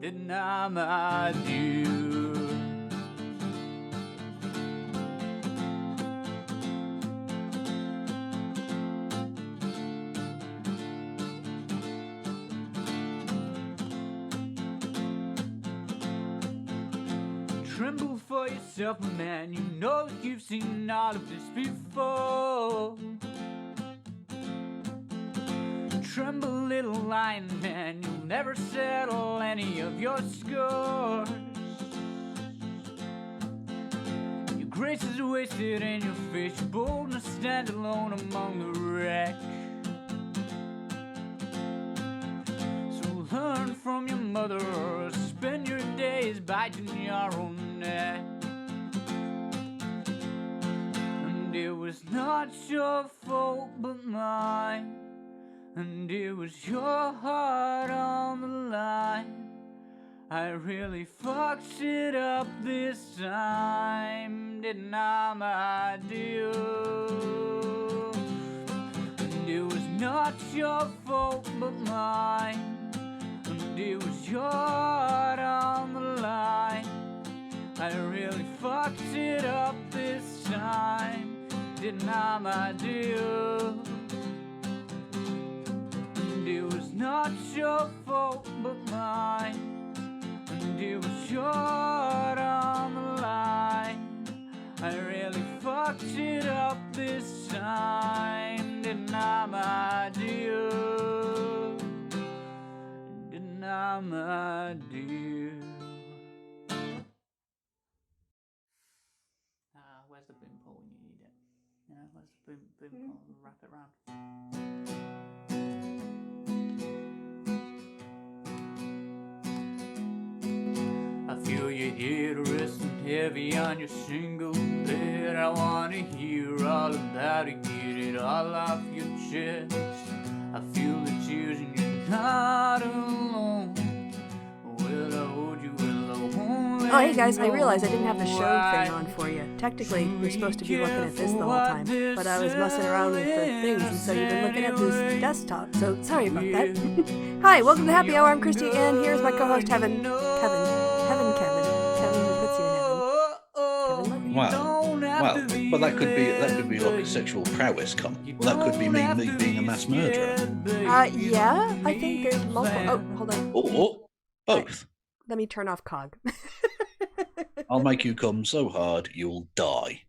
deny my due. Tremble for yourself, man, you know you've seen all of this before. Tremble, little lion man, you'll never settle any of your scores. Your grace is wasted and your face, your boldness stand alone among the wreck. So learn from your mother, or spend your days biting your own neck. And it was not your fault but mine, and it was your heart on the line. I really fucked it up this time, didn't I, my dear? And it was not your fault but mine, and it was your heart on the line. I really fucked it up this time, didn't I, my dear? It was not your fault but mine, and it was your heart on the line. I really fucked it up this time, didn't I, my dear? Didn't I, my dear? Where's the boom pole when you need it? Yeah, where's the boom pole? Wrap it around. I feel your head resting heavy on your single bed. I wanna hear all about it, get it all off your chest. I feel the tears and you're not alone. Will I hold you, will I won't let Oh, hey guys, I go. realized I didn't have the show thing on for you. Technically, you're supposed to be looking at this the whole time, but I was messing around with the things, and so you've been looking at this desktop, so sorry about that. Hi, welcome to Happy Hour, I'm Kristi, and here's my co-host, Kevin who puts you in heaven. Kevin Well, but that could be like a sexual prowess comment. Well, that could be me being a mass murderer. Yeah, I think there's multiple. Oh, hold on. Or both. Let me turn off Cog. I'll make you come so hard you'll die.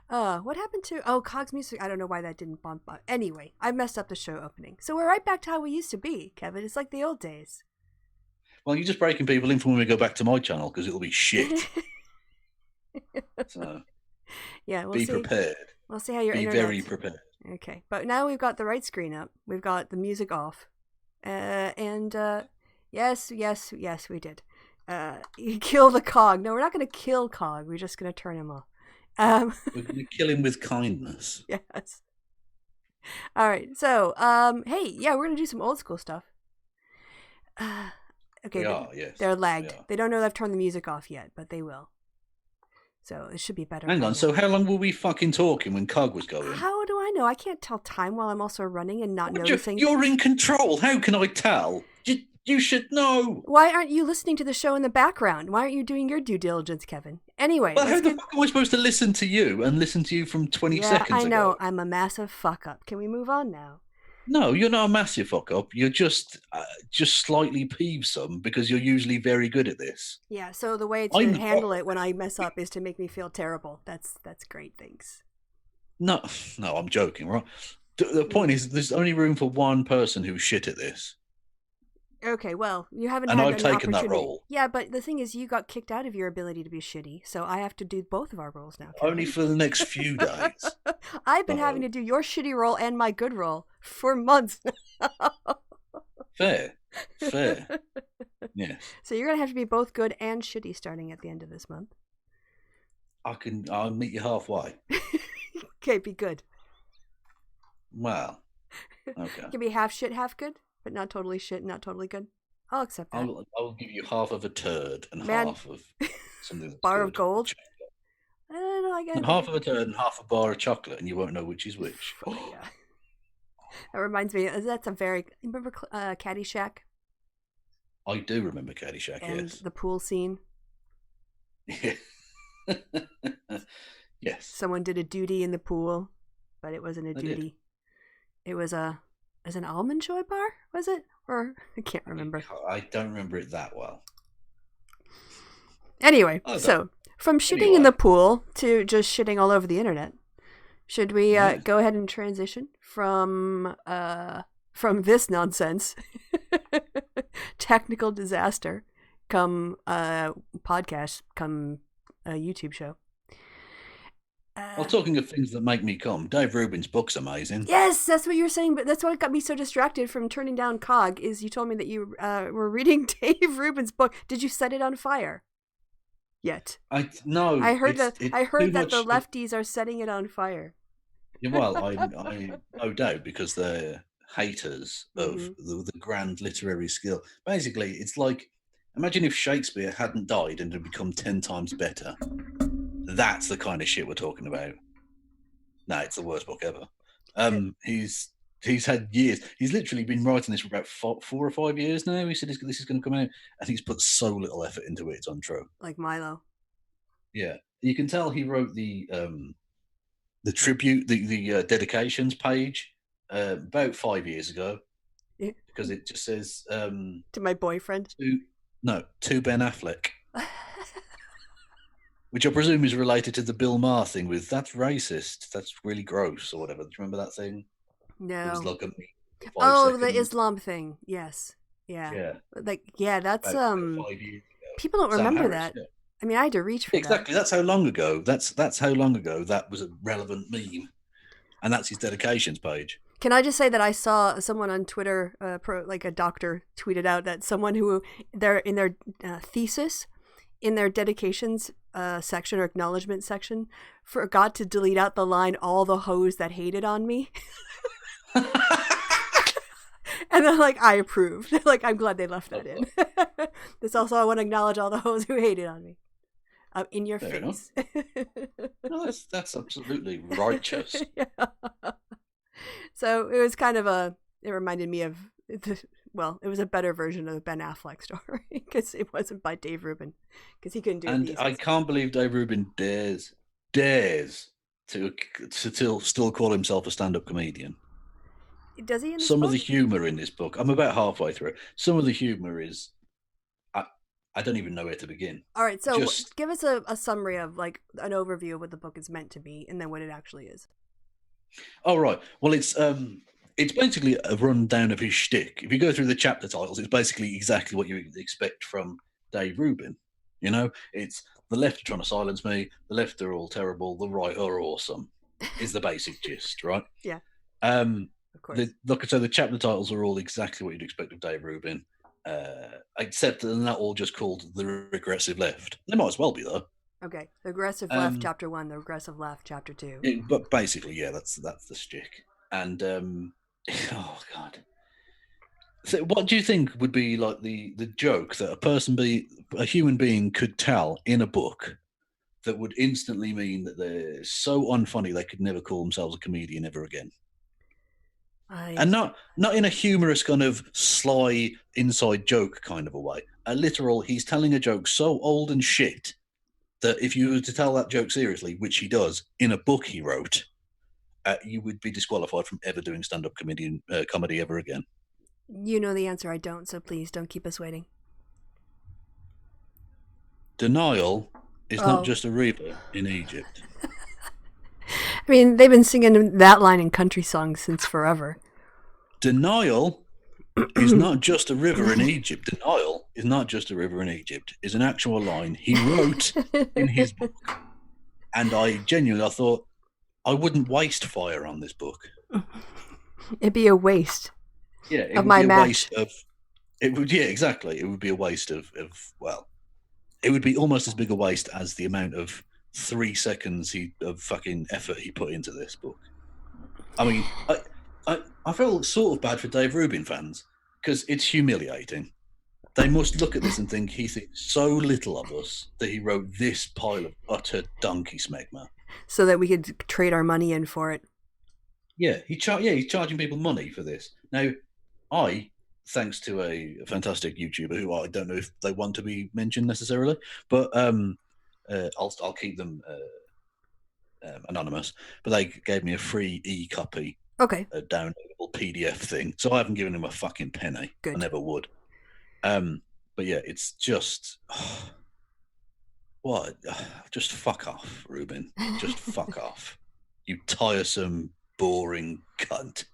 What happened to Cog's music? I don't know why that didn't bump up. Anyway, I messed up the show opening. So we're right back to how we used to be, Kevin. It's like the old days. Well, you're just breaking people in for when we go back to my channel because it'll be shit. So yeah, be prepared. We'll see how your be internet. Very prepared. Okay, but now we've got the right screen up. We've got the music off, yes, we did. You kill the Cog. No, we're not going to kill Cog. We're just going to turn him off. We're going to kill him with kindness. Yes. All right. So, hey, yeah, we're going to do some old school stuff. Okay. Yes. They're lagged. They don't know I've turned the music off yet, but they will. So it should be better. Hang on. So how long were we fucking talking when Cog was going? How do I know? I can't tell time while I'm also running and not noticing. You're in control. How can I tell? You should know. Why aren't you listening to the show in the background? Why aren't you doing your due diligence, Kevin? Anyway. Well, how the fuck am I supposed to listen to you and listen to you from 20 seconds ago? I know. I'm a massive fuck up. Can we move on now? No, you're not a massive fuck up. You're just slightly peevesome because you're usually very good at this. Yeah, so the way to handle it when I mess up is to make me feel terrible. That's great, thanks. No, I'm joking, right? The point is there's only room for one person who's shit at this. Okay, well, you haven't and had I've taken that role. Yeah, but the thing is, you got kicked out of your ability to be shitty, so I have to do both of our roles now. Kevin. Only for the next few days. I've been having to do your shitty role and my good role for months now. Fair. Yeah. So you're going to have to be both good and shitty starting at the end of this month. I'll meet you halfway. Okay, be good. Well, okay. You can be half shit, half good? But not totally shit, not totally good. I'll accept that. I'll give you half of a turd and half of something that's bar good. of gold. I don't know. I got half of a turd and half a bar of chocolate, and you won't know which is which. Oh, yeah. That reminds me. That's a very. Remember Caddyshack? I do remember Caddyshack, And yes. the pool scene. Yes. Someone did a duty in the pool, but it wasn't a They duty. did. It was an Almond Joy bar, was it? Or I can't remember. I don't remember it that well. Anyway, Oh, so from shitting in anyway. the pool to just shitting all over the internet, should we Yeah. go ahead and transition from this nonsense, technical disaster, come podcast, come YouTube show? Well, talking of things that make me come, Dave Rubin's book's amazing. Yes, that's what you were saying, but that's what got me so distracted from turning down COG, is you told me that you were reading Dave Rubin's book. Did you set it on fire yet? No. I heard that the much, lefties are setting it on fire. Well, I no doubt, because they're haters of Mm-hmm. the grand literary skill. Basically, it's like, imagine if Shakespeare hadn't died and had become 10 times better. That's the kind of shit we're talking about. No, it's the worst book ever. He's had years. He's literally been writing this for about 4 or 5 years now. He said this is going to come out, and he's put so little effort into it. It's untrue. Like Milo. Yeah, you can tell he wrote the tribute, the dedications page about 5 years ago, because it just says to my boyfriend. to Ben Affleck. Which I presume is related to the Bill Maher thing with "that's racist, that's really gross" or whatever. Do you remember that thing? No. It was like a the Islam thing. Yes. Yeah. That's about 5 years ago. People don't remember that. Yeah. I mean, I had to reach for exactly. That's how long ago. That's how long ago that was a relevant meme, and that's his dedications page. Can I just say that I saw someone on Twitter, like a doctor, tweeted out that someone who in their thesis, in their dedications section or acknowledgement section, forgot to delete out the line "all the hoes that hated on me." And then, like, I approve. Like, I'm glad they left that in. This also, I want to acknowledge all the hoes who hated on me. In your Fair face. No, that's absolutely righteous. Yeah. So it was kind of it reminded me of, it was a better version of the Ben Affleck story, because it wasn't by Dave Rubin, because he couldn't do it. And I can't believe Dave Rubin dares to still call himself a stand-up comedian. Does he in this Some book? of the humor in this book, I'm about halfway through. Some of the humor is, I don't even know where to begin. All right, so give us a summary of, like, an overview of what the book is meant to be, and then what it actually is. Oh, right. Well, it's basically a rundown of his shtick. If you go through the chapter titles, it's basically exactly what you would expect from Dave Rubin. You know, it's the left are trying to silence me, the left are all terrible, the right are awesome, is the basic gist, right? Yeah. Of course. So the chapter titles are all exactly what you'd expect of Dave Rubin, except that they're not all just called the regressive left. They might as well be, though. Okay, the regressive left, chapter 1, the regressive left, chapter 2. Yeah, but basically, yeah, that's the shtick. And oh god, so what do you think would be like the joke that a human being could tell in a book that would instantly mean that they're so unfunny they could never call themselves a comedian ever again? And not in a humorous kind of sly inside joke kind of a way. A literal, he's telling a joke so old and shit that if you were to tell that joke seriously, which he does in a book he wrote, you would be disqualified from ever doing stand-up comedy ever again. You know the answer. I don't, so please don't keep us waiting. Denial is not just a river in Egypt. I mean, they've been singing that line in country songs since forever. Denial is not just a river in Egypt. Denial is not just a river in Egypt. Is an actual line he wrote in his book. And I thought, I wouldn't waste fire on this book. It'd be a waste. Yeah, it of would my be a match. waste of. It would, yeah, exactly. It would be a waste of. It would be almost as big a waste as the amount of 3 seconds of fucking effort he put into this book. I mean, I feel sort of bad for Dave Rubin fans because it's humiliating. They must look at this and think he thinks so little of us that he wrote this pile of utter donkey smegma. So that we could trade our money in for it. Yeah, he's charging people money for this. Now, I thanks to a fantastic YouTuber who I don't know if they want to be mentioned necessarily, but I'll keep them anonymous. But they gave me a free e-copy, Okay. a downloadable PDF thing. So I haven't given him a fucking penny. Good. I never would. But yeah, it's just what? Just fuck off, Ruben. Just fuck off. You tiresome, boring cunt.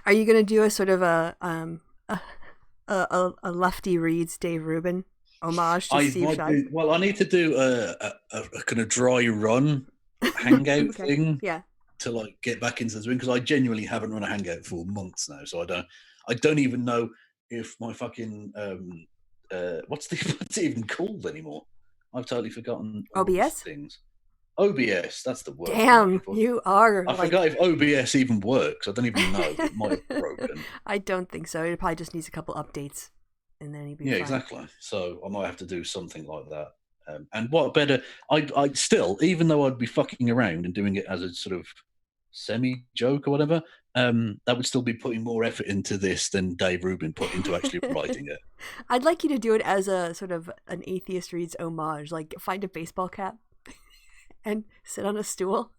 Are you going to do a sort of a Lefty Reads Dave Rubin homage to Steve Shives? Well, I need to do a kind of dry run hangout Okay. thing. Yeah. To like get back into the swing, because I genuinely haven't run a hangout for months now, so I don't even know if my fucking what's it even called anymore? I've totally forgotten all these OBS? things. OBS, that's the word. Damn, you are. I forgot if OBS even works. I don't even know. It might have broken. I don't think so. It probably just needs a couple updates, and then he'd be fine. Exactly. So I might have to do something like that. And what better? I still, even though I'd be fucking around and doing it as a sort of semi-joke or whatever, that would still be putting more effort into this than Dave Rubin put into actually writing it. I'd like you to do it as a sort of an Atheist Reads homage, like find a baseball cap and sit on a stool.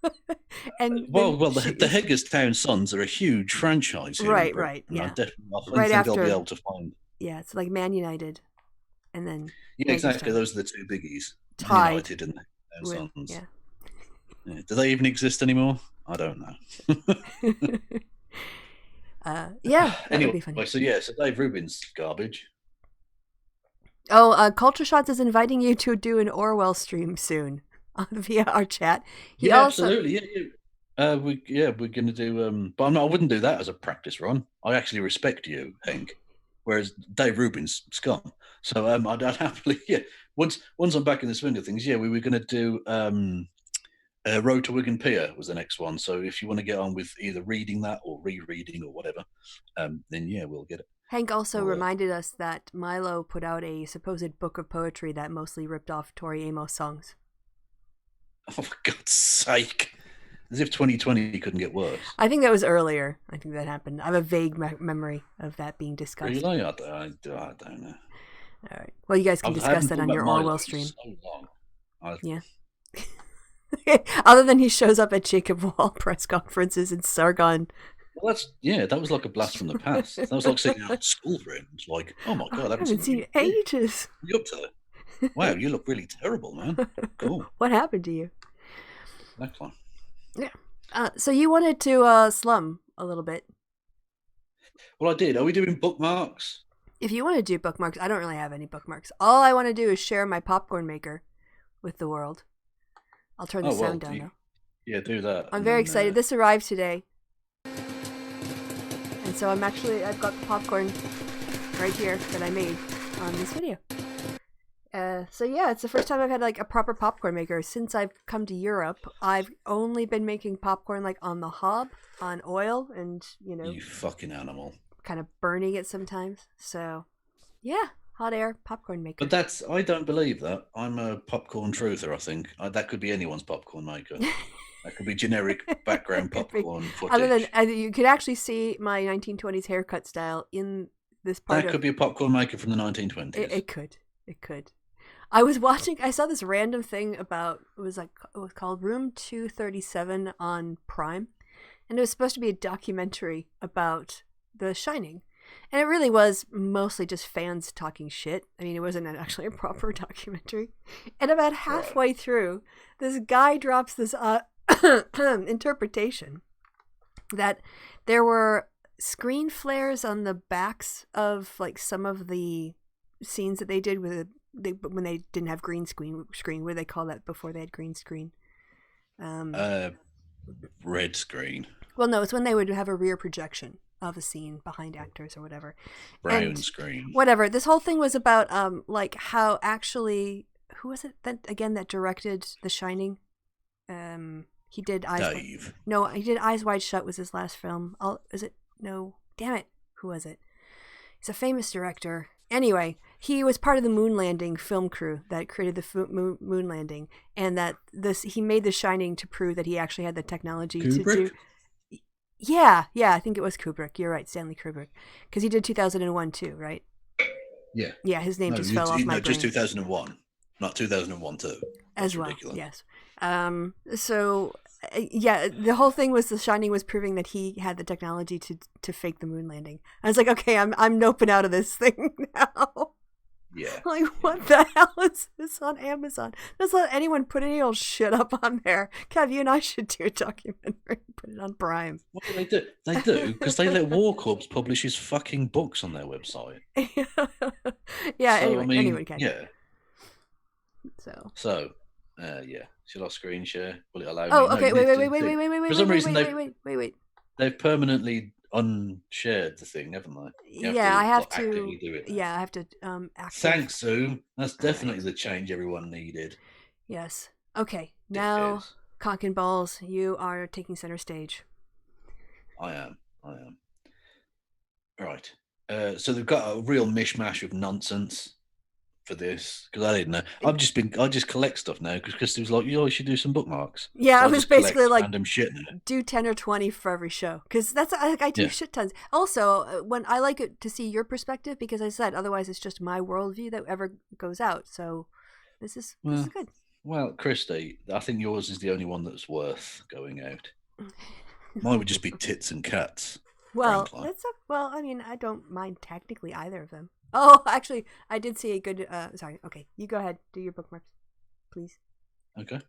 And the Hagerstown Suns are a huge franchise here. Right. Yeah. I definitely right think after, I'll be able to find. Yeah, it's like Man United, and then exactly. Those are the two biggies. Tied. United and Suns. Yeah. Do they even exist anymore? I don't know. Yeah. Anyway, so Dave Rubin's garbage. Oh, Culture Shots is inviting you to do an Orwell stream soon via our chat. Absolutely. We're going to do. But I wouldn't do that as a practice run. I actually respect you, Hank. Whereas Dave Rubin's scum. So I'd happily, Once I'm back in the swing of things, we were going to do Road to Wigan Pier was the next one. So if you want to get on with either reading that or rereading or whatever, then we'll get it. Hank also reminded us that Milo put out a supposed book of poetry that mostly ripped off Tori Amos songs. Oh, for God's sake. As if 2020 couldn't get worse. I think that was earlier. I think that happened. I have a vague memory of that being discussed. Really? I don't know. All right. Well, you guys can discuss that on your Orwell stream. So long. Yeah. Other than he shows up at Jacob Wall press conferences in Sargon. Well, that was like a blast from the past. That was like sitting out at school for him. It's like, oh my God, I haven't seen you in ages. What are you up to? Wow, you look really terrible, man. Cool. What happened to you? Next one. Yeah. So you wanted to slum a little bit. Well, I did. Are we doing bookmarks? If you want to do bookmarks, I don't really have any bookmarks. All I want to do is share my popcorn maker with the world. I'll turn the sound down now. Yeah, do that. I'm very excited. This arrived today. And so I've got the popcorn right here that I made on this video. It's the first time I've had like a proper popcorn maker since I've come to Europe. I've only been making popcorn like on the hob, on oil, and You fucking animal. Kind of burning it sometimes. So, yeah, hot air popcorn maker. But I don't believe that. I'm a popcorn truther, I think. That could be anyone's popcorn maker. That could be generic background popcorn footage. Other than, you could actually see my 1920s haircut style in this part. That could be a popcorn maker from the 1920s. It could. I saw this random thing about, it was called Room 237 on Prime. And it was supposed to be a documentary about The Shining. And it really was mostly just fans talking shit. I mean, it wasn't actually a proper documentary. And about halfway through, this guy drops this interpretation that there were screen flares on the backs of like some of the scenes that they did when they didn't have green screen. What do they call that before they had green screen? Red screen. Well, no, it's when they would have a rear projection of a scene behind actors or whatever. Brown screen. Whatever. This whole thing was about like how actually, who was it that directed The Shining? He did Dave. He did Eyes Wide Shut was his last film. Damn it. Who was it? He's a famous director. Anyway, he was part of the moon landing film crew that created the moon landing, and that he made The Shining to prove that he actually had the technology Kubrick? to do. Yeah, I think it was Kubrick. You're right, Stanley Kubrick, because he did 2001 too, right? Yeah. Yeah, his name No, just fell off my brain. just 2001, not 2001 too. That's as well. ridiculous. Yes. So yeah, the whole thing was The Shining was proving that he had the technology to fake the moon landing. I was like, okay, I'm noping out of this thing now. Yeah. Like, what the hell is this on Amazon? Just let anyone put any old shit up on there. Kev, you and I should do a documentary, put it on Prime. What do they do? They do because they let War Corps publish his fucking books on their website. Yeah. So, Anyway, I mean, anyone can. yeah. So. Yeah. Should I screen share? Will it allow? Oh, me? okay. No, Wait. For some reason, wait. they've permanently unshared the thing, haven't they? I have to actively do it. Yeah, I have to. Thanks, Sue. That's definitely the change everyone needed. Yes. Okay. Now, cock and balls, you are taking center stage. I am. Right. So they've got a real mishmash of nonsense for this because I didn't know. I just collect stuff now because Kristi was like, "You should do some bookmarks." Yeah, so I was basically like, random shit now. Do 10 or 20 for every show because that's I do shit tons. Also, when I like it to see your perspective because I said otherwise it's just my worldview that ever goes out. So this is good. Well, Kristi, I think yours is the only one that's worth going out. Mine would just be tits and cats. Well, I mean, I don't mind technically either of them. Oh, actually, I did see a good. Sorry. Okay, you go ahead. Do your bookmarks, please. Okay.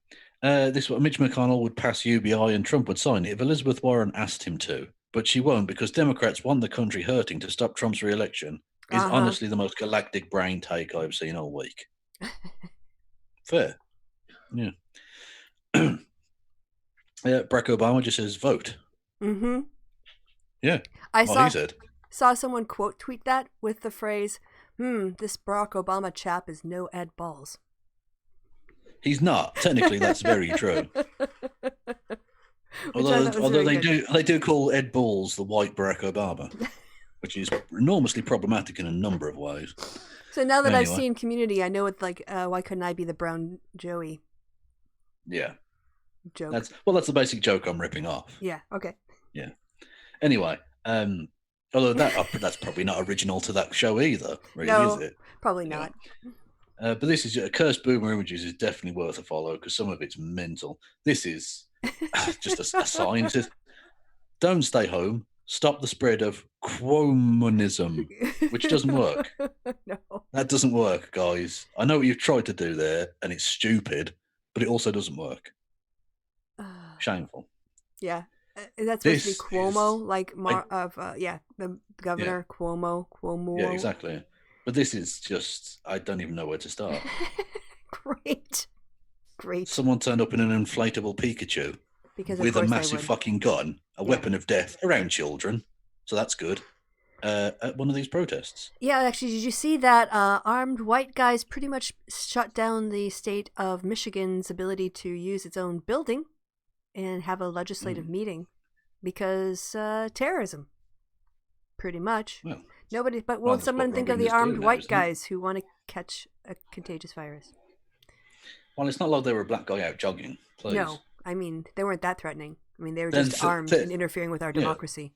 This one, Mitch McConnell would pass UBI and Trump would sign it if Elizabeth Warren asked him to, but she won't because Democrats want the country hurting to stop Trump's re-election. Is honestly the most galactic brain take I've seen all week. Fair. Yeah. Barack Obama just says vote. Mm-hmm. Yeah. He said. Saw someone quote tweet that with the phrase, this Barack Obama chap is no Ed Balls. He's not. Technically, that's very true. although they do call Ed Balls the white Barack Obama, which is enormously problematic in a number of ways. So now that I've seen Community, I know it's like, why couldn't I be the brown Joey? Yeah. Joke. That's the basic joke I'm ripping off. Yeah. Okay. Yeah. Anyway, although that's probably not original to that show either, really, is it? Probably not. But this is Cursed Boomer Images is definitely worth a follow because some of it's mental. This is just a sign. It says, "Don't stay home. Stop the spread of quomonism," which doesn't work. No, that doesn't work, guys. I know what you've tried to do there, and it's stupid, but it also doesn't work. Shameful. Yeah. That's supposed to be Cuomo, the governor, Cuomo. Yeah, exactly. But this is just, I don't even know where to start. Great. Someone turned up in an inflatable Pikachu with a massive fucking gun, a weapon of death around children. So that's good. At one of these protests. Yeah, actually, did you see that armed white guys pretty much shut down the state of Michigan's ability to use its own building and have a legislative meeting because terrorism, pretty much. Well, nobody, but won't someone think of the armed white guys who want to catch a contagious virus? Well, it's not like they were a black guy out jogging. Please. No, I mean, they weren't that threatening. I mean, they were just armed and interfering with our democracy.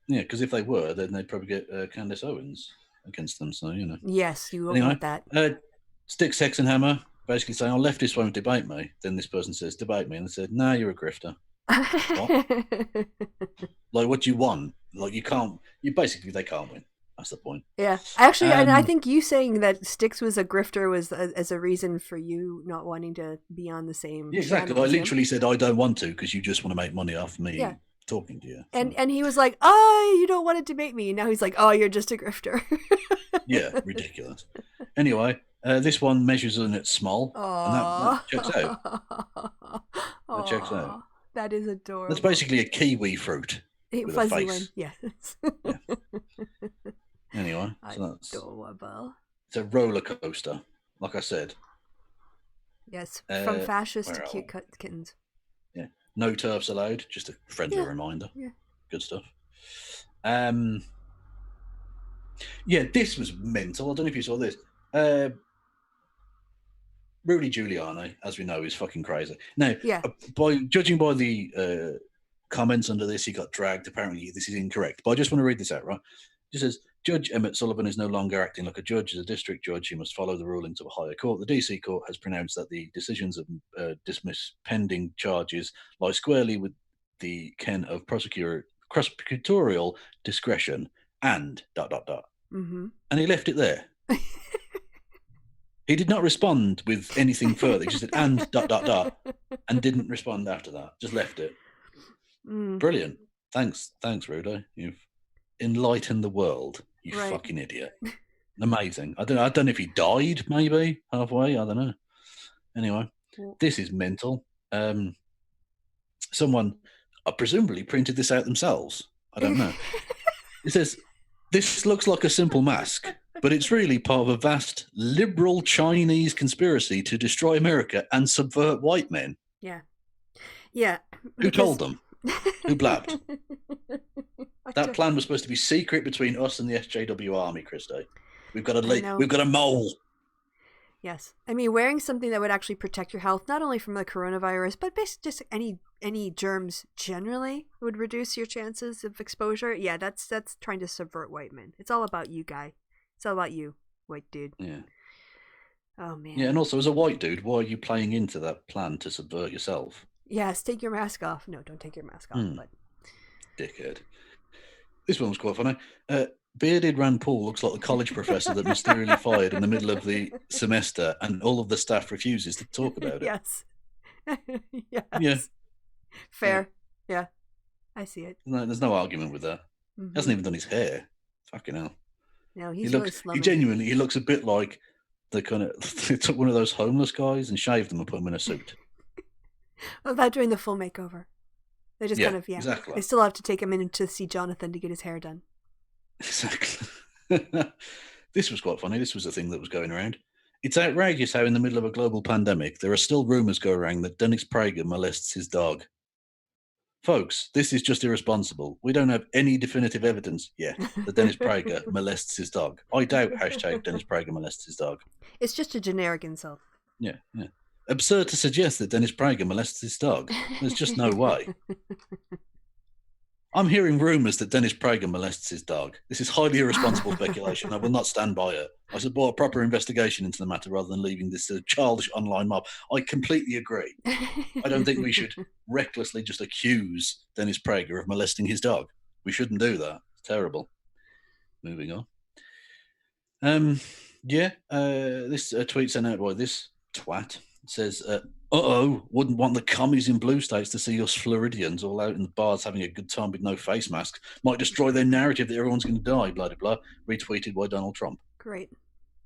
Yeah, because if they were, then they'd probably get Candace Owens against them. So, you know. Yes, you won't want that. Stick, Sex and Hammer. Basically saying, leftists won't debate me. Then this person says, debate me. And they said, nah, you're a grifter. What? Like, what do you want? Like, they can't win. That's the point. Yeah. Actually, and I think you saying that Styx was a grifter was as a reason for you not wanting to be on the same. Yeah, exactly. I literally said, I don't want to because you just want to make money off me talking to you. So. And he was like, oh, you don't want to debate me. And now he's like, oh, you're just a grifter. Yeah, ridiculous. Anyway. This one measures in its small, and that checks out. That is adorable. That's basically a kiwi fruit with a face. One, yes. Yeah. Anyway, so that's adorable. It's a roller coaster, like I said. Yes, from fascists to cute kittens. Yeah, no turfs allowed. Just a friendly reminder. Yeah, good stuff. Yeah, this was mental. I don't know if you saw this. Rudy Giuliani, as we know, is fucking crazy. Now, judging by the comments under this. He got dragged. Apparently, this is incorrect. But I just want to read this out, right? It says, Judge Emmett Sullivan is no longer acting like a judge. As a district judge, he must follow the rulings of a higher court. The DC court has pronounced that the decisions of dismiss pending charges lie squarely with the ken of prosecutorial discretion and ... Mm-hmm. And he left it there. He did not respond with anything further. He just said, and ... and didn't respond after that. Just left it. Brilliant. Thanks, Rudo. You've enlightened the world, you Right. fucking idiot. Amazing. I don't know if he died, maybe, halfway. I don't know. Anyway, this is mental. Someone presumably printed this out themselves. I don't know. It says, this looks like a simple mask, but it's really part of a vast liberal Chinese conspiracy to destroy America and subvert white men. Yeah. Yeah. Who told them? Who blabbed? That plan was supposed to be secret between us and the SJW army, Kristi. We've got a mole. Yes. I mean, wearing something that would actually protect your health, not only from the coronavirus, but basically just any germs generally would reduce your chances of exposure. Yeah, that's trying to subvert white men. It's all about you, guy. It's all about you, white dude. Yeah. Oh, man. Yeah, and also as a white dude, why are you playing into that plan to subvert yourself? Yes, take your mask off. No, don't take your mask off. But dickhead. This one was quite funny. Bearded Rand Paul looks like the college professor that mysteriously fired in the middle of the semester, and all of the staff refuses to talk about it. Yes. Yes. Yeah. Fair. Yeah. I see it. There's no argument with that. He hasn't even done his hair. Fucking hell. No, he's really slumming. He looks a bit like the kind of, they took one of those homeless guys and shaved them and put them in a suit. Without doing the full makeover. They just exactly. They still have to take him in to see Jonathan to get his hair done. Exactly. This was quite funny. This was a thing that was going around. It's outrageous how in the middle of a global pandemic, there are still rumours going around that Dennis Prager molests his dog. Folks, this is just irresponsible. We don't have any definitive evidence yet that Dennis Prager molests his dog. I doubt #Dennis Prager molests his dog. It's just a generic insult. Yeah. Absurd to suggest that Dennis Prager molests his dog. There's just no way. I'm hearing rumours that Dennis Prager molests his dog. This is highly irresponsible speculation. I will not stand by it. I support a proper investigation into the matter rather than leaving this to a childish online mob. I completely agree. I don't think we should recklessly just accuse Dennis Prager of molesting his dog. We shouldn't do that. It's terrible. Moving on. This tweet sent out by this twat says, wouldn't want the commies in blue states to see us Floridians all out in the bars having a good time with no face masks. Might destroy their narrative that everyone's going to die, blah, blah, blah. Retweeted by Donald Trump. Great.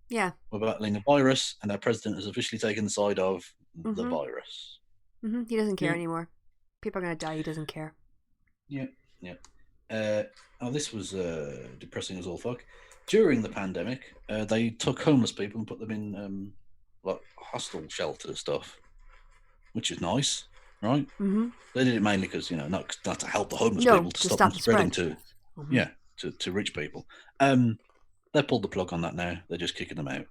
Yeah. We're battling a virus, and our president has officially taken the side of the virus. Mm-hmm. He doesn't care anymore. People are going to die. He doesn't care. Yeah. This was depressing as all fuck. During the pandemic, they took homeless people and put them in hostel shelter stuff, which is nice, right? Mm-hmm. They did it mainly because, not to help the homeless people, to stop them spreading to rich people. They pulled the plug on that now. They're just kicking them out.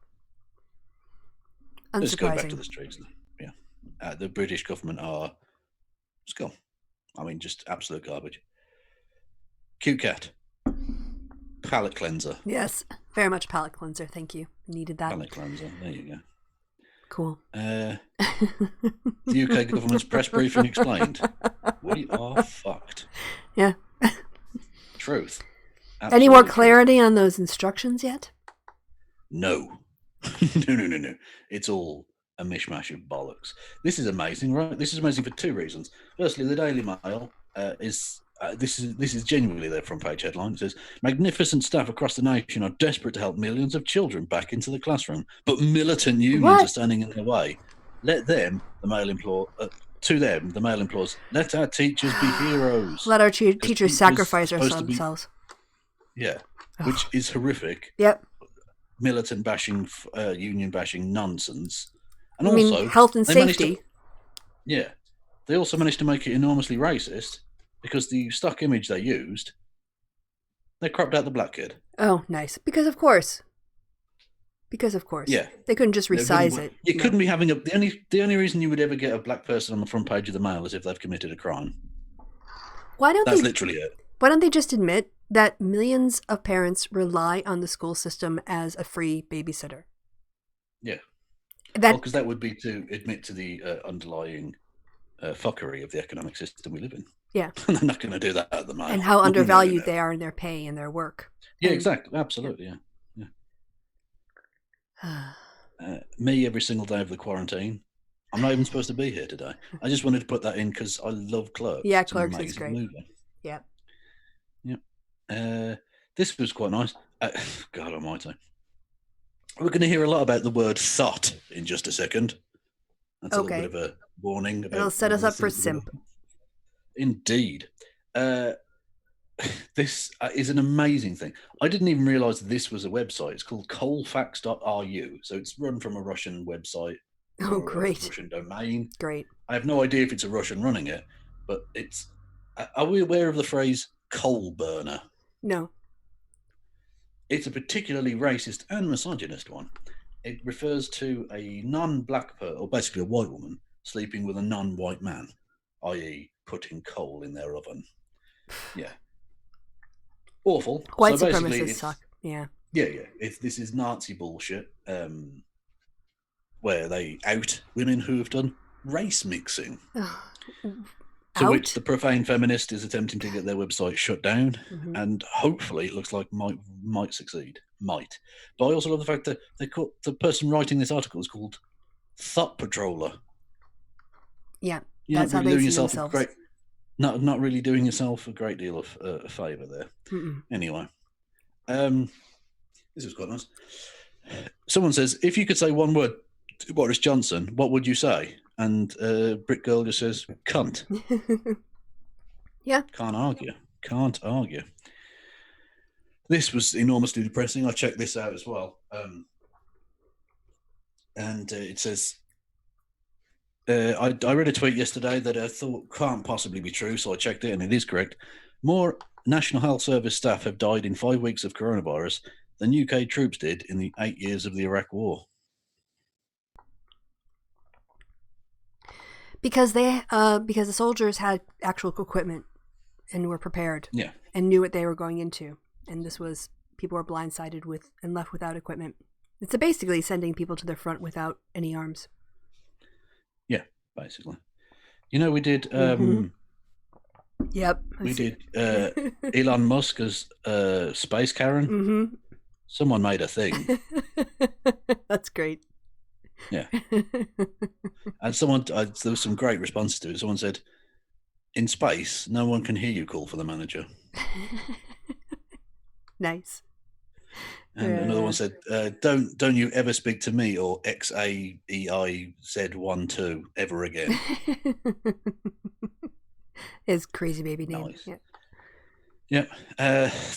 Let's go back to the streets. Yeah. The British government are scum. I mean, just absolute garbage. Cute cat. Palate cleanser. Yes, very much palate cleanser. Thank you. Needed that. Palate cleanser. There you go. Cool. The UK government's press briefing explained. We are fucked. Yeah. Truth. Absolutely. Any more clarity on those instructions yet? No. No. It's all a mishmash of bollocks. This is amazing, right? This is amazing for two reasons. Firstly, the Daily Mail is... this is genuinely their front page headline. It says, magnificent staff across the nation are desperate to help millions of children back into the classroom, but militant unions are standing in their way. Let them, the Mail implore, to them, the Mail implores, let our teachers be heroes. Let our teachers sacrifice themselves. Which is horrific. Yep. Militant bashing, union bashing nonsense. And also, health and safety. They also managed to make it enormously racist. Because the stock image they used, they cropped out the black kid. Oh, nice. Because of course. Yeah. They couldn't just resize it. You couldn't be having the only reason you would ever get a black person on the front page of the Mail is if they've committed a crime. That's literally it. Why don't they just admit that millions of parents rely on the school system as a free babysitter? Yeah. Because that would be to admit to the underlying fuckery of the economic system we live in. Yeah. They're not going to do that at the moment. And how undervalued they are in their pay and their work. Yeah, exactly. Absolutely, yeah. Me every single day of the quarantine. I'm not even supposed to be here today. I just wanted to put that in because I love Clerks. Yeah, Clerks is great. Movie. Yeah. Yeah. This was quite nice. God almighty. We're going to hear a lot about the word "thought" in just a second. That's a little bit of a warning. It'll set us up for simp. Indeed. This is an amazing thing. I didn't even realize this was a website. It's called coalfax.ru. So it's run from a Russian website. Oh, great. Russian domain. Great. I have no idea if it's a Russian running it, but it's... Are we aware of the phrase coal burner? No. It's a particularly racist and misogynist one. It refers to a non-black or basically a white woman sleeping with a non-white man, i.e. putting coal in their oven. Yeah. Awful. White supremacists suck. Yeah. Yeah. This is Nazi bullshit, where they out women who have done race mixing. To which the profane feminist is attempting to get their website shut down, and hopefully it looks like might succeed. Might. But I also love the fact that the person writing this article is called Thought Patroller. Yeah, that's how they see themselves. Not really doing yourself a great deal of a favour there. Anyway, this was quite nice. Someone says, if you could say one word to Boris Johnson, what would you say? And Brit Girl just says, cunt. Yeah. Can't argue. This was enormously depressing. I checked this out as well. And it says, I read a tweet yesterday that I thought can't possibly be true, so I checked it, and it is correct. More National Health Service staff have died in 5 weeks of coronavirus than UK troops did in the 8 years of the Iraq War. Because the soldiers had actual equipment and were prepared, and knew what they were going into, and people were blindsided with and left without equipment. It's basically sending people to the front without any arms. Yeah, basically. We did. Yep. We did Elon Musk as Space Karen. Someone made a thing. That's great. Yeah. And there was some great responses to it. Someone said, in space, no one can hear you call for the manager. Nice. And another one said, don't you ever speak to me or XAEIZ12 ever again. His crazy baby name. Nice. Yeah.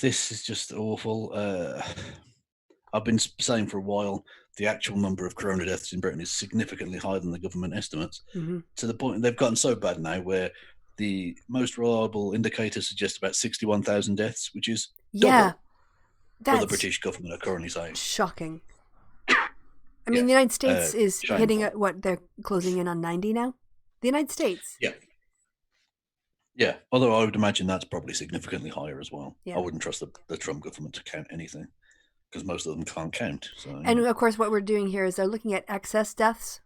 This is just awful. I've been saying for a while, the actual number of corona deaths in Britain is significantly higher than the government estimates, to the point they've gotten so bad now where the most reliable indicators suggest about 61,000 deaths, which is double what the British government are currently saying. Shocking. I mean, the United States is hitting they're closing in on 90 now? The United States? Yeah. Yeah, although I would imagine that's probably significantly higher as well. Yeah. I wouldn't trust the Trump government to count anything, because most of them can't count. So, and of course, what we're doing here is they're looking at excess deaths,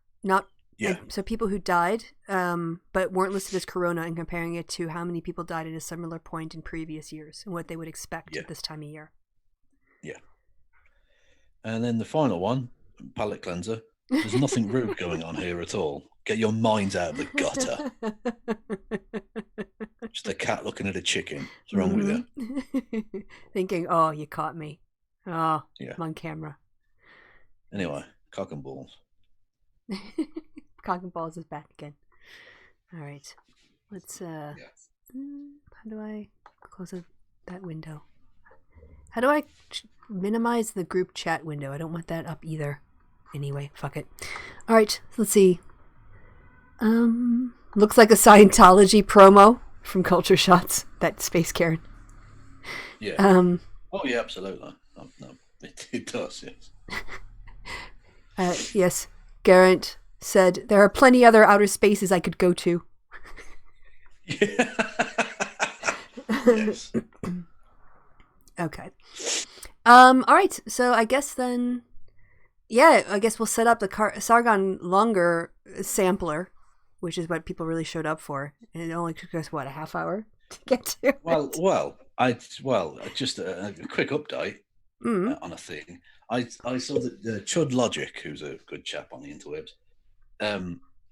so people who died, but weren't listed as corona, and comparing it to how many people died at a similar point in previous years and what they would expect at this time of year. Yeah. And then the final one, palate cleanser. There's nothing rude going on here at all. Get your minds out of the gutter. Just a cat looking at a chicken. What's wrong with you? Thinking, oh, you caught me. Oh, I'm on camera. Anyway, cock and balls. Cock and balls is back again. All right. Let's, how do I close that window? How do I minimize the group chat window? I don't want that up either. Anyway, fuck it. All right, let's see. Looks like a Scientology promo from Culture Shots. That Space Karen. Yeah. Oh yeah, absolutely. No, it does. Yes. Yes. Garrett said there are plenty other outer spaces I could go to. Yeah. Yes. Okay. All right. So I guess then, I guess we'll set up the Sargon longer sampler, which is what people really showed up for, and it only took us a half hour to get to it. Just a quick update on a thing. I saw that Chud Logic, who's a good chap on the interwebs,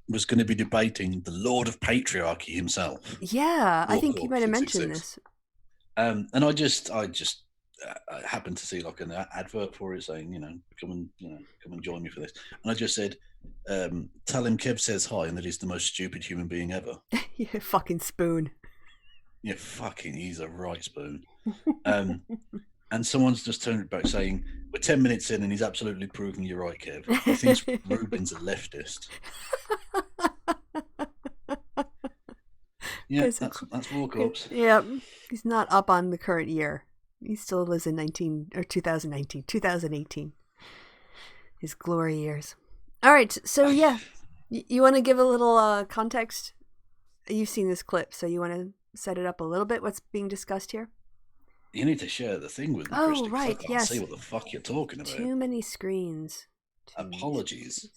was going to be debating the Lord of Patriarchy himself. Yeah, I think you might have mentioned this. And I just happened to see like an advert for it saying, come and join me for this. And I just said, tell him Kev says hi and that he's the most stupid human being ever. You fucking spoon. Yeah, he's a right spoon. And someone's just turned it back saying, we're 10 minutes in and he's absolutely proving you're right, Kev. He thinks Ruben's a leftist. Yeah, that's walk-ups. Yeah, he's not up on the current year. He still lives in 2018. His glory years. All right, so yeah, you want to give a little context? You've seen this clip, so you want to set it up a little bit? What's being discussed here? You need to share the thing with me, Oh, Kristi, right, I can't see what the fuck you're talking about. Too many screens. Apologies.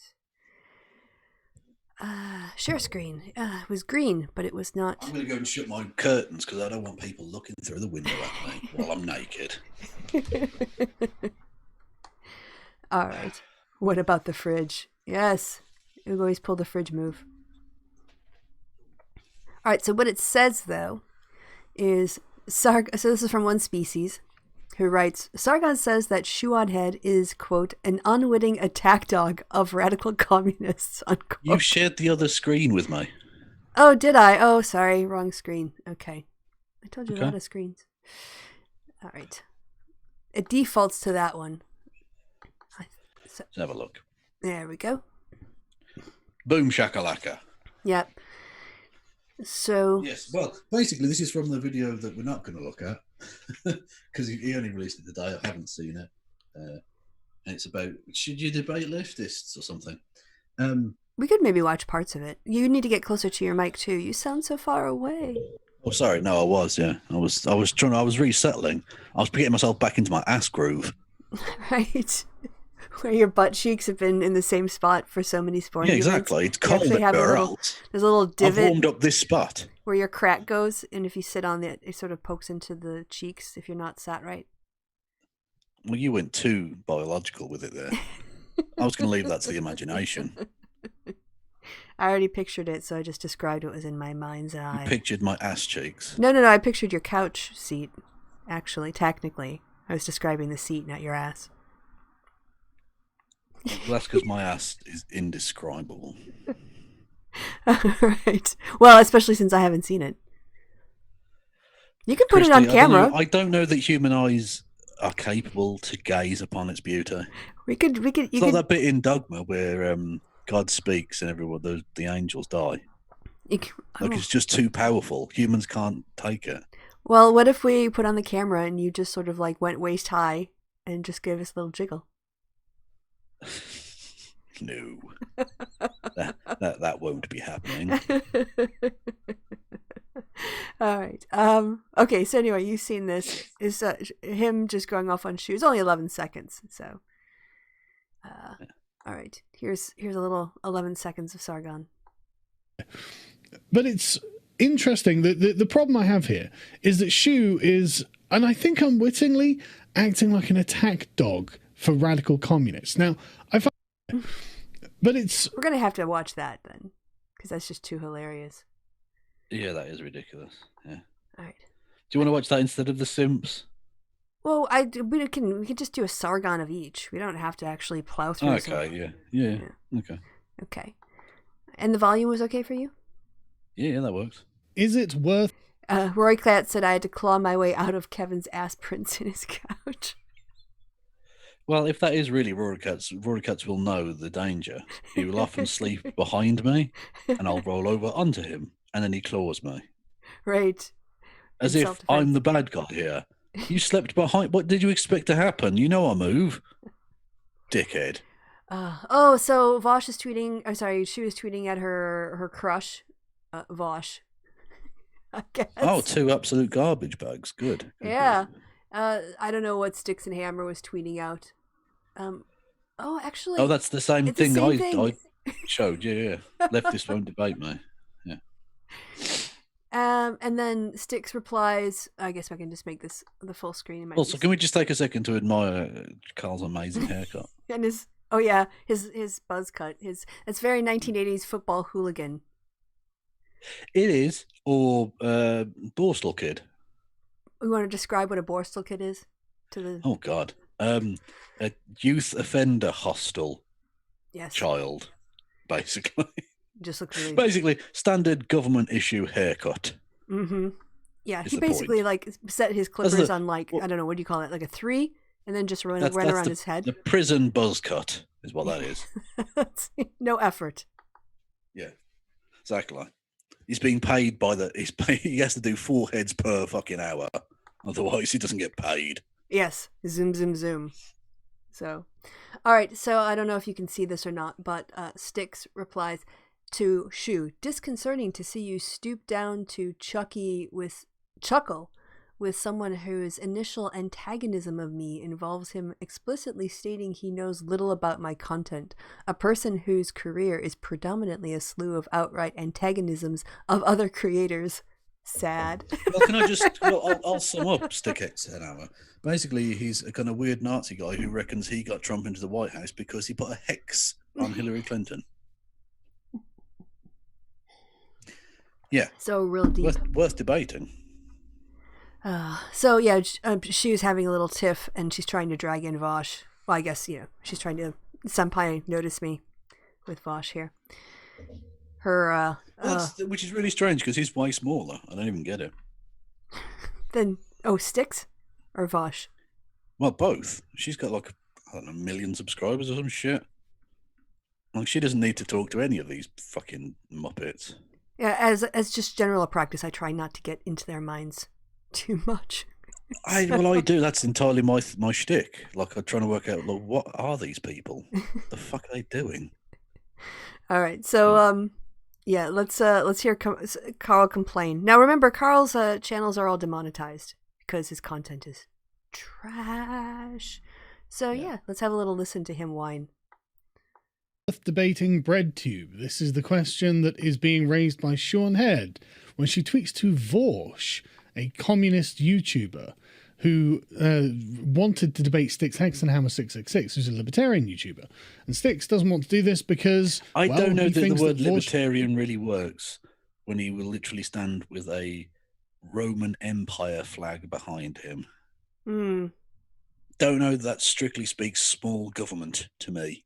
Share screen. It was green, but it was not. I'm going to go and shut my curtains because I don't want people looking through the window at me while I'm naked. All right. What about the fridge? Yes. We always pull the fridge move. All right. So what it says, though, is so this is from one species who writes, Sargon says that Whaaat head is, quote, an unwitting attack dog of radical communists, unquote. You shared the other screen with me. Oh, did I? Oh, sorry. Wrong screen. Okay. I told you a lot of screens. All right. It defaults to that one. Let's have a look. There we go. Boom shakalaka. Yep. So... Yes, well, basically this is from the video that we're not going to look at because he only released it today. I haven't seen it. And it's about, should you debate leftists or something? We could maybe watch parts of it. You need to get closer to your mic too. You sound so far away. Oh, sorry. No, I was resettling. I was getting myself back into my ass groove. Right. Where your butt cheeks have been in the same spot for so many sporting events. Exactly. It's cold everywhere else. There's a little divot. I've warmed up this spot. Where your crack goes, and if you sit on it, it sort of pokes into the cheeks if you're not sat right. Well, you went too biological with it there. I was going to leave that to the imagination. I already pictured it, so I just described what was in my mind's eye. You pictured my ass cheeks. No. I pictured your couch seat, actually, technically. I was describing the seat, not your ass. Well, that's because my ass is indescribable. Right. Well, especially since I haven't seen it. You can put Kristi, it on camera. I don't know that human eyes are capable to gaze upon its beauty. We could. It's like that bit in Dogma where God speaks and everyone, the angels die. It's just too powerful. Humans can't take it. Well, what if we put on the camera and you just sort of like went waist high and just gave us a little jiggle? No, that won't be happening. All right. Okay. So anyway, you've seen this. Is him just going off on shoes? Only 11 seconds. So, all right. Here's a little 11 seconds of Sargon. But it's interesting that the problem I have here is that Shu is, and I think unwittingly, acting like an attack dog for radical communists. Now, but it's... We're going to have to watch that then, because that's just too hilarious. Yeah, that is ridiculous. Yeah. All right. Do you want to watch that instead of The Simps? Well, we can just do a Sargon of each. We don't have to actually plow through. Okay, yeah. Okay. And the volume was okay for you? Yeah, that works. Is it worth... Roy Klatt said I had to claw my way out of Kevin's ass prints in his couch. Well, if that is really Rory Katz will know the danger. He will often sleep behind me, and I'll roll over onto him, and then he claws me. Right. As if I'm the bad guy here. You slept behind. What did you expect to happen? You know I move. Dickhead. So Vosh is tweeting. She was tweeting at her crush, Vosh. I guess. Oh, 2 absolute garbage bags. Good. Yeah. I don't know what Sticks and Hammer was tweeting out. Actually. Oh, that's the same it's the thing, same thing. I showed. Yeah. Leftists won't debate me. Yeah. And then Sticks replies, I guess I can just make this the full screen. Also, can we just take a second to admire Carl's amazing haircut? And his buzz cut. It's very 1980s football hooligan. It is, or Borstal Kid. We want to describe what a Borstal Kid is to the. Oh God, a youth offender hostel child, basically. Just looks really. Basically, standard government issue haircut. Mm-hmm. Yeah, he basically set his clippers on I don't know, what do you call it, like a 3, and then just run around his head. The prison buzz cut is what that is. No effort. Yeah, exactly. He's being paid he has to do 4 heads per fucking hour. Otherwise, he doesn't get paid. Yes. Zoom, zoom, zoom. So, all right. So, I don't know if you can see this or not, but Sticks replies to Shu, disconcerting to see you stoop down to chuckle with someone whose initial antagonism of me involves him explicitly stating he knows little about my content, a person whose career is predominantly a slew of outright antagonisms of other creators. Sad. Well, can I just... I'll sum up Stickx an hour. Basically, he's a kind of weird Nazi guy who reckons he got Trump into the White House because he put a hex on Hillary Clinton. Yeah. So real deep. Worth debating. So yeah, she was having a little tiff, and she's trying to drag in Vosh. Well, I guess she's trying to senpai notice me with Vosh here. Her which is really strange because he's way smaller. I don't even get it. Then Sticks or Vosh? Well, both. She's got like I don't know, 1 million subscribers or some shit. Like she doesn't need to talk to any of these fucking muppets. Yeah, as just general practice, I try not to get into their minds too much. I do. That's entirely my shtick. Like I'm trying to work out, what are these people? The fuck are they doing? All right, so let's hear Carl complain. Now remember, Carl's channels are all demonetized because his content is trash. So yeah, let's have a little listen to him whine. Debating BreadTube. This is the question that is being raised by Sean Head when she tweets to Vorsh, a communist YouTuber who wanted to debate Styx Hexenhammer 666, who's a libertarian YouTuber. And Styx doesn't want to do this because I don't know that the word Vorsh... libertarian really works when he will literally stand with a Roman Empire flag behind him. Don't know that strictly speaks small government to me.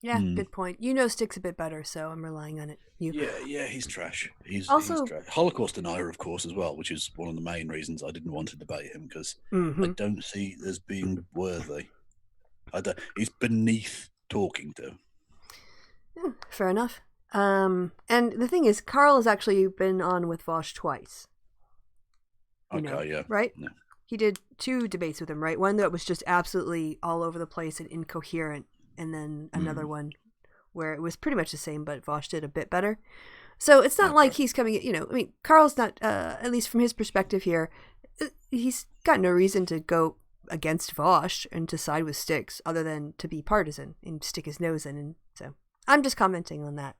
Yeah, good point. You know Styx a bit better, so I'm relying on it. Yeah, he's trash. He's also trash. Holocaust denier, of course, as well, which is one of the main reasons I didn't want to debate him, because I don't see as being worthy. He's beneath talking to. Fair enough. And the thing is, Carl has actually been on with Vosh twice. Yeah. Right? Yeah. He did 2 debates with him, right? One that was just absolutely all over the place and incoherent, and then another one where it was pretty much the same, but Vosh did a bit better. So it's not like he's coming, Carl's not, at least from his perspective here, he's got no reason to go against Vosh and to side with Styx other than to be partisan and stick his nose in. And so I'm just commenting on that.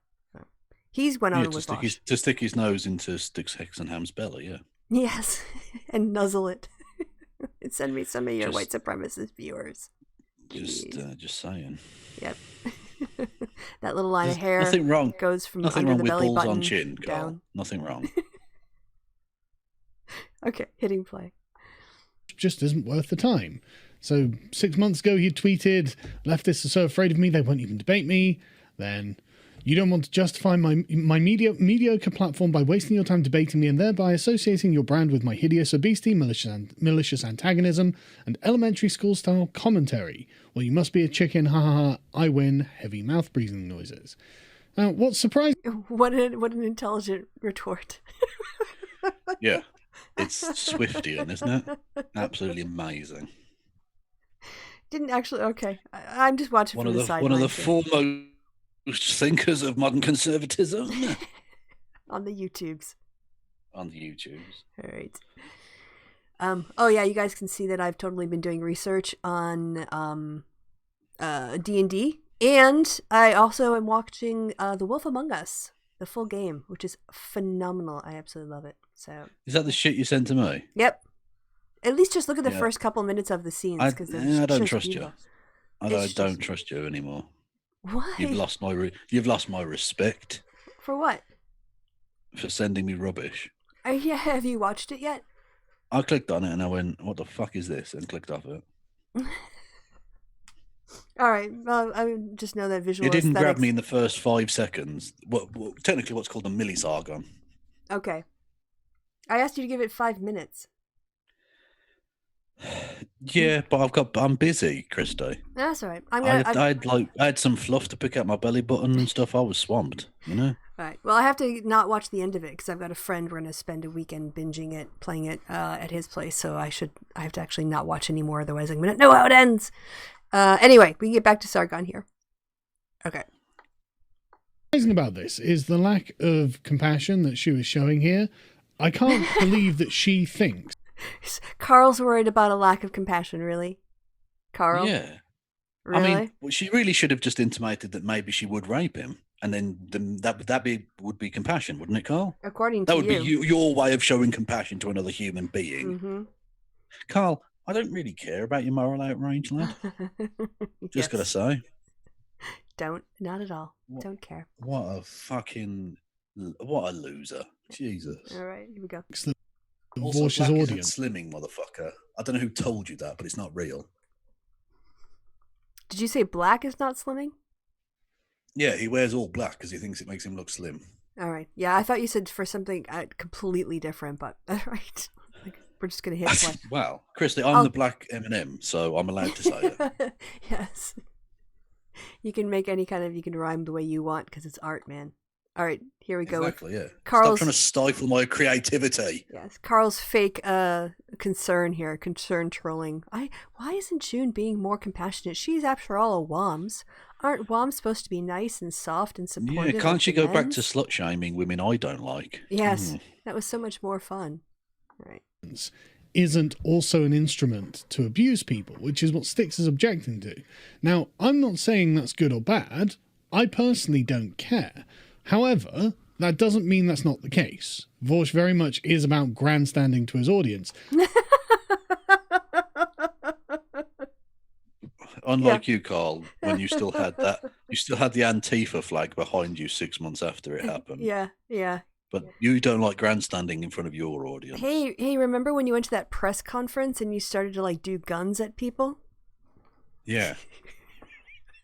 He's went on with Vosh. To stick his nose into Styx Hexenham's belly, yeah. Yes, and nuzzle it. And send me some of your white supremacist viewers. Just saying. Yep. That little line of hair nothing wrong. Goes from nothing under wrong the with belly balls button on chin, Carl. down. Nothing wrong. Okay, hitting play. Just isn't worth the time. So 6 months ago he tweeted, leftists are so afraid of me they won't even debate me. Then, you don't want to justify my mediocre platform by wasting your time debating me and thereby associating your brand with my hideous obesity, malicious antagonism, and elementary school style commentary. Well, you must be a chicken, ha ha ha, I win, heavy mouth breathing noises. Now, what's surprising... What an intelligent retort. Yeah, it's Swiftian, isn't it? Absolutely amazing. Didn't actually... Okay, I'm just watching from the sidelines. One of the foremost thinkers of modern conservatism. On the YouTubes. on the YouTubes. All right. Oh yeah, you guys can see that I've totally been doing research on D&D, and I also am watching The Wolf Among Us, the full game, which is phenomenal. I absolutely love it. So is that the shit you sent to me? Yep. At least just look at the first couple minutes of the scenes, because I don't trust beautiful. you. I don't trust you anymore. Why? You've lost my respect. For what? For sending me rubbish. Have you watched it yet? I clicked on it and I went, "What the fuck is this?" and clicked off it. All right. Well, I just know that visual. It didn't aesthetics... grab me in the first 5 seconds. Technically, what's called a millisargon. Okay. I asked you to give it 5 minutes. Yeah, but I'm busy, Kristi. That's all right. I had some fluff to pick out my belly button and stuff. I was swamped, you know. All right. Well, I have to not watch the end of it because I've got a friend. We're going to spend a weekend binging it, playing it at his place. So I have to actually not watch anymore. Otherwise, I'm going to know how it ends. Anyway, we can get back to Sargon here. Okay. Amazing about this is the lack of compassion that she was showing here. I can't believe that she thinks. Carl's worried about a lack of compassion, really? Carl? Yeah. Really? I mean, she really should have just intimated that maybe she would rape him, and then that would be compassion, wouldn't it, Carl? According to that would be your way of showing compassion to another human being. Mm-hmm. Carl, I don't really care about your moral outrage, lad. Just gotta say. Don't. Not at all. Don't care. What a loser. Jesus. All right, here we go. Also, Vorsh's black audience. isn't slimming, motherfucker. I don't know who told you that, but it's not real. Did you say black is not slimming? Yeah, he wears all black because he thinks it makes him look slim. All right. Yeah, I thought you said for something completely different, but all right. We're just going to hit black. Well, Kristi, I'm the black M&M, so I'm allowed to say it. Yes. You can make you can rhyme the way you want because it's art, man. All right, here we go. Exactly, yeah. Carl's, Stop trying to stifle my creativity. Yes, Carl's fake concern here, concern trolling. Why isn't June being more compassionate? She's, after all, a WOMS. Aren't WOMs supposed to be nice and soft and supportive? Yeah, can't she go back to slut-shaming women I don't like? Yes, that was so much more fun. Right. Isn't also an instrument to abuse people, which is what Styx is objecting to. Now, I'm not saying that's good or bad. I personally don't care. However, that doesn't mean that's not the case. Vorsh very much is about grandstanding to his audience. Unlike you, Carl, when you still had the Antifa flag behind you 6 months after it happened. Yeah. But you don't like grandstanding in front of your audience. Hey, remember when you went to that press conference and you started to do guns at people? Yeah.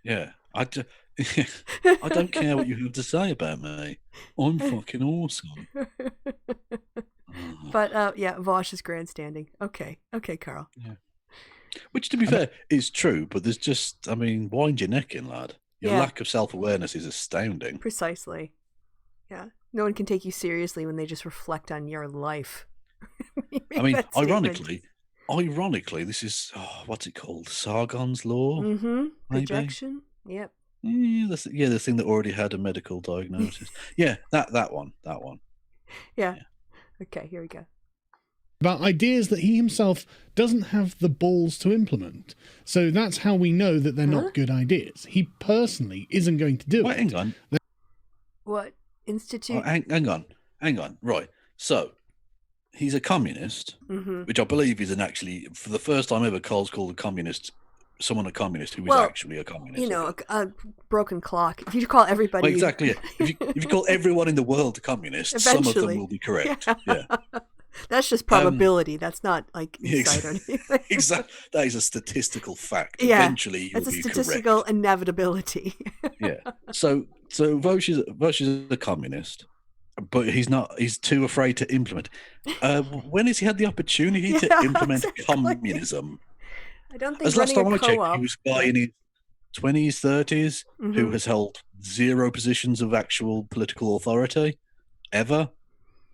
Yeah. I don't care what you have to say about me. I'm fucking awesome. But Vosh is grandstanding. Okay, Carl. Yeah. Which, to be fair, is true, but there's just, wind your neck in, lad. Your lack of self-awareness is astounding. Precisely. Yeah. No one can take you seriously when they just reflect on your life. Ironically, this is, what's it called? Sargon's Law? Mm-hmm. Projection? Yep. Yeah, the thing that already had a medical diagnosis. Yeah, that one. Yeah. Okay, here we go. About ideas that he himself doesn't have the balls to implement. So that's how we know that they're not good ideas. He personally isn't going to do it. Hang on. What? Institute? Oh, hang on. Right. So, he's a communist, which I believe is for the first time ever, Carl's called a communist a communist who is actually a communist. A broken clock. If you call everybody... Well, exactly, yeah. If you call everyone in the world a communist, some of them will be correct. Yeah. That's just probability. That's not insight or anything. Exactly. That is a statistical fact. Yeah, eventually you'll be correct. It's a statistical inevitability. Yeah. So Vosh is a communist, but he's too afraid to implement. When has he had the opportunity to implement communism? I don't think. As last time I checked, he was a guy in his 20s, 30s who has held 0 positions of actual political authority ever.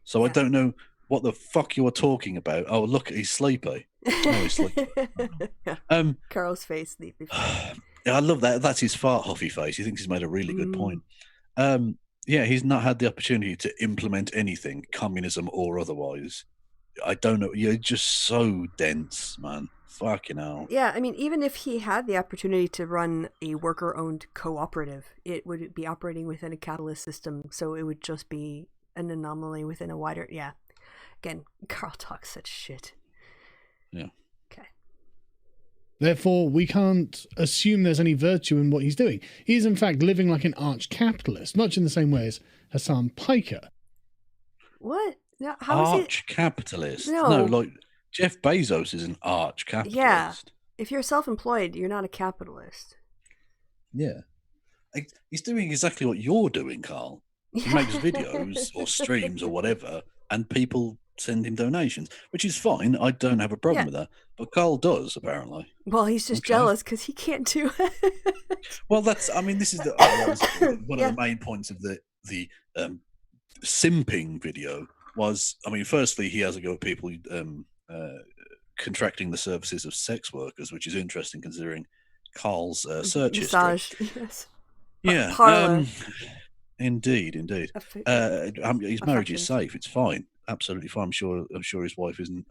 So I don't know what the fuck you are talking about. Oh, look, he's sleepy. Oh, he's sleepy. Carl's face, sleepy face. I love that. That's his fart huffy face. He thinks he's made a really good point. Yeah, he's not had the opportunity to implement anything, communism or otherwise. I don't know. You're just so dense, man. Fucking hell. Yeah, I mean, even if he had the opportunity to run a worker-owned cooperative, it would be operating within a capitalist system, so it would just be an anomaly within a wider... Yeah. Again, Carl talks such shit. Yeah. Okay. Therefore, we can't assume there's any virtue in what he's doing. He's, in fact, living like an arch-capitalist, much in the same way as Hassan Piker. What? No, how is it? Arch-capitalist? No. No, like, Jeff Bezos is an arch-capitalist. Yeah. If you're self-employed, you're not a capitalist. Yeah. He's doing exactly what you're doing, Carl. He makes videos or streams or whatever, and people send him donations, which is fine. I don't have a problem with that. But Carl does, apparently. Well, he's just jealous because he can't do it. Well, this is one of the main points of the simping video was, I mean, firstly, he has a go at people contracting the services of sex workers, which is interesting considering Carl's search history. Yes. Yeah. Indeed. His marriage is safe. It's fine. Absolutely fine. I'm sure his wife isn't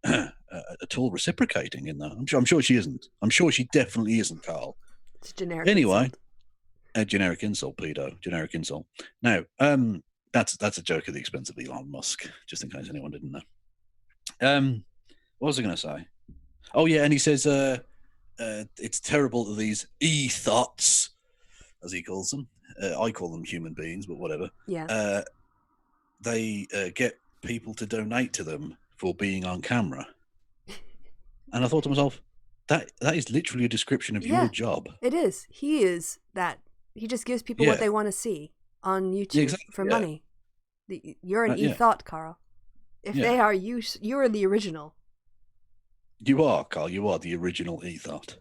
at all reciprocating in that. I'm sure she isn't. I'm sure she definitely isn't, Carl. It's generic. Anyway, insult. a generic insult, pedo. Generic insult. Now, that's a joke at the expense of Elon Musk, just in case anyone didn't know. What was I going to say? Oh yeah, and he says it's terrible that these e-thoughts, as he calls them, I call them human beings, but whatever. Yeah. They get people to donate to them for being on camera. And I thought to myself, that is literally a description of your job. It is. He is that. He just gives people what they want to see on YouTube for money. You're an e-thought, Carl. If they are, you are the original. You are, Carl. You are the original e-thought.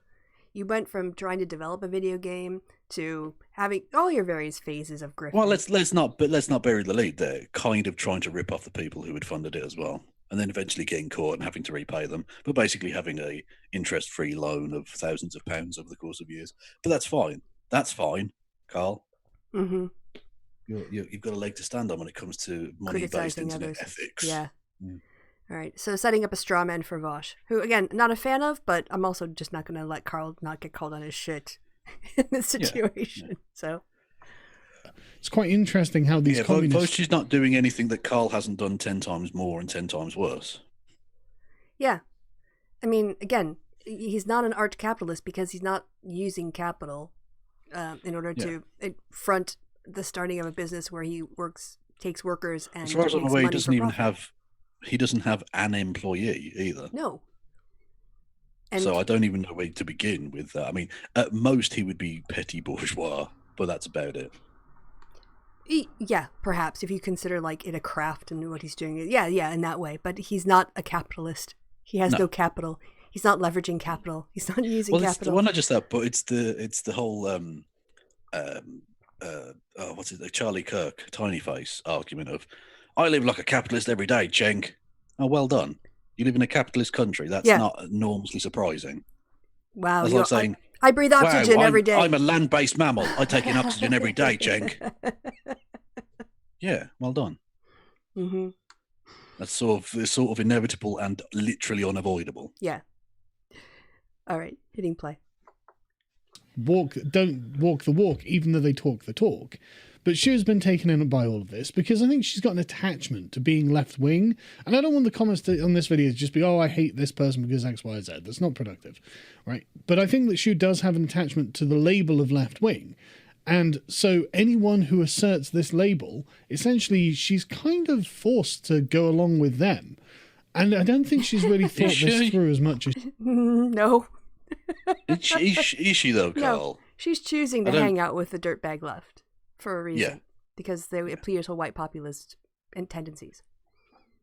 You went from trying to develop a video game to having all your various phases of grifting. Well, let's not bury the lead there. Kind of trying to rip off the people who had funded it as well, and then eventually getting caught and having to repay them. But basically having a interest-free loan of thousands of pounds over the course of years. But that's fine. That's fine, Carl. Mm-hmm. You've got a leg to stand on when it comes to money-based internet ethics. Yeah. All right, so setting up a straw man for Vosh, who, again, not a fan of, but I'm also just not going to let Carl not get called on his shit in this situation. Yeah. So it's quite interesting how these communists... Vosh is not doing anything that Carl hasn't done 10 times more and 10 times worse. Yeah. I mean, again, he's not an arch-capitalist because he's not using capital in order to front the starting of a business where he takes workers and... As far as I'm aware, he doesn't have an employee either. No. So I don't even know where to begin with that. I mean, at most he would be petty bourgeois, but that's about it. Yeah, perhaps, if you consider like it a craft and what he's doing. Yeah, in that way. But he's not a capitalist. He has no capital. He's not leveraging capital. He's not using capital. Well, not just that, but it's the whole what's it? The Charlie Kirk tiny face argument of, I live like a capitalist every day, Cenk. Oh, well done. You live in a capitalist country. That's not enormously surprising. Wow. That's like saying, I breathe oxygen every day. I'm a land-based mammal. I take in oxygen every day, Cenk. Yeah, well done. Mm-hmm. That's sort of inevitable and literally unavoidable. Yeah. All right, hitting play. Don't walk the walk, even though they talk the talk. But she has been taken in by all of this because I think she's got an attachment to being left-wing. And I don't want the comments on this video to just be, oh, I hate this person because X, Y, Z. That's not productive, right? But I think that she does have an attachment to the label of left-wing. And so anyone who asserts this label, essentially, she's kind of forced to go along with them. And I don't think she's really thought this through as much as... No. Is she though, Carl? No, she's choosing to hang out with the dirtbag left for a reason. Yeah. Because they appeal to white populist tendencies.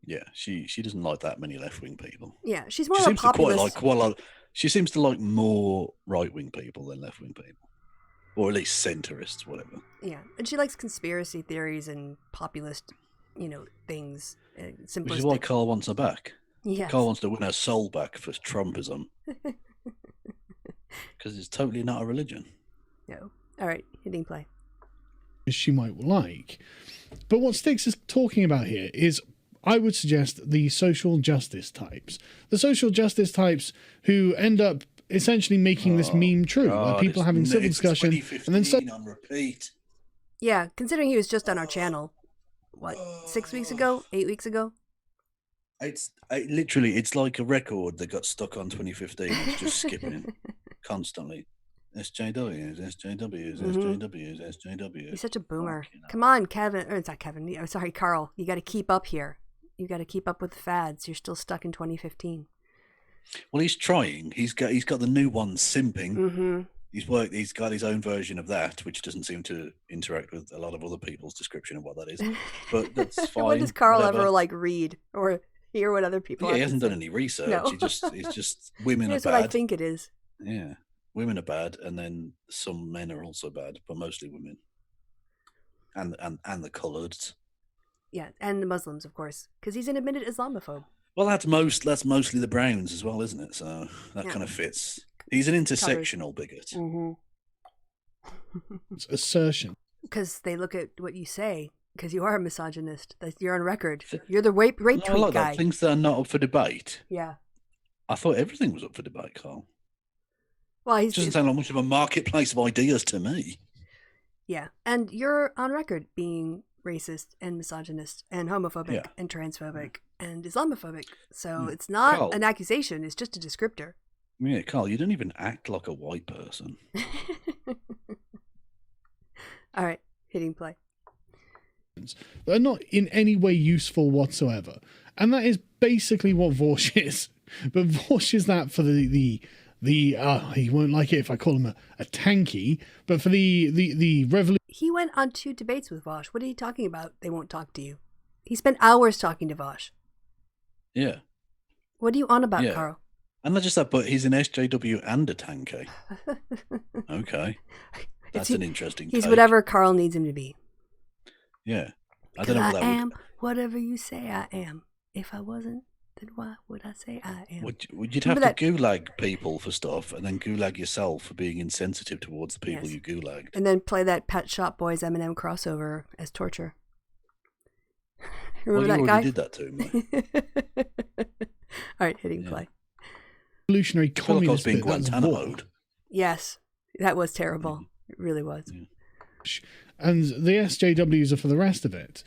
Yeah, she doesn't like that many left-wing people. Yeah, she's more of a populist. She seems to like more right-wing people than left-wing people. Or at least centrists, whatever. Yeah, and she likes conspiracy theories and populist, things. Simplistic. Which is why Carl wants her back. Yes. Carl wants to win her soul back for Trumpism. Because it's totally not a religion. No. All right, hitting play. she might like. But what Styx is talking about here is, I would suggest, the social justice types. The social justice types who end up essentially making this meme true, where people are having civil discussion and then on repeat. Yeah, considering he was just on our channel, 6 weeks ago, 8 weeks ago? It's like a record that got stuck on 2015. It's just skipping constantly. SJWs, SJWs, SJWs, SJWs. He's such a boomer. Come on, Kevin. Or it's not Kevin. Oh, sorry, Carl. You got to keep up here. You got to keep up with the fads. You're still stuck in 2015. Well, he's trying. He's got the new one, Simping. Mm-hmm. He's got his own version of that, which doesn't seem to interact with a lot of other people's description of what that is. But that's fine. What does Carl ever read or hear what other people? Yeah, he hasn't done any research. No. He's just women Here's are bad. What I think it is. Yeah, women are bad, and then some men are also bad, but mostly women, and the coloureds. Yeah, and the Muslims, of course, because he's an admitted Islamophobe. Well, that's mostly the Browns as well, isn't it? So that kind of fits. He's an intersectional bigot. Mm-hmm. It's assertion. Because they look at what you say, because you are a misogynist. You're on record. You're the rape tweet guy. That. Things that are not up for debate. Yeah. I thought everything was up for debate, Carl. Well, it doesn't sound like much of a marketplace of ideas to me. Yeah, and you're on record being racist and misogynist and homophobic and transphobic and Islamophobic. So it's not Carl, an accusation. It's just a descriptor. Yeah, Carl, you don't even act like a white person. All right, hitting play. They're not in any way useful whatsoever. And that is basically what Vorsh is. But Vorsh is that for the he won't like it if I call him a tanky, but for the revolution. He went on 2 debates with Vosh. What are you talking about? They won't talk to you. He spent hours talking to Vosh. Yeah. What are you on about, Carl? And not just that, but he's an SJW and a tanky. Okay. That's an interesting He's take. whatever Carl needs him to be. Yeah. I don't know what that am whatever you say I am. If I wasn't, then why would I say I am? You'd have to gulag people for stuff and then gulag yourself for being insensitive towards the people you gulagged. And then play that Pet Shop Boys Eminem crossover as torture. Remember that guy? You already did that to me. All right, hitting play. Revolutionary communist being Guantanamo-ed. Yes, that was terrible. It really was. Yeah. And the SJWs are for the rest of it.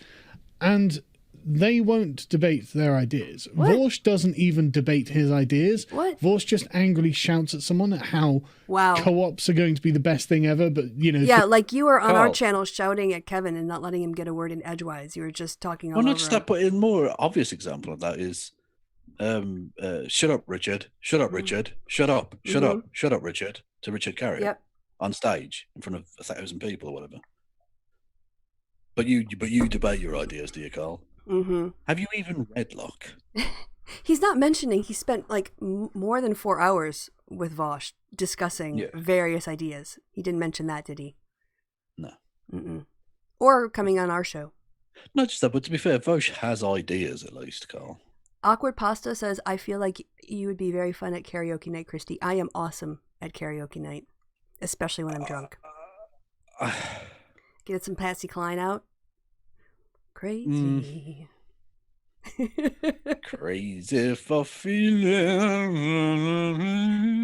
And they won't debate their ideas. Vorsh doesn't even debate his ideas. What? Vorsh just angrily shouts at someone at how co-ops are going to be the best thing ever, but Yeah, like you were on our channel shouting at Kevin and not letting him get a word in edgewise. You were just talking all over. Not just that, but a more obvious example of that is shut up, Richard. Shut up, Richard. Shut up. Shut up. Shut up, Richard. To Richard Carrier on stage in front of 1,000 people or whatever. But you debate your ideas, do you, Carl? Mm-hmm. Have you even read Locke? He's not mentioning he spent like more than 4 hours with Vosh discussing various ideas. He didn't mention that, did he? No. Mm-mm. Or coming on our show. Not just that, but to be fair, Vosh has ideas at least, Carl. Awkward Pasta says, I feel like you would be very fun at karaoke night, Kristi. I am awesome at karaoke night, especially when I'm drunk. Get some Patsy Cline out. Crazy. Crazy for feeling.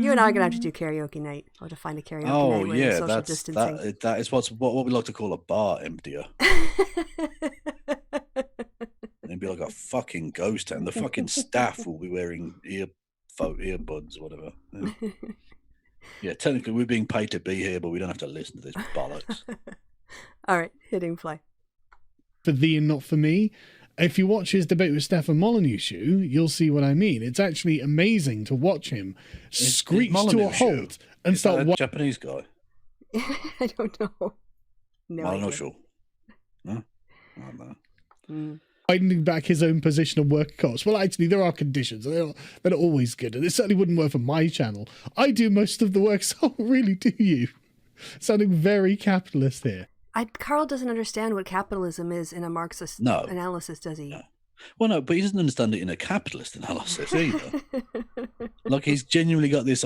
You and I are gonna have to do karaoke night. I'll have to find a karaoke night with social distancing. That is what we like to call a bar emptier. It'd be like a fucking ghost town. The fucking staff will be wearing earbuds or whatever. Yeah, technically we're being paid to be here, but we don't have to listen to this bollocks. All right, hitting play. For thee and not for me. If you watch his debate with Stefan Molyneux, you'll see what I mean. It's actually amazing to watch him screech to a halt and start. Japanese guy. I don't know. No Molyneux. No, I don't know. Widening back his own position on worker co-ops. Well, actually, there are conditions. They're not always good, and it certainly wouldn't work for my channel. I do most of the work, so really do you. Sounding very capitalist here. Carl doesn't understand what capitalism is in a Marxist analysis, does he? No. Well, no, but he doesn't understand it in a capitalist analysis either. Like, he's genuinely got this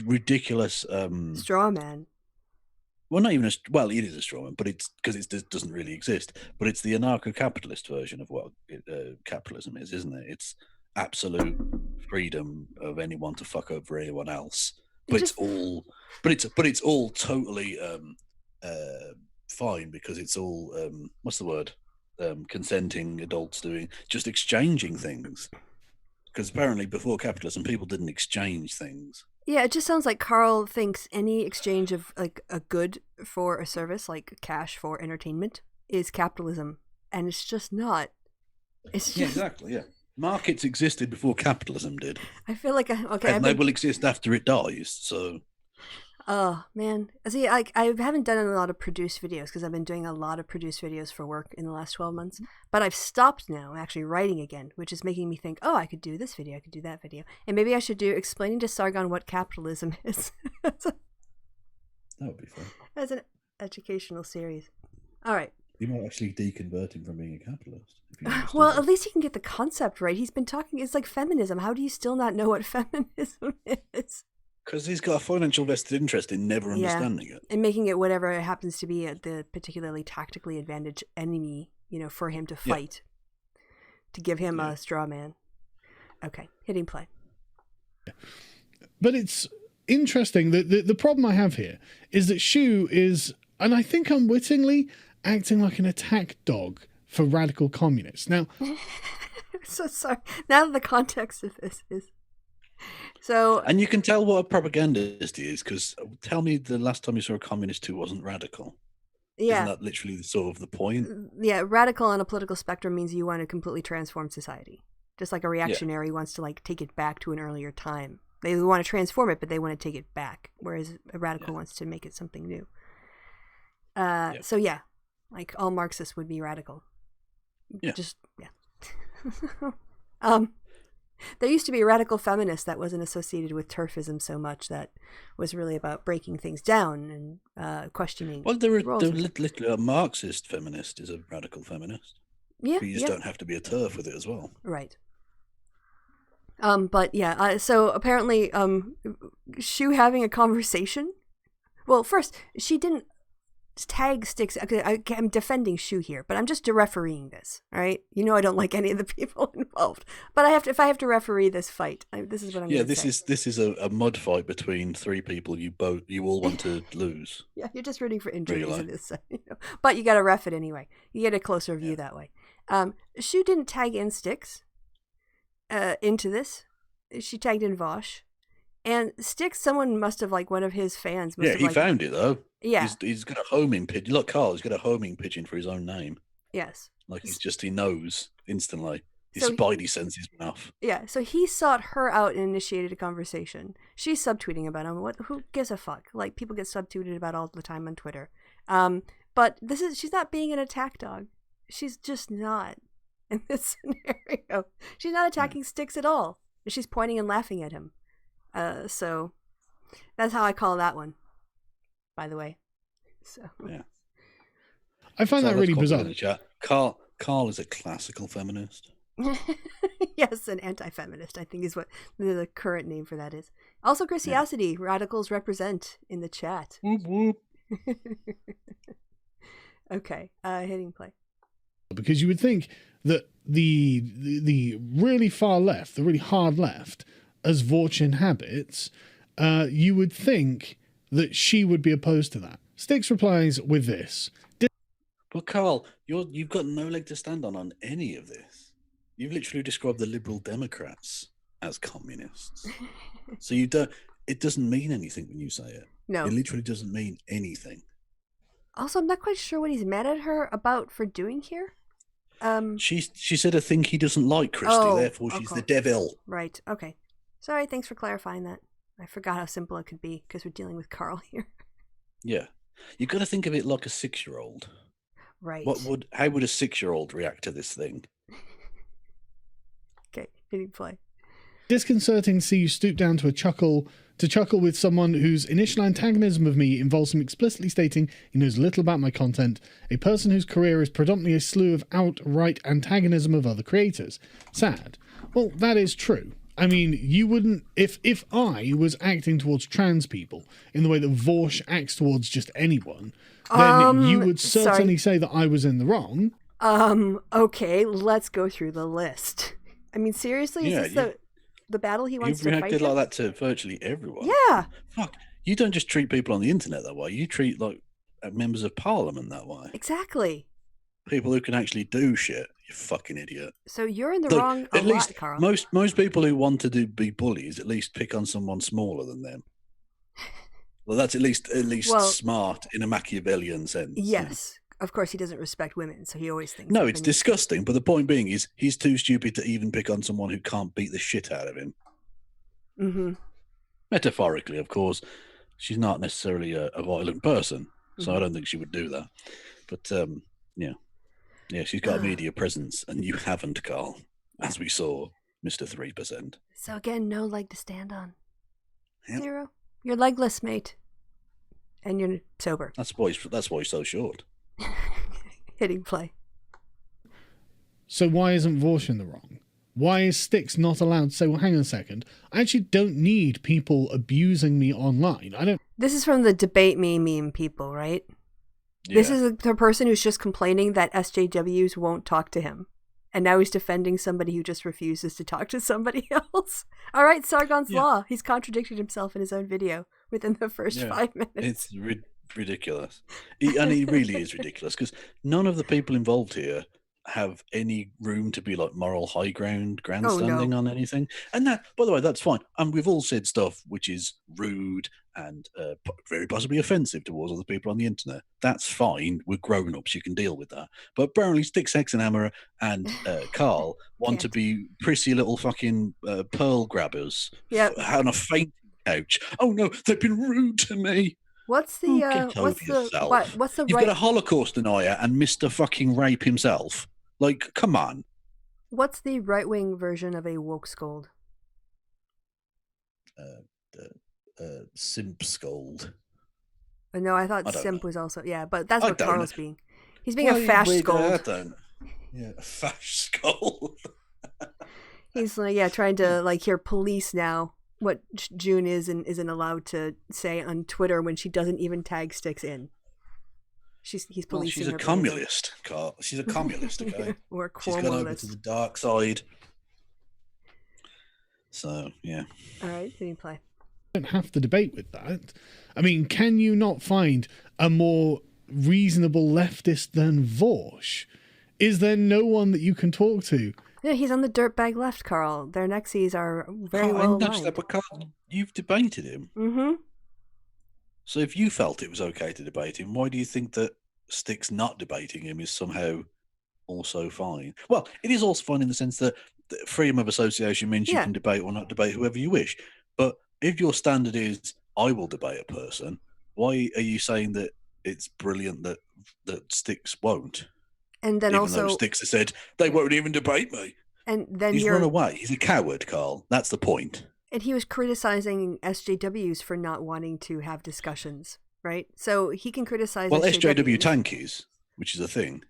ridiculous... straw man. Well, not even well, it is a straw man, but it's because it doesn't really exist. But it's the anarcho-capitalist version of what capitalism is, isn't it? It's absolute freedom of anyone to fuck over anyone else. But it's all totally fine because it's all what's the word? Consenting adults just exchanging things. Because apparently before capitalism, people didn't exchange things. Yeah, it just sounds like Carl thinks any exchange of like a good for a service, like cash for entertainment, is capitalism, and it's just not. It's just... Yeah, exactly. Yeah, markets existed before capitalism did. I feel like and they will exist after it dies. So. Oh man, see, I haven't done a lot of produced videos because I've been doing a lot of produced videos for work in the last 12 months. But I've stopped now. I'm actually writing again, which is making me think, oh, I could do this video, I could do that video, and maybe I should do explaining to Sargon what capitalism is. That would be fun. As an educational series. All right. You might actually deconvert him from being a capitalist. Well, at least he can get the concept right. He's been talking. It's like feminism. How do you still not know what feminism is? Because he's got a financial vested interest in never understanding it. And making it whatever it happens to be the particularly tactically advantaged enemy, for him to fight. To give him a straw man. Okay, hitting play. But it's interesting that the problem I have here is that Shu is, and I think unwittingly, acting like an attack dog for radical communists. Now... So sorry. Now the context of this is... So, and you can tell what a propagandist he is because tell me the last time you saw a communist who wasn't radical. Yeah. Isn't that literally sort of the point? Yeah, radical on a political spectrum means you want to completely transform society. Just like a reactionary wants to like take it back to an earlier time. They want to transform it, but they want to take it back. Whereas a radical wants to make it something new. So yeah, like all Marxists would be radical. Yeah. There used to be a radical feminist that wasn't associated with turfism so much, that was really about breaking things down and questioning. Well, there literally a Marxist feminist is a radical feminist. Yeah, but you just don't have to be a turf with it as well. Right. But yeah, so apparently, Shu having a conversation. Well, first she didn't tag Sticks. I'm defending Shu here, but I'm just refereeing this. All right, I don't like any of the people involved, but if I have to referee this fight, this is what I'm. Yeah, this is a mud fight between three people you all want to lose. Yeah, you're just rooting for injuries in this, but you got to ref it anyway. You get a closer view that way. Shu didn't tag in Sticks into this. She tagged in Vosh. And Sticks, someone must have, like, one of his fans must have, he found it, though. Yeah. He's got a homing pigeon. Look, Carl, he's got a homing pigeon for his own name. Yes. Like, he knows instantly. His spidey sense is enough. Yeah, so he sought her out and initiated a conversation. She's subtweeting about him. Who gives a fuck? Like, people get subtweeted about all the time on Twitter. But she's not being an attack dog. She's just not in this scenario. She's not attacking Sticks at all. She's pointing and laughing at him. So that's how I call that one, by the way. So yeah, I find that really bizarre. Carl is a classical feminist. Yes, an anti-feminist, I think is what the current name for that is. Also, Kristiacity, radicals represent in the chat. Whoop, whoop. Okay, hitting play. Because you would think that the really far left, the really hard left, as Vorch inhabits, you would think that she would be opposed to that. Sticks replies with this. But Carl, you've got no leg to stand on any of this. You've literally described the Liberal Democrats as communists. So it doesn't mean anything when you say it. No. It literally doesn't mean anything. Also, I'm not quite sure what he's mad at her about for doing here. She said a thing he doesn't like, Kristi, therefore she's the devil. Right, okay. Sorry, thanks for clarifying that. I forgot how simple it could be because we're dealing with Carl here. Yeah. You've got to think of it like a 6-year-old. Right. How would a 6-year-old react to this thing? Okay, hitting play. Disconcerting to see you stoop down to chuckle with someone whose initial antagonism of me involves him explicitly stating he knows little about my content, a person whose career is predominantly a slew of outright antagonism of other creators. Sad. Well, that is true. I mean, you wouldn't if I was acting towards trans people in the way that Vorsh acts towards just anyone, then you would certainly say that I was in the wrong. Okay, let's go through the list. I mean, seriously, is this the battle he wants to fight? You've reacted like that to virtually everyone. Yeah. Fuck. You don't just treat people on the internet that way. You treat like members of parliament that way. Exactly. People who can actually do shit. You fucking idiot. So you're in the wrong a lot, Carl. Most people who want to be bullies at least pick on someone smaller than them. Well, that's at least smart in a Machiavellian sense. Yes. Of course, he doesn't respect women, so he always thinks... No, it's disgusting, but the point being is he's too stupid to even pick on someone who can't beat the shit out of him. Mm-hmm. Metaphorically, of course. She's not necessarily a violent person, so I don't think she would do that. But, yeah. Yeah, she's got a media presence, and you haven't, Carl, as we saw, Mr. 3%. So again, no leg to stand on. Yep. 0. You're legless, mate. And you're sober. That's why he's so short. Hitting play. So why isn't Vorsh in the wrong? Why is Styx not allowed to say, well, hang on a second, I actually don't need people abusing me online. This is from the debate meme people, right? Yeah. This is the person who's just complaining that SJWs won't talk to him. And now he's defending somebody who just refuses to talk to somebody else. All right, Sargon's Law. He's contradicted himself in his own video within the first 5 minutes. It's ridiculous. And it really is ridiculous because none of the people involved here have any room to be like moral high ground grandstanding on anything. And that, by the way, that's fine. And we've all said stuff which is rude and very possibly offensive towards other people on the internet. That's fine. We're grown-ups. You can deal with that. But apparently Styx Hexenhammer and Carl want to be prissy little fucking pearl grabbers on a fainting couch. Oh no, they've been rude to me. What's the You've got a Holocaust denier and Mr. fucking Rape himself. Like, come on. What's the right-wing version of a woke scold? Simp scold. No, I thought simp was also but that's what Carl's being. He's being a fash scold. Yeah, a fash scold. He's like trying to hear police now what June is and isn't allowed to say on Twitter when she doesn't even tag Styx in. He's policing. She's a communist, Carl. She's a communist, okay? Or she's gone over to the dark side. So, yeah. All right, hitting play. Don't have to debate with that. I mean, can you not find a more reasonable leftist than Vorsh? Is there no one that you can talk to? Yeah, he's on the dirtbag left, Carl. Their nexies are very well aligned. But Carl, you've debated him. Mm-hmm. So if you felt it was okay to debate him, why do you think that Styx not debating him is somehow also fine? Well, it is also fine in the sense that freedom of association means you can debate or not debate whoever you wish. But if your standard is, I will debate a person, why are you saying that it's brilliant that Styx won't? And then even though Styx has said, they won't even debate me. And then he's run away. He's a coward, Carl. That's the point. And he was criticizing SJWs for not wanting to have discussions, right? So he can criticize SJW tankies, which is a thing.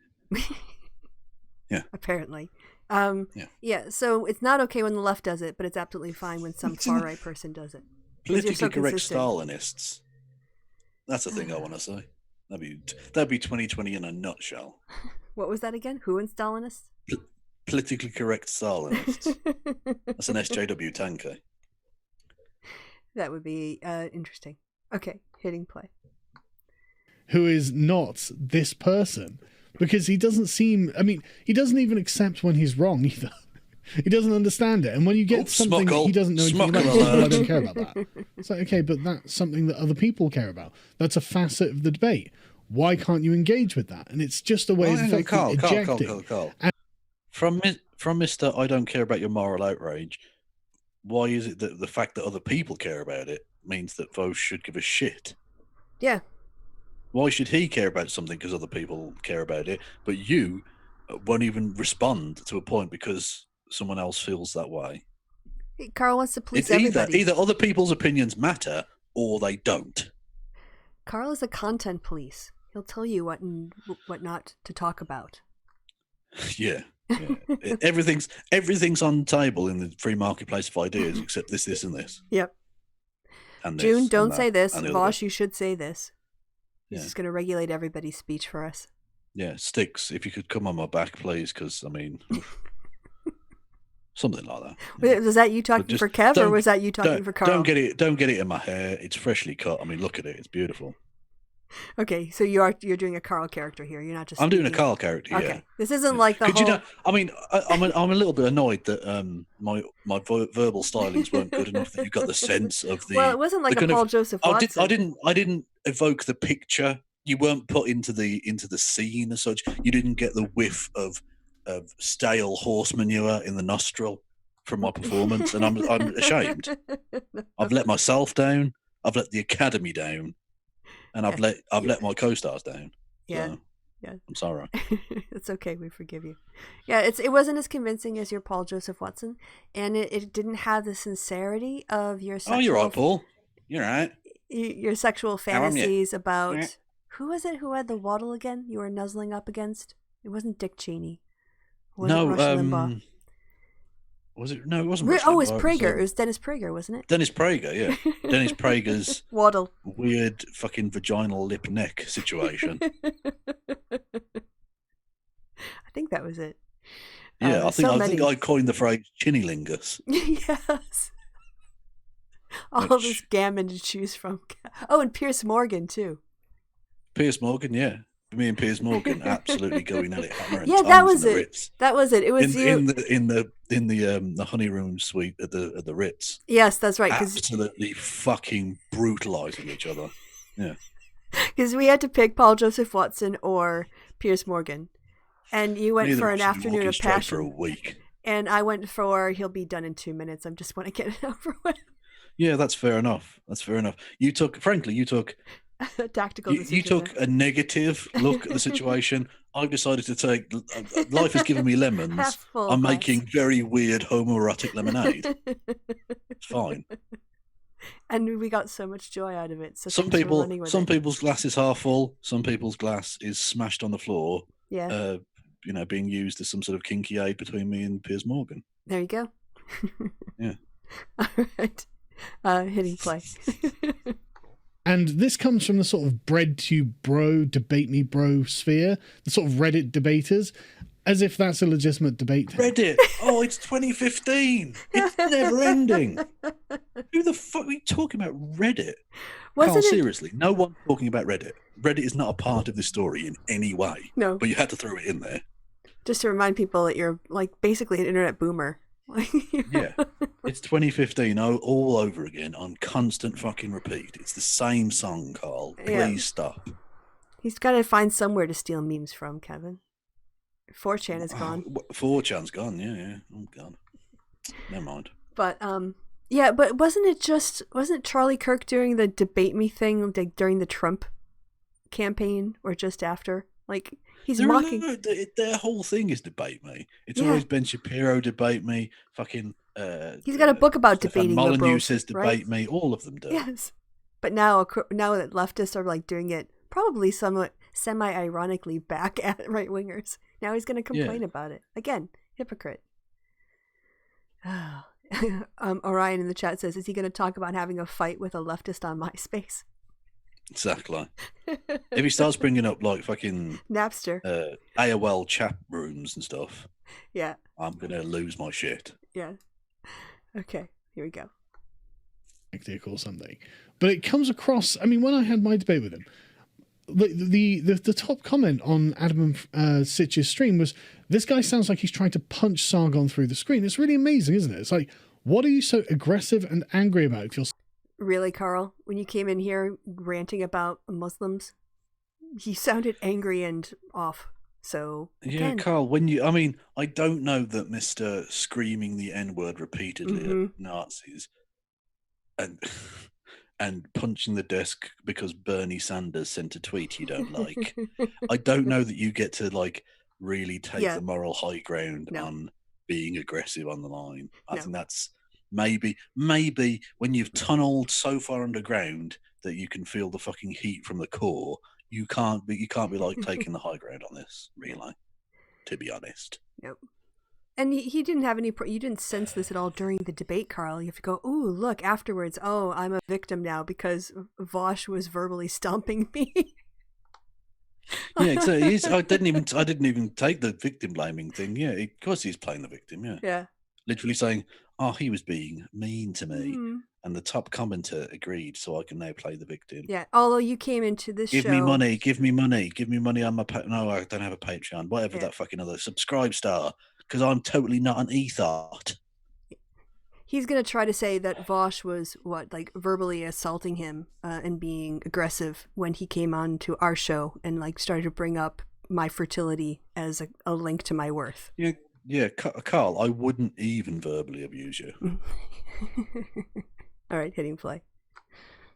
Yeah. Apparently. So it's not okay when the left does it, but it's absolutely fine when some far-right person does it. Politically correct Stalinists. That's the thing I want to say. That'd be 2020 in a nutshell. What was that again? Who in Stalinists? Politically correct Stalinists. That's an SJW tanker. That would be interesting. Okay, hitting play. Who is not this person? Because he doesn't seem... I mean, he doesn't even accept when he's wrong either. He doesn't understand it. And when you get something that he doesn't know anything about, I don't care about that. It's like, okay, but that's something that other people care about. That's a facet of the debate. Why can't you engage with that? And it's just a way of effectively ejecting. Carl. From Mr. I don't care about your moral outrage, why is it that the fact that other people care about it means that Vos should give a shit? Yeah. Why should he care about something because other people care about it, but you won't even respond to a point because someone else feels that way? Carl wants to please everybody. Either other people's opinions matter or they don't. Carl is a content police. He'll tell you what not to talk about. Yeah. Yeah. Everything's on the table in the free marketplace of ideas except this, and this. Yep. And this, June, and don't that, say this. and the other Vosh, bit. you should say this. This Yeah. is going to regulate everybody's speech for us. Yeah, Sticks, if you could come on my back, please, because, I mean, something like that. Yeah. Was that you talking for Kev, or was that you talking for Carl? Don't get it in my hair. It's freshly cut. I mean, look at it. It's beautiful. Okay, so you're doing a Carl character here. You're not just. I'm doing a Carl character. Okay, yeah. this isn't like the Could whole. you know? I mean, I'm a little bit annoyed that my verbal stylings weren't good enough. That you got the sense of the. Well, it wasn't like a Paul Joseph Watson. I didn't evoke the picture. You weren't put into the scene as such. You didn't get the whiff of stale horse manure in the nostril from my performance, and I'm ashamed. I've let myself down. I've let the Academy down. And I've let my co-stars down. Yeah, so yeah. I'm sorry. It's okay. We forgive you. Yeah, it wasn't as convincing as your Paul Joseph Watson, and it didn't have the sincerity of your. Oh, you're right, Paul. You're right. Your sexual fantasies about who was it who had the waddle again? You were nuzzling up against. It wasn't Dick Cheney. It wasn't Rush Limbaugh. Was it? No, it wasn't. It was Prager. It was Dennis Prager, wasn't it? Dennis Prager, yeah. Dennis Prager's waddle. Weird fucking vaginal lip neck situation. I think that was it. Yeah, I think I coined the phrase chinnilingus. Yes. All this gammon to choose from. Oh, and Piers Morgan too. Piers Morgan, yeah. Me and Piers Morgan absolutely going at it, hammer and yeah, tongs that was in it. the Ritz. That was it. It was in the honey room suite at the Ritz. Yes, that's right. Absolutely fucking brutalizing each other. Yeah. Because we had to pick Paul Joseph Watson or Piers Morgan, and you went for an afternoon of passion for a week, and I went for he'll be done in 2 minutes. I just want to get it over with. Yeah, that's fair enough. You took a tactical decision. You took a negative look at the situation. I've decided to take. Life has given me lemons. I'm making very weird homoerotic lemonade. It's fine. And we got so much joy out of it. So some people's glass is half full. Some people's glass is smashed on the floor. Yeah. Being used as some sort of kinky aid between me and Piers Morgan. There you go. Yeah. All right. Hitting play. And this comes from the sort of bread to bro, debate me bro sphere, the sort of Reddit debaters, as if that's a legitimate debate. Reddit? Oh, it's 2015. It's never ending. Who the fuck are you talking about Reddit? Carl, seriously, no one's talking about Reddit. Reddit is not a part of this story in any way. No. But you had to throw it in there. Just to remind people that you're like basically an internet boomer. Yeah, it's 2015 all over again on constant fucking repeat. It's the same song, Carl. Please stop. He's got to find somewhere to steal memes from, Kevin. 4chan is gone. 4chan's gone, yeah. Oh, God. Never mind. But, but wasn't Charlie Kirk doing the debate me thing like, during the Trump campaign or just after? Like, he's mocking. Their whole thing is debate me. It's always Ben Shapiro debate me. Fucking. He's got a book about debating Molyneux liberals. says debate right? me. All of them do. Yes, but now that leftists are like doing it, probably somewhat semi-ironically back at right wingers. Now he's going to complain about it again. Hypocrite. Orion in the chat says, "Is he going to talk about having a fight with a leftist on MySpace?" Exactly. If he starts bringing up like fucking Napster, AOL chat rooms and stuff, yeah, I'm gonna lose my shit. Yeah. Okay, here we go. Or something, but it comes across. I mean, when I had my debate with him, the top comment on Adam and Sitch's stream was, "This guy sounds like he's trying to punch Sargon through the screen." It's really amazing, isn't it? It's like, what are you so aggressive and angry about? If you're Really, Carl, when you came in here ranting about Muslims, you sounded angry and off. So again. Yeah, Carl, I don't know that Mr. Screaming the N-word repeatedly at Nazis and punching the desk because Bernie Sanders sent a tweet you don't like. I don't know that you get to like really take the moral high ground on being aggressive on the line. I think that's maybe when you've tunneled so far underground that you can feel the fucking heat from the core, you can't be like taking the high ground on this, really, to be honest. Nope. And he didn't have any. You didn't sense this at all during the debate, Carl. You have to go, ooh, look afterwards. Oh, I'm a victim now because Vosh was verbally stomping me. Yeah, exactly. I didn't even take the victim blaming thing. Yeah, of course he's playing the victim. Yeah, Yeah. literally saying, "Oh, he was being mean to me," Mm. and the top commenter agreed, so I can now play the victim. Yeah. Although you came into this Give show. me money, give me money, give me money on my no, I don't have a Patreon. Whatever that fucking other subscribe star, because I'm totally not an ethot. He's going to try to say that Vosh was verbally assaulting him and being aggressive when he came on to our show and started to bring up my fertility as a link to my worth. Yeah, Carl, I wouldn't even verbally abuse you. All right, hitting play.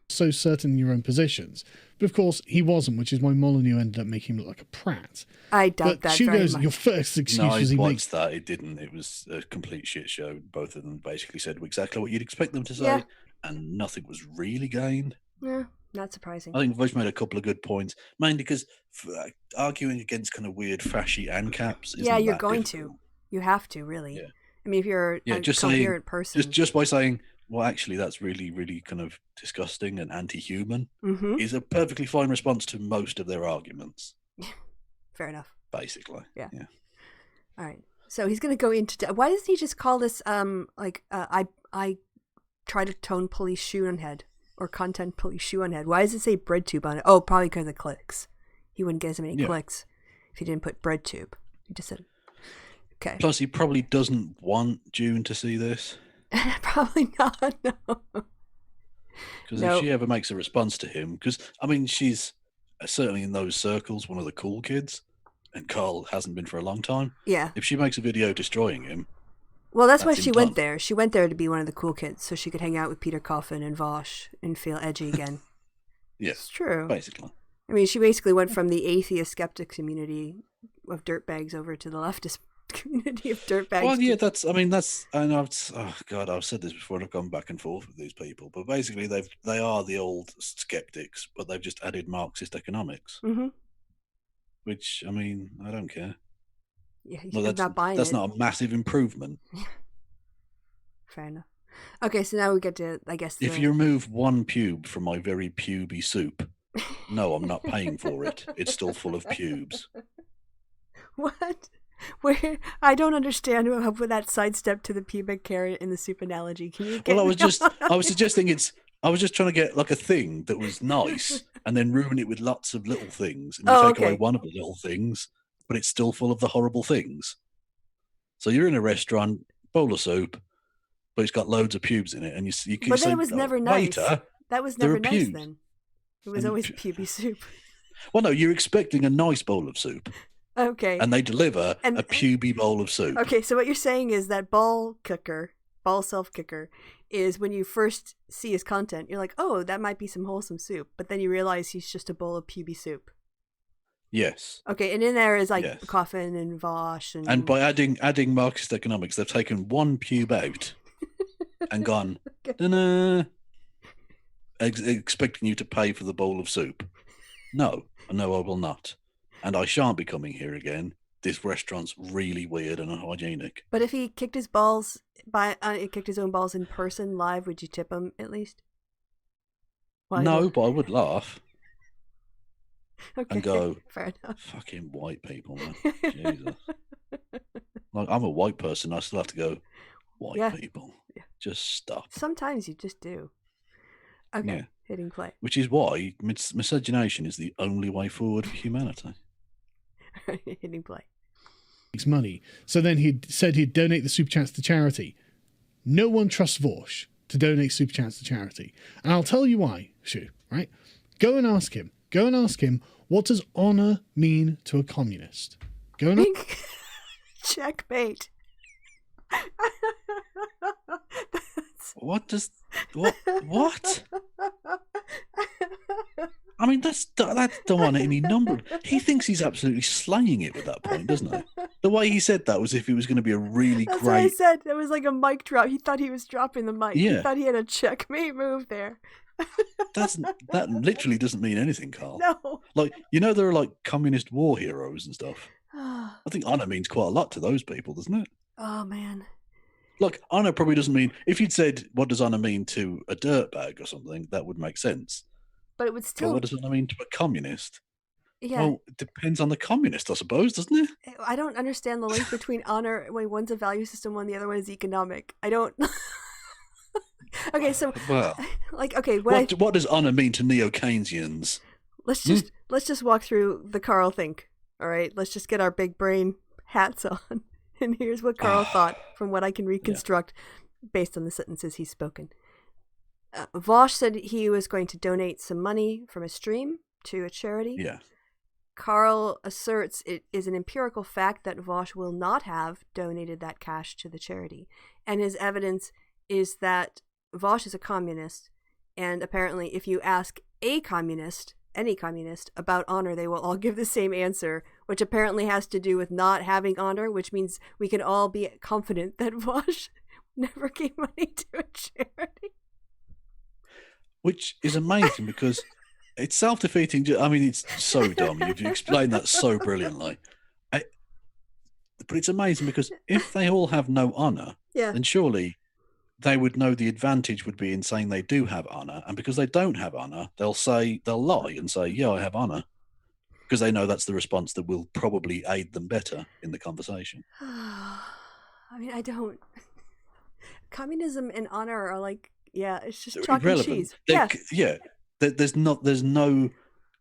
So certain in your own positions. But of course, he wasn't, which is why Molyneux ended up making him look like a prat. I doubt that Shu very goes, much. your first excuse No, was he he watched makes... that. It didn't. It was a complete shit show. Both of them basically said exactly what you'd expect them to say, Yeah. and nothing was really gained. Yeah, not surprising. I think Vosh made a couple of good points, mainly because arguing against kind of weird fashy ANCAPs isn't you're that going difficult. to. You have to, really. Yeah. I mean, if you're a coherent person. Just by saying, well, actually, that's really, really kind of disgusting and anti-human, is a perfectly fine response to most of their arguments. Fair enough. Basically. Yeah. Yeah. All right. So he's going to go into... Why doesn't he just call this, I try to tone police shoe on head or content police shoe on head? Why does it say bread tube on it? Oh, probably because of clicks. He wouldn't get as many clicks if he didn't put bread tube. He just said... Okay. Plus, he probably doesn't want June to see this. Probably not, no. Because if she ever makes a response to him, because, I mean, she's certainly in those circles one of the cool kids, and Carl hasn't been for a long time. Yeah. If she makes a video destroying him... Well, that's why she went there. She went there to be one of the cool kids, so she could hang out with Peter Coffin and Vosh and feel edgy again. Yeah. It's true. Basically. I mean, she basically went from the atheist skeptic community of dirtbags over to the leftist community of dirtbags. Well, yeah, I've said this before and I've gone back and forth with these people, but basically they are the old skeptics, but they've just added Marxist economics. Mm-hmm. Which, I mean, I don't care. Yeah, you're not buying that's it. not a massive improvement. Fair enough. Okay, so now we get to, I guess... If you remove one pube from my very puby soup, no, I'm not paying for it. It's still full of pubes. What? Where? I don't understand how that sidestep to the pubic carrot in the soup analogy. Can you get... Well, I was suggesting I was just trying to get like a thing that was nice and then ruin it with lots of little things. And you take away one of the little things, but it's still full of the horrible things. So you're in a restaurant, bowl of soup, but it's got loads of pubes in it. And you can But say, then it was never nice. Waiter, that was never nice pubes. then. It was always puby soup. Well, no, you're expecting a nice bowl of soup. Okay. And they deliver a puby bowl of soup. Okay, so what you're saying is that ball self-kicker, is when you first see his content, you're like, oh, that might be some wholesome soup. But then you realize he's just a bowl of puby soup. Yes. Okay, and in there is Coffin and Vosh. And by adding Marxist economics, they've taken one pube out and gone, expecting you to pay for the bowl of soup. No, I will not. And I shan't be coming here again. This restaurant's really weird and unhygienic. But if he kicked his balls kicked his own balls in person live, would you tip him at least? No, but I would laugh. Okay, and go, fair enough. Fucking white people, man. Jesus. Like, I'm a white person. I still have to go, white people. Yeah. Just stop. Sometimes you just do. Okay, yeah. Hitting play. Which is why miscegenation is the only way forward for humanity. Hitting play. Makes money. So then he said he'd donate the super chats to charity. No one trusts Vosh to donate super chats to charity. And I'll tell you why, Shu, right? Go and ask him, what does honor mean to a communist? Go and Checkmate. What? I mean, that don't want any number. He thinks he's absolutely slaying it at that point, doesn't he? The way he said that was if it was going to be a really That's great... what I said. It was like a mic drop. He thought he was dropping the mic. Yeah. He thought he had a checkmate move there. That literally doesn't mean anything, Carl. No. Like, there are like communist war heroes and stuff. I think honor means quite a lot to those people, doesn't it? Oh man. Like, honor probably doesn't mean, if you'd said, what does honor mean to a dirtbag or something, that would make sense. But it would But still. what does honor mean to a communist? Yeah. Well, it depends on the communist, I suppose, doesn't it? I don't understand the link between honor when one's a value system, one the other one is economic. I don't. Okay, so Well, like okay, what does honor mean to neo-Keynesians? let's just walk through the Carl think. All right, let's just get our big brain hats on. And here's what Carl thought from what I can reconstruct based on the sentences he's spoken. Vosh said he was going to donate some money from a stream to a charity. Yeah. Carl asserts it is an empirical fact that Vosh will not have donated that cash to the charity. And his evidence is that Vosh is a communist, and apparently if you ask a communist, any communist, about honor, they will all give the same answer, which apparently has to do with not having honor, which means we can all be confident that Vosh never gave money to a charity. Which is amazing because it's self-defeating. I mean, it's so dumb. You've explained that so brilliantly. But it's amazing because if they all have no honor, then surely they would know the advantage would be in saying they do have honor. And because they don't have honor, they'll lie and say, yeah, I have honor. Because they know that's the response that will probably aid them better in the conversation. I mean, I don't. Communism and honor are like, it's just chalk and cheese. There's no.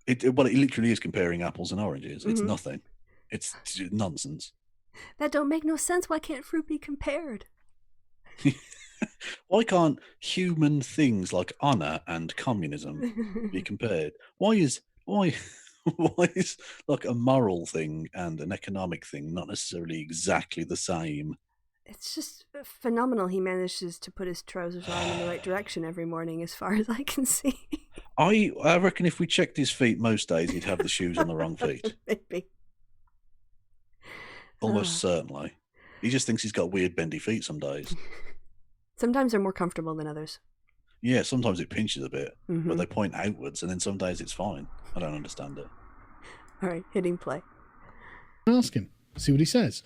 It literally is comparing apples and oranges. Mm-hmm. It's nothing. It's nonsense. That don't make no sense. Why can't fruit be compared? Why can't human things like honor and communism be compared? Why is like a moral thing and an economic thing not necessarily exactly the same? It's just phenomenal he manages to put his trousers on in the right direction every morning, as far as I can see. I reckon if we checked his feet most days, he'd have the shoes on the wrong feet. Maybe. Almost certainly. He just thinks he's got weird bendy feet some days. Sometimes they're more comfortable than others. Yeah, sometimes it pinches a bit, but they point outwards, and then some days it's fine. I don't understand it. All right, hitting play. Ask him. See what he says.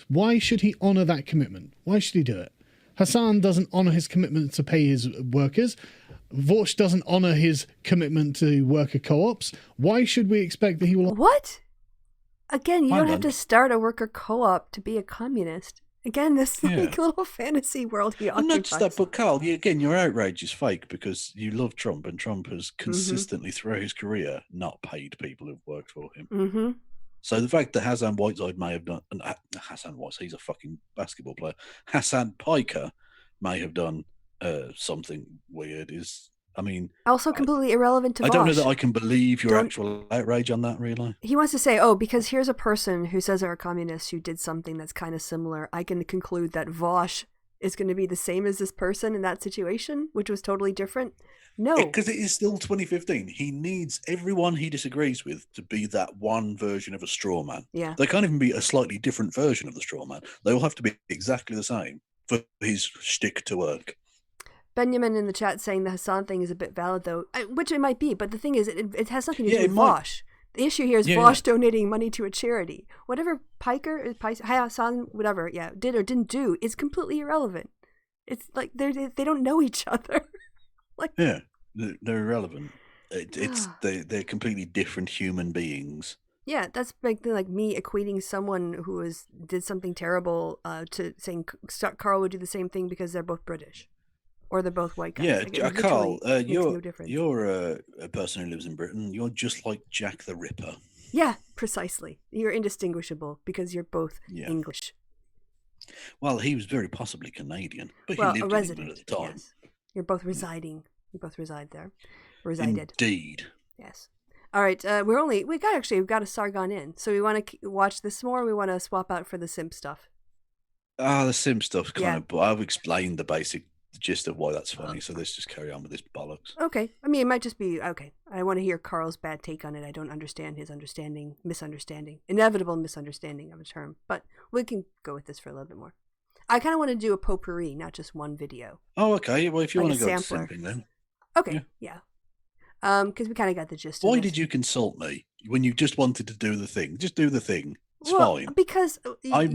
Why should he honour that commitment? Why should he do it? Hassan doesn't honour his commitment to pay his workers. Vosh doesn't honour his commitment to worker co-ops. Why should we expect that he will... What? Again, you don't have to start a worker co-op to be a communist. Again, this little fantasy world he occupies. Not just that, but Carl, your outrage is fake because you love Trump, and Trump has consistently throughout his career not paid people who've worked for him. Mm-hmm. So the fact that Hassan Whiteside may have done, and Hassan Whiteside, he's a fucking basketball player. Hassan Piker may have done something weird is, I mean... Also completely irrelevant to Vosh. I don't know that I can believe your actual outrage on that, really. He wants to say, because here's a person who says they're a communist who did something that's kind of similar. I can conclude that Vosh is going to be the same as this person in that situation, which was totally different. No. Because it is still 2015. He needs everyone he disagrees with to be that one version of a straw man. Yeah. They can't even be a slightly different version of the straw man. They all have to be exactly the same for his shtick to work. Benjamin in the chat saying the Hassan thing is a bit valid, though, which it might be. But the thing is, it has nothing to do with Vosh. The issue here is Vosh donating money to a charity. Whatever Hassan, whatever, did or didn't do is completely irrelevant. It's like they don't know each other. They're irrelevant. They're completely different human beings. Yeah, that's like me equating someone who did something terrible to saying Carl would do the same thing because they're both British. Or they're both white guys. Yeah, Carl, you're no a person who lives in Britain. You're just like Jack the Ripper. Yeah, precisely. You're indistinguishable because you're both English. Well, he was very possibly Canadian, but he lived in England at the time. Yes. You're both residing. You both reside there. Resided. Indeed. Yes. All right. We've got a Sargon in. So we want to watch this more. Or we want to swap out for the simp stuff. The simp stuff's kind of. But I've explained the basic gist of why that's funny. So let's just carry on with this bollocks. Okay. I mean, it might just be okay. I want to hear Carl's bad take on it. I don't understand his misunderstanding, inevitable misunderstanding of a term. But we can go with this for a little bit more. I kind of want to do a potpourri, not just one video. Oh, okay. Well, if you want to go with sampler. simping, then. Okay. Yeah. Because we kind of got the gist. Why did you consult me when you just wanted to do the thing? Just do the thing. It's fine. Because you're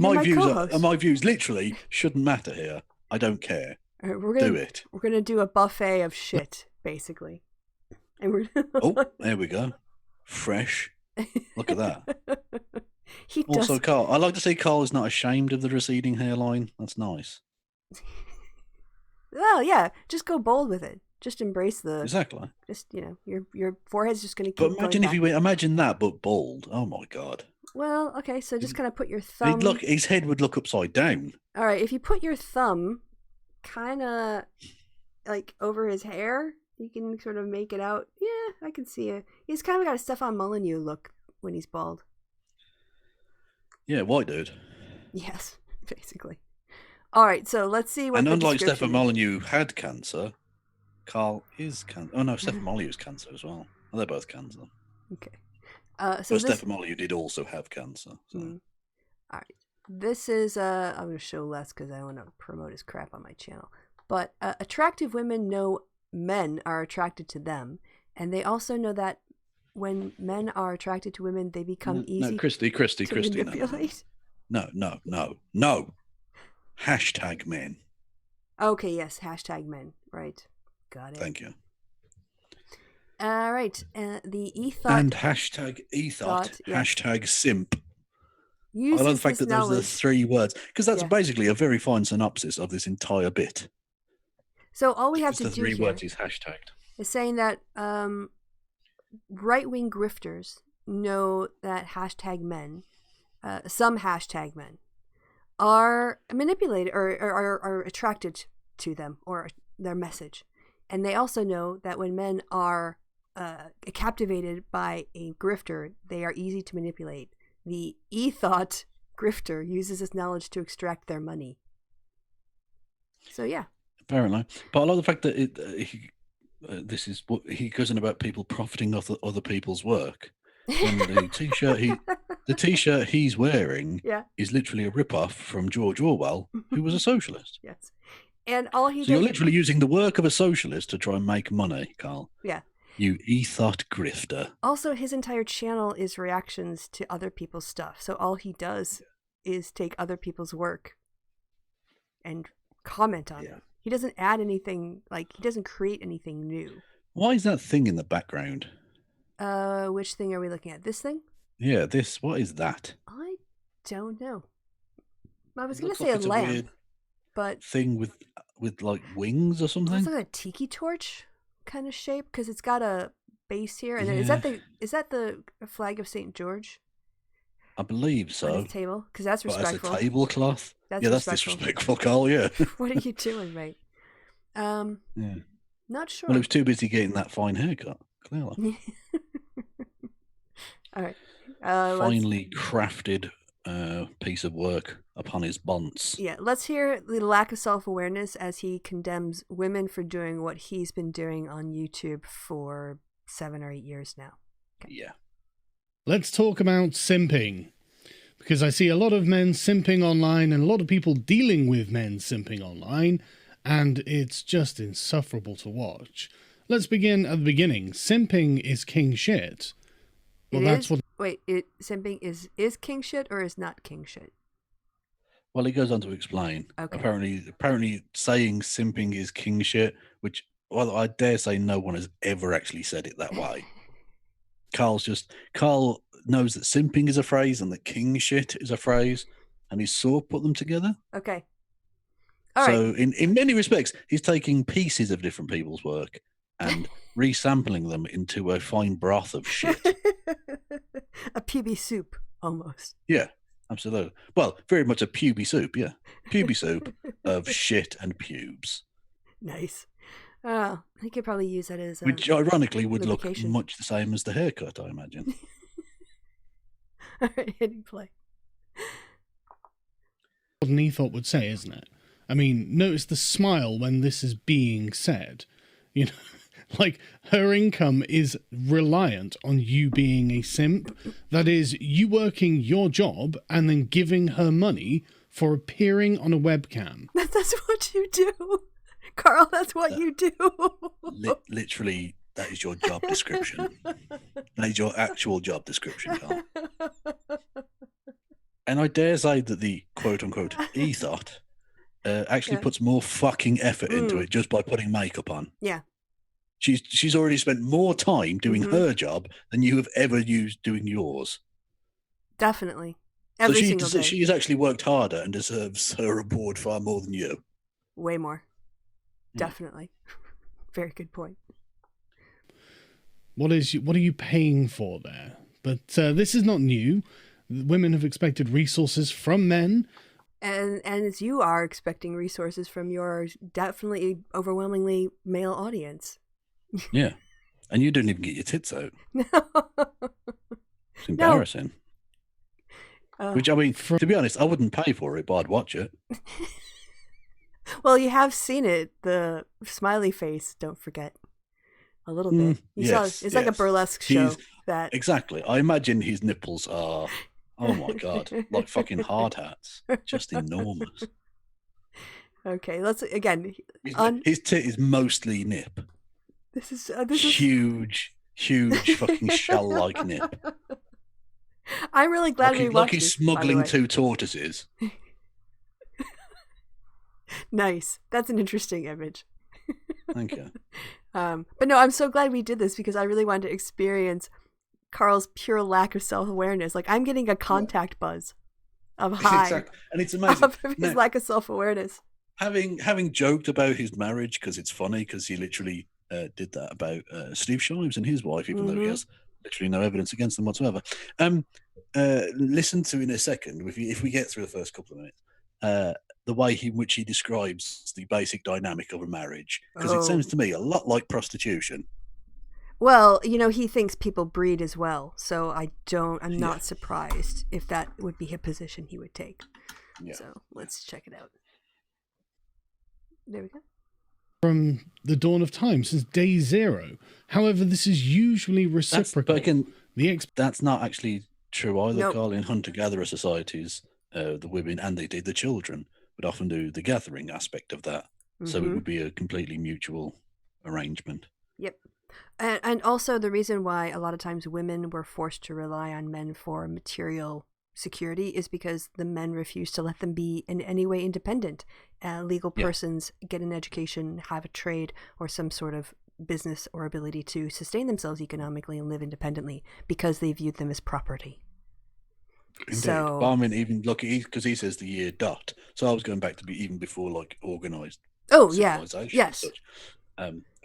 my views literally shouldn't matter here. I don't care. All right, do it. We're gonna do a buffet of shit, basically. And we're oh, there we go. Fresh. Look at that. Also, Carl, I like to say Carl is not ashamed of the receding hairline. That's nice. Well, yeah, just go bold with it. Just embrace the exactly. Just your forehead's just gonna keep. But imagine if you imagine that, but bald. Oh my god. Well, okay, so just kind of put your thumb. His head would look upside down. All right, if you put your thumb, kind of like over his hair, you can sort of make it out. Yeah, I can see it. He's kind of got a Stefan Molyneux look when he's bald. Yeah, white dude. Yes, basically. All right, so let's see what. And unlike Stefan Molyneux had cancer, Carl is cancer. Oh no, Stefan Molyneux is cancer as well. Well, they're both cancer. Okay. So Stefan Molyneux did also have cancer. So. All right. This is I'm going to show less because I want to promote his crap on my channel. But attractive women know men are attracted to them, and they also know that when men are attracted to women, they become easy. No, Kristi, manipulate. No. Hashtag men. Okay, yes, hashtag men. Right, got it. Thank you. All right, the ethot and hashtag ethot, hashtag simp. I love the fact that there's the 3 words because that's basically a very fine synopsis of this entire bit. So all we have to do the 3 words is hashtagged. Is saying that right-wing grifters know that hashtag men, some hashtag men, are manipulated or are attracted to them or their message, and they also know that when men are captivated by a grifter, they are easy to manipulate. The ethot grifter uses this knowledge to extract their money. So yeah. Apparently, but I like the fact that this is what he goes in about people profiting off other people's work. And the t-shirt he's wearing is literally a rip-off from George Orwell, who was a socialist. Yes, and all he. So you're literally using the work of a socialist to try and make money, Carl. Yeah. You ethot grifter. Also, his entire channel is reactions to other people's stuff. So all he does is take other people's work and comment on it. He doesn't add anything, he doesn't create anything new. Why is that thing in the background? Which thing are we looking at? This thing? Yeah, this. What is that? I don't know. I was going to say a lamp, but thing with like wings or something. It's like a tiki torch kind of shape because it's got a base here. And then is that the flag of St. George? I believe so. On his table, because that's respectful. That's a tablecloth. That's disrespectful, Carl. Yeah. What are you doing, mate? Yeah. Not sure. Well, he was too busy getting that fine haircut. Clearly. All right. Finely crafted piece of work upon his bonds. Yeah, let's hear the lack of self-awareness as he condemns women for doing what he's been doing on YouTube for 7 or 8 years now. Okay. Yeah. Let's talk about simping, because I see a lot of men simping online and a lot of people dealing with men simping online, and it's just insufferable to watch. Let's begin at the beginning. Simping is king shit. Well, simping is king shit or is not king shit? Well, he goes on to explain. Okay. Apparently saying simping is king shit, which, well, I dare say no one has ever actually said it that way. Carl knows that simping is a phrase and that king shit is a phrase, and he's sort of put them together. Okay. So in many respects, he's taking pieces of different people's work and resampling them into a fine broth of shit. A PB soup, almost. Yeah, absolutely. Well, very much a puby soup, yeah. Puby soup of shit and pubes. Nice. He could probably use that as which ironically would look much the same as the haircut, I imagine. All right, hitting play. What an ethot would say, isn't it? I mean, notice the smile when this is being said. You know, like her income is reliant on you being a simp. That is, you working your job and then giving her money for appearing on a webcam. That's what you do. Carl, that's what you do. Literally, that is your job description. That is your actual job description, Carl. And I dare say that the quote-unquote ethot actually puts more fucking effort into it just by putting makeup on. Yeah. She's already spent more time doing her job than you have ever used doing yours. Definitely. Every single day. She's actually worked harder and deserves her reward far more than you. Way more. Definitely. Very good point. What are you paying for there? But this is not new. Women have expected resources from men. And as you are expecting resources from your definitely overwhelmingly male audience. Yeah. And you didn't even get your tits out. No. It's embarrassing. No. Which, I mean, to be honest, I wouldn't pay for it, but I'd watch it. Well, you have seen it. The smiley face, don't forget. A little bit. You saw it's like a burlesque show. Exactly. I imagine his nipples are, oh my God, like fucking hard hats. Just enormous. Okay, let's, again. His tit is mostly nip. This is huge fucking shell-like nip. I'm really glad we watched like he's smuggling 2 tortoises. Nice. That's an interesting image. Thank you. But no, I'm so glad we did this because I really wanted to experience Carl's pure lack of self-awareness. Like, I'm getting a contact buzz of high. Exactly. And it's amazing. Of his lack of self-awareness. Having joked about his marriage, because it's funny, because he literally did that about Steve Shives and his wife, even though he has literally no evidence against them whatsoever. Listen to in a second, if we get through the first couple of minutes, the way in which he describes the basic dynamic of a marriage, because it sounds to me a lot like prostitution. Well, he thinks people breed as well, so I'm not surprised if that would be a position he would take. Yeah. So let's check it out. There we go. From the dawn of time, since day 0. However, this is usually reciprocal. But again, that's not actually true either, nope. Carl. In hunter-gatherer societies, the women and indeed the children would often do the gathering aspect of that. So it would be a completely mutual arrangement. Yep. And also the reason why a lot of times women were forced to rely on men for material security is because the men refused to let them be in any way independent. Legal persons get an education, have a trade, or some sort of business or ability to sustain themselves economically and live independently because they viewed them as property. Indeed. So, but I mean, even look, because he says the year dot. So I was going back to be even before like organized. Oh yeah, yes.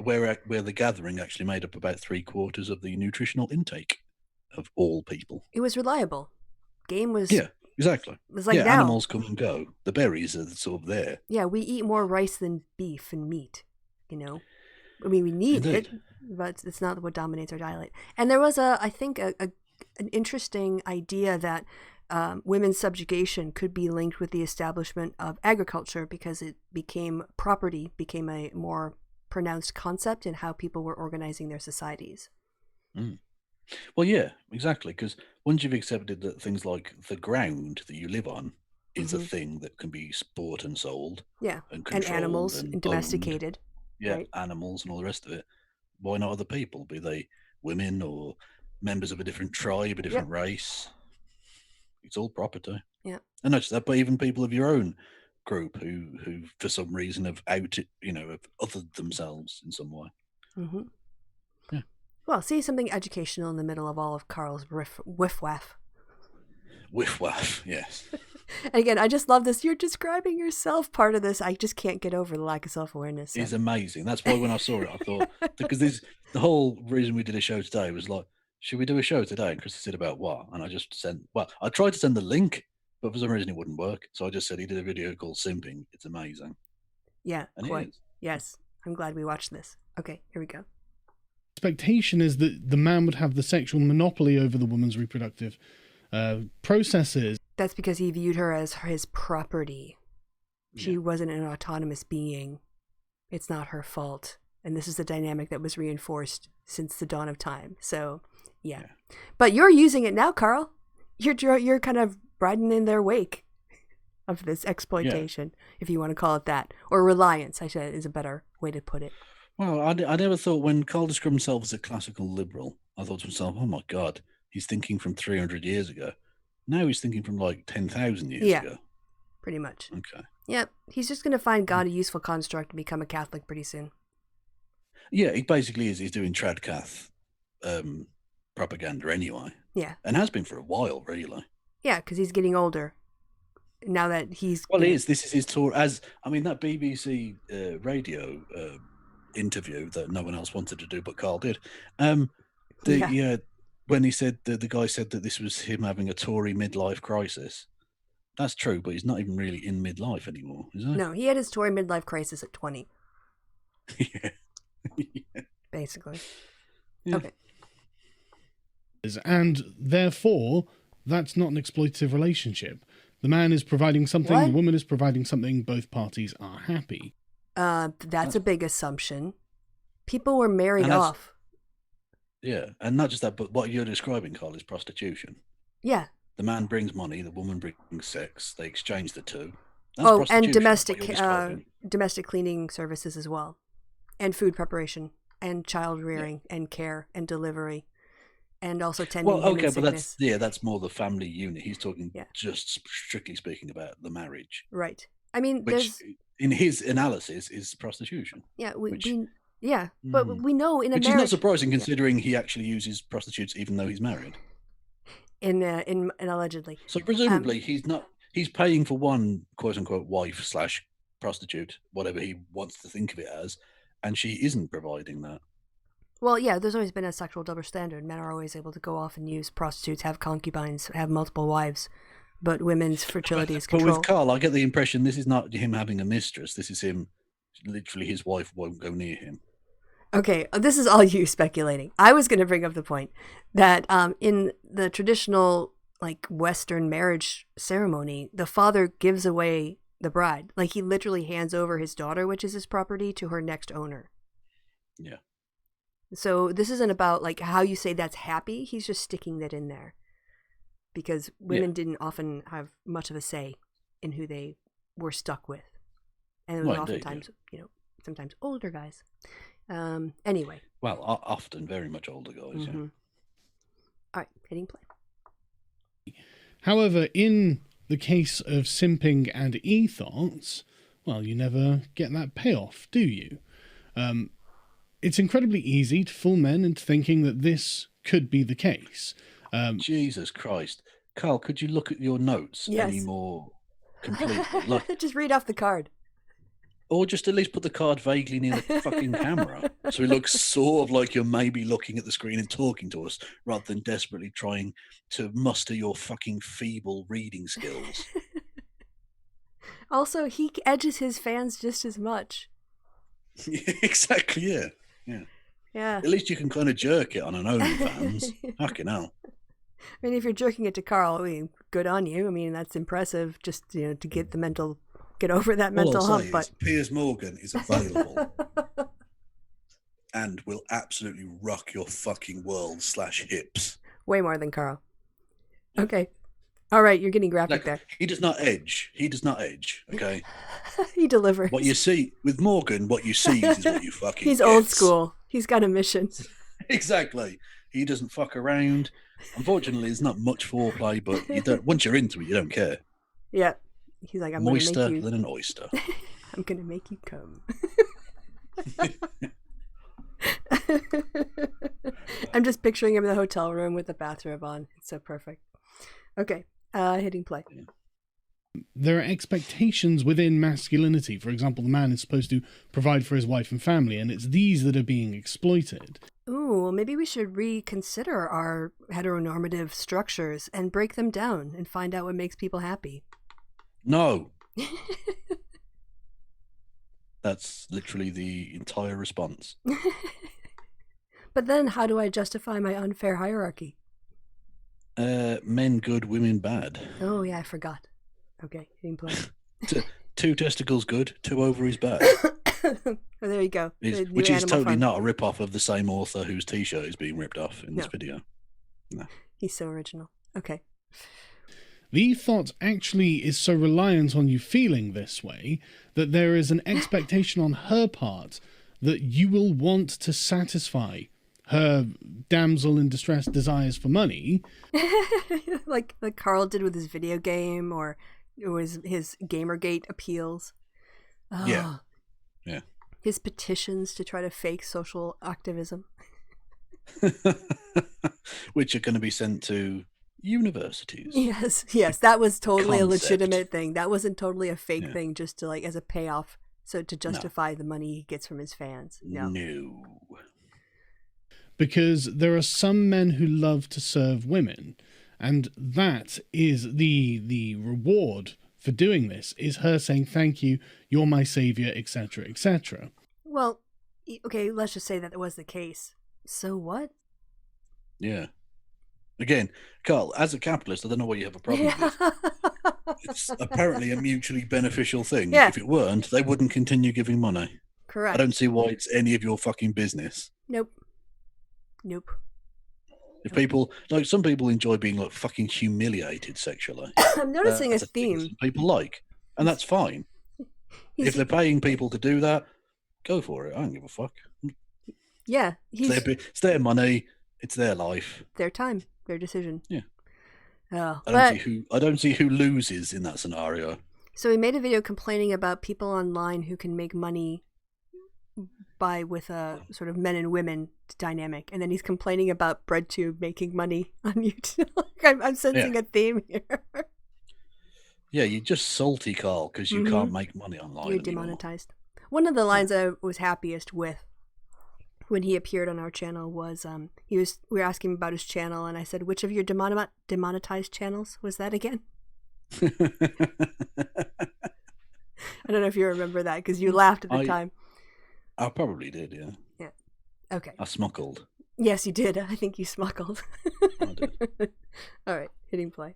Where the gathering actually made up about 3/4 of the nutritional intake of all people. It was reliable. Game was exactly. It was like now. Animals come and go. The berries are sort of there. Yeah, we eat more rice than beef and meat. I mean, we need it, but it's not what dominates our diet. And there was I think an interesting idea that women's subjugation could be linked with the establishment of agriculture because it became a more pronounced concept in how people were organizing their societies. Well, yeah, exactly. Because once you've accepted that things like the ground that you live on is a thing that can be bought and sold, and animals and domesticated, right? Animals and all the rest of it. Why not other people? Be they women or members of a different tribe, a different race? It's all property. Yeah, and not just that, but even people of your own group who for some reason have have othered themselves in some way. Yeah. Well, see something educational in the middle of all of Carl's whiff-waff. Whiff-waff, yes. And again, I just love this. You're describing yourself part of this. I just can't get over the lack of self-awareness. It's amazing. That's why when I saw it, I thought, because the whole reason we did a show today was like, should we do a show today? And Kristi said about what? And I just I tried to send the link, but for some reason it wouldn't work. So I just said he did a video called Simping. It's amazing. Yeah, and quite. Yes. I'm glad we watched this. Okay, here we go. Expectation is that the man would have the sexual monopoly over the woman's reproductive processes. That's because he viewed her as his property. She wasn't an autonomous being. It's not her fault. And this is the dynamic that was reinforced since the dawn of time. So, yeah. But you're using it now, Carl. You're kind of riding in their wake of this exploitation, if you want to call it that. Or reliance, I said, is a better way to put it. Well, I never thought when Carl described himself as a classical liberal, I thought to myself, oh my God, he's thinking from 300 years ago. Now he's thinking from like 10,000 years Yeah. ago. Pretty much. Okay. Yep. He's just going to find God a useful construct and become a Catholic pretty soon. Yeah, he basically is. He's doing tradcath propaganda anyway. Yeah. And has been for a while, really. Yeah, because he's getting older. Now that he's... Well, he is. This is his tour. That BBC radio interview that no one else wanted to do, but Carl did. When he said the guy said that this was him having a Tory midlife crisis. That's true, but he's not even really in midlife anymore, is he? No, he had his Tory midlife crisis at 20. Yeah. Basically. Yeah. Okay. And therefore, that's not an exploitative relationship. The man is providing something, What? the woman is providing something, both parties are happy. That's a big assumption. People were married And that's- off. Yeah, and not just that, but what you're describing, Carl, is prostitution. Yeah. The man brings money, the woman brings sex. They exchange the two. That's Oh, prostitution, and what you're describing. domestic cleaning services as well, and food preparation, and child rearing, and care, and delivery, and also tending human Okay, but sickness. that's more the family unit. He's talking just strictly speaking about the marriage, Right. I mean, which in his analysis is prostitution. Yeah, but Mm. we know in a Which is marriage, not surprising considering he actually uses prostitutes even though he's married. in allegedly. So presumably he's paying for one quote unquote wife / prostitute, whatever he wants to think of it as, and she isn't providing that. Well, yeah, there's always been a sexual double standard. Men are always able to go off and use prostitutes, have concubines, have multiple wives, but women's fertility is But controlled. with Carl, I get the impression this is not him having a mistress. This is him, literally his wife won't go near him. Okay, this is all you speculating. I was going to bring up the point that in the traditional Western marriage ceremony, the father gives away the bride. Like he literally hands over his daughter, which is his property, to her next owner. Yeah. So this isn't about how you say that's happy. He's just sticking that in there because women didn't often have much of a say in who they were stuck with, and it was oftentimes, sometimes older guys. Anyway. Well, often very much older guys. Mm-hmm. Yeah. All right, hitting play. However, in the case of simping and ethos, well, you never get that payoff, do you? It's incredibly easy to fool men into thinking that this could be the case. Jesus Christ. Carl, could you look at your notes any more completely? Just read off the card. Or just at least put the card vaguely near the fucking camera. So it looks sort of like you're maybe looking at the screen and talking to us rather than desperately trying to muster your fucking feeble reading skills. Also, he edges his fans just as much. Exactly, yeah. Yeah. At least you can kind of jerk it on an OnlyFans. Fucking hell. I mean, if you're jerking it to Carl, good on you. I mean, that's impressive just, to get over that mental hump. But Piers Morgan is available and will absolutely rock your fucking world / hips. Way more than Carl. Okay. All right, you're getting graphic there. He does not edge. Okay? He delivers. What you see with Morgan, what you see is what you fucking He's get. old school. He's got a mission. Exactly. He doesn't fuck around. Unfortunately, there's not much foreplay, but you don't. Once you're into it, you don't care. Yeah. He's like, I'm moister gonna make you... than an oyster. I'm gonna make you come. I'm just picturing him in the hotel room with the bathrobe on. It's so perfect. Okay, hitting play. There are expectations within masculinity. For example, the man is supposed to provide for his wife and family, and it's these that are being exploited. Ooh, well, maybe we should reconsider our heteronormative structures and break them down and find out what makes people happy. No. That's literally the entire response. But then how do I justify my unfair hierarchy? Men good, women bad. Oh, yeah, I forgot. Okay, hitting play. 2 testicles good, 2 ovaries bad. Oh, there you go. Which is totally not a rip-off of the same author whose T-shirt is being ripped off in this video. No. He's so original. Okay. The thought actually is so reliant on you feeling this way that there is an expectation on her part that you will want to satisfy her damsel in distress desires for money. like Carl did with his video game, or it was his Gamergate appeals. Oh, Yeah. His petitions to try to fake social activism. Which are going to be sent to universities. Yes, that was totally Concept. a legitimate thing. That wasn't totally a fake thing, just to as a payoff, so to justify the money he gets from his fans. No. Because there are some men who love to serve women, and that is the reward for doing this, is her saying, thank you, you're my savior, etc., etc. Well, okay, let's just say that it was the case. So what? Yeah. Again, Carl, as a capitalist, I don't know why you have a problem with this. It's apparently a mutually beneficial thing. Yeah. If it weren't, they wouldn't continue giving money. Correct. I don't see why it's any of your fucking business. Nope. If people, some people enjoy being fucking humiliated sexually. I'm noticing a theme. Some people like, and that's fine. If they're paying people to do that, go for it. I don't give a fuck. Yeah. It's their money. It's their life. Their time. Their decision. Yeah. Oh, I don't see who loses in that scenario. So he made a video complaining about people online who can make money with a sort of men and women dynamic, and then he's complaining about BreadTube making money on YouTube. I'm sensing a theme here. Yeah, you're just salty, Carl, because you can't make money online. You're demonetized. One of the lines I was happiest with when he appeared on our channel was we were asking him about his channel, and I said, which of your demonetized channels was that again? I don't know if you remember that, because you laughed at the time. I probably did, yeah. Yeah. Okay. I smuggled. Yes, you did. I think you smuggled. I did. All right, hitting play.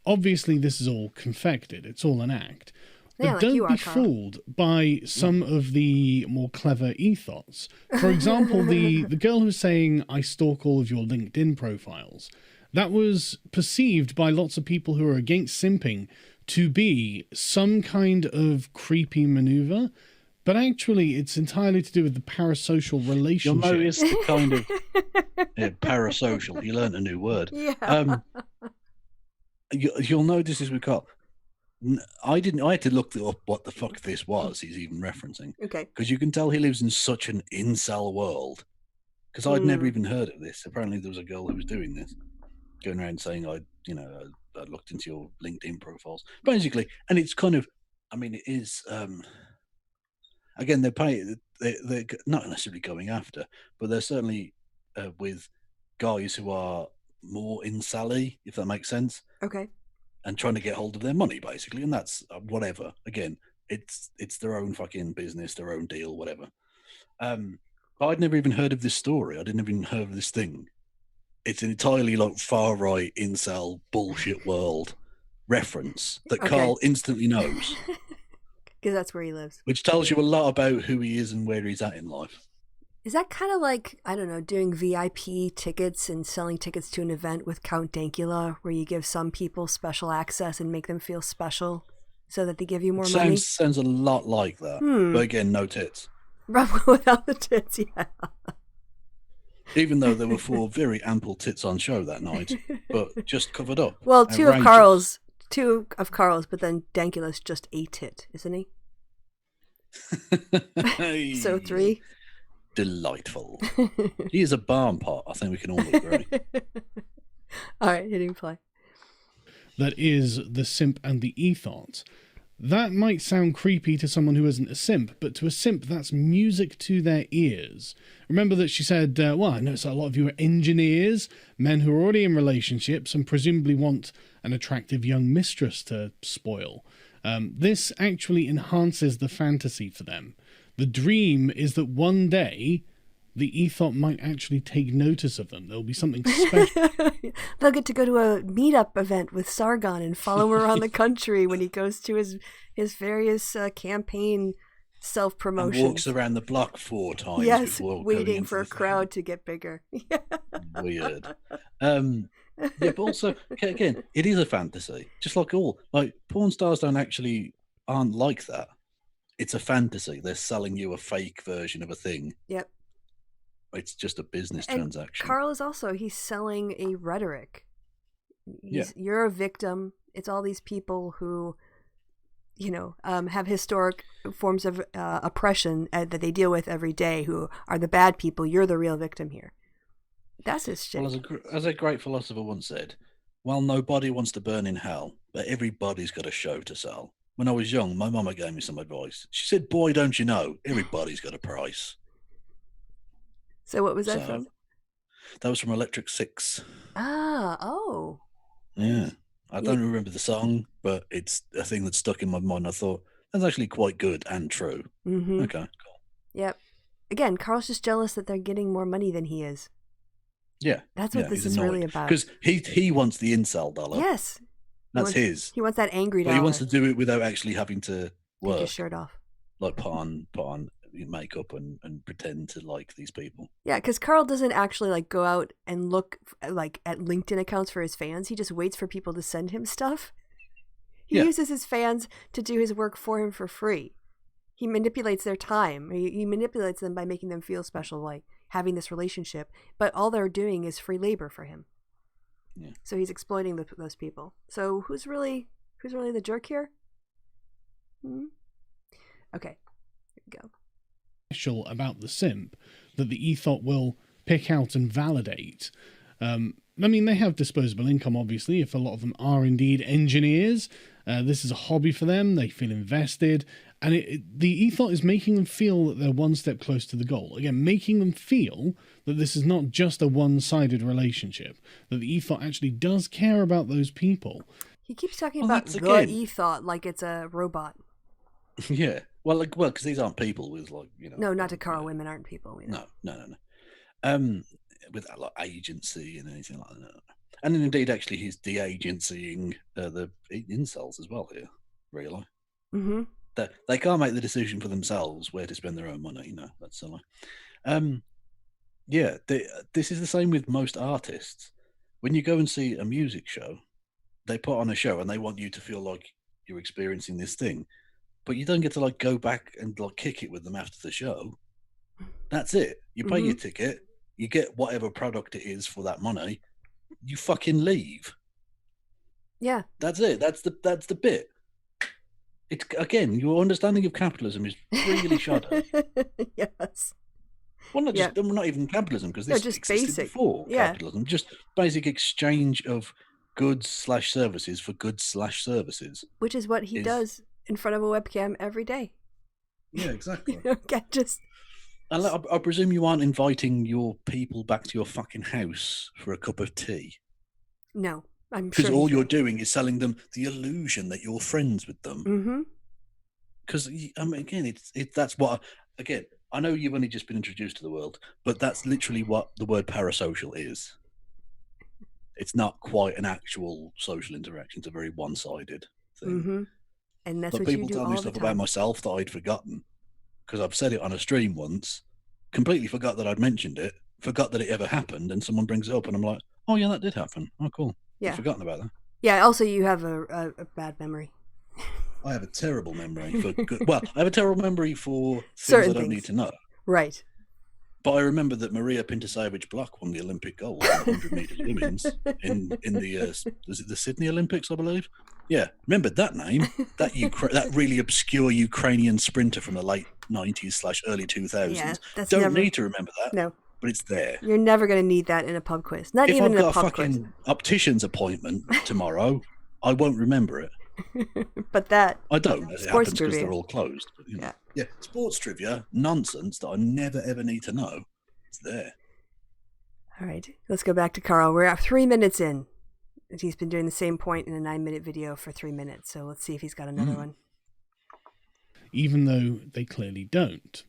Obviously, this is all confected. It's all an act. Yeah, but don't be fooled by some of the more clever ethos. For example, the girl who's saying, I stalk all of your LinkedIn profiles. That was perceived by lots of people who are against simping to be some kind of creepy maneuver. But actually, it's entirely to do with the parasocial relationship. You'll notice the kind of parasocial. You learned a new word. Yeah. You'll notice this with Carl. I had to look up what the fuck this was he's even referencing. Okay. Because you can tell he lives in such an incel world. Because I'd never even heard of this. Apparently there was a girl who was doing this. Going around saying, I looked into your LinkedIn profiles. Basically, and it's kind of, it is... Again, they're not necessarily going after, but they're certainly with guys who are more incel-y, if that makes sense. Okay. And trying to get hold of their money, basically, and that's whatever. Again, it's their own fucking business, their own deal, whatever. But I'd never even heard of this story. I didn't even heard of this thing. It's an entirely far right incel bullshit world reference that Carl instantly knows. Because that's where he lives. Which tells you a lot about who he is and where he's at in life. Is that kind of like, I don't know, doing VIP tickets and selling tickets to an event with Count Dankula, where you give some people special access and make them feel special so that they give you more money? Sounds a lot like that. But again, no tits. Without the tits, yeah. Even though there were 4 very ample tits on show that night, but just covered up. Well, two of Carl's, but then Dankula's just a tit, isn't he? So 3. Delightful. He is a barn pot. I think we can all agree. All right, hitting play. That is the simp and the ethos. That might sound creepy to someone who isn't a simp, but to a simp, that's music to their ears. Remember that she said, I notice a lot of you are engineers, men who are already in relationships and presumably want an attractive young mistress to spoil. This actually enhances the fantasy for them. The dream is that one day the ethos might actually take notice of them. There'll be something special. They'll get to go to a meetup event with Sargon and follow him around the country when he goes to his various campaign self-promotions. And walks around the block 4 times. Yes, waiting for a crowd to get bigger. Weird. Yeah, but also, again, it is a fantasy. Just like porn stars aren't like that. It's a fantasy. They're selling you a fake version of a thing. Yep. It's just a business And transaction. Carl is also, he's selling a rhetoric. You're a victim. It's all these people who, have historic forms of oppression that they deal with every day, who are the bad people. You're the real victim here. That's his shit. Well, as a great philosopher once said, well, nobody wants to burn in hell, but everybody's got a show to sell. When I was young, my mama gave me some advice. She said, boy, don't you know, everybody's got a price. So what was that from? That was from Electric Six. Oh. Yeah. I don't remember the song, but it's a thing that stuck in my mind. I thought, that's actually quite good and true. Mm-hmm. Okay, cool. Yep. Again, Carl's just jealous that they're getting more money than he is. Yeah. That's what this is really about. Because he wants the incel dollar. Yes. That's his. He wants that angry dollar. But he wants to do it without actually having to work. Take his shirt off. Like put on makeup and pretend to like these people. Yeah, because Carl doesn't actually go out and look at LinkedIn accounts for his fans. He just waits for people to send him stuff. He uses his fans to do his work for him for free. He manipulates their time. He manipulates them by making them feel special, like having this relationship. But all they're doing is free labor for him. Yeah. So he's exploiting those people. So who's really the jerk here? Okay, here we go. Special about the simp that the ethot will pick out and validate. They have disposable income, obviously, if a lot of them are indeed engineers. This is a hobby for them. They feel invested. And the ethot is making them feel that they're one step close to the goal. Again, making them feel that this is not just a one-sided relationship, that the ethot actually does care about those people. He keeps talking about the ethot like it's a robot. Yeah. Well, because these aren't people with No, not to Carl. Women aren't people. No. With agency and anything like that. And indeed, actually, he's de-agencying the incels as well here. Really. Mm-hmm. They can't make the decision for themselves where to spend their own money. That's silly. This is the same with most artists. When you go and see a music show, they put on a show and they want you to feel like you're experiencing this thing. But you don't get to go back and kick it with them after the show. That's it. You pay your ticket, you get whatever product it is for that money, you fucking leave. Yeah. That's it. That's the bit. It's again, your understanding of capitalism is really shoddy. Yes. Well, not even capitalism, because this just existed basic before capitalism. Just basic exchange of goods/services for goods/services. Which is what he does in front of a webcam every day. Yeah, exactly. I presume you aren't inviting your people back to your fucking house for a cup of tea. No, I'm sure. Because all you're doing is selling them the illusion that you're friends with them. Mm-hmm. Because again, that's what. Again, I know you've only just been introduced to the world, but that's literally what the word parasocial is. It's not quite an actual social interaction. It's a very one-sided thing. Mm-hmm. And that's but what you do people tell me stuff about myself that I'd forgotten, because I've said it on a stream once, completely forgot that I'd mentioned it, forgot that it ever happened, and someone brings it up, and I'm like, oh yeah, that did happen. Oh cool. Yeah. I've forgotten about that. Yeah. Also, you have a bad memory. I have a terrible memory for good. Well, I have a terrible memory for Certain things I don't need to know. Right. But I remember that Maria Pintasavage-Block won the Olympic gold in 100 meters women's in the was it the Sydney Olympics, I believe? Yeah, remember that name? That really obscure Ukrainian sprinter from the late 90s/early 2000s. Yeah, need to remember that. No. But it's there. You're never going to need that in a pub quiz. Not if even I've in got a pub fucking quiz. Optician's appointment tomorrow, I won't remember it. But that I don't, as it happens, because they're all closed. But, yeah, sports trivia, nonsense that I never ever need to know. It's there. All right, let's go back to Carl. We're at 3 minutes in. He's been doing the same point in a 9-minute video for 3 minutes. So let's see if he's got another one. Even though they clearly don't.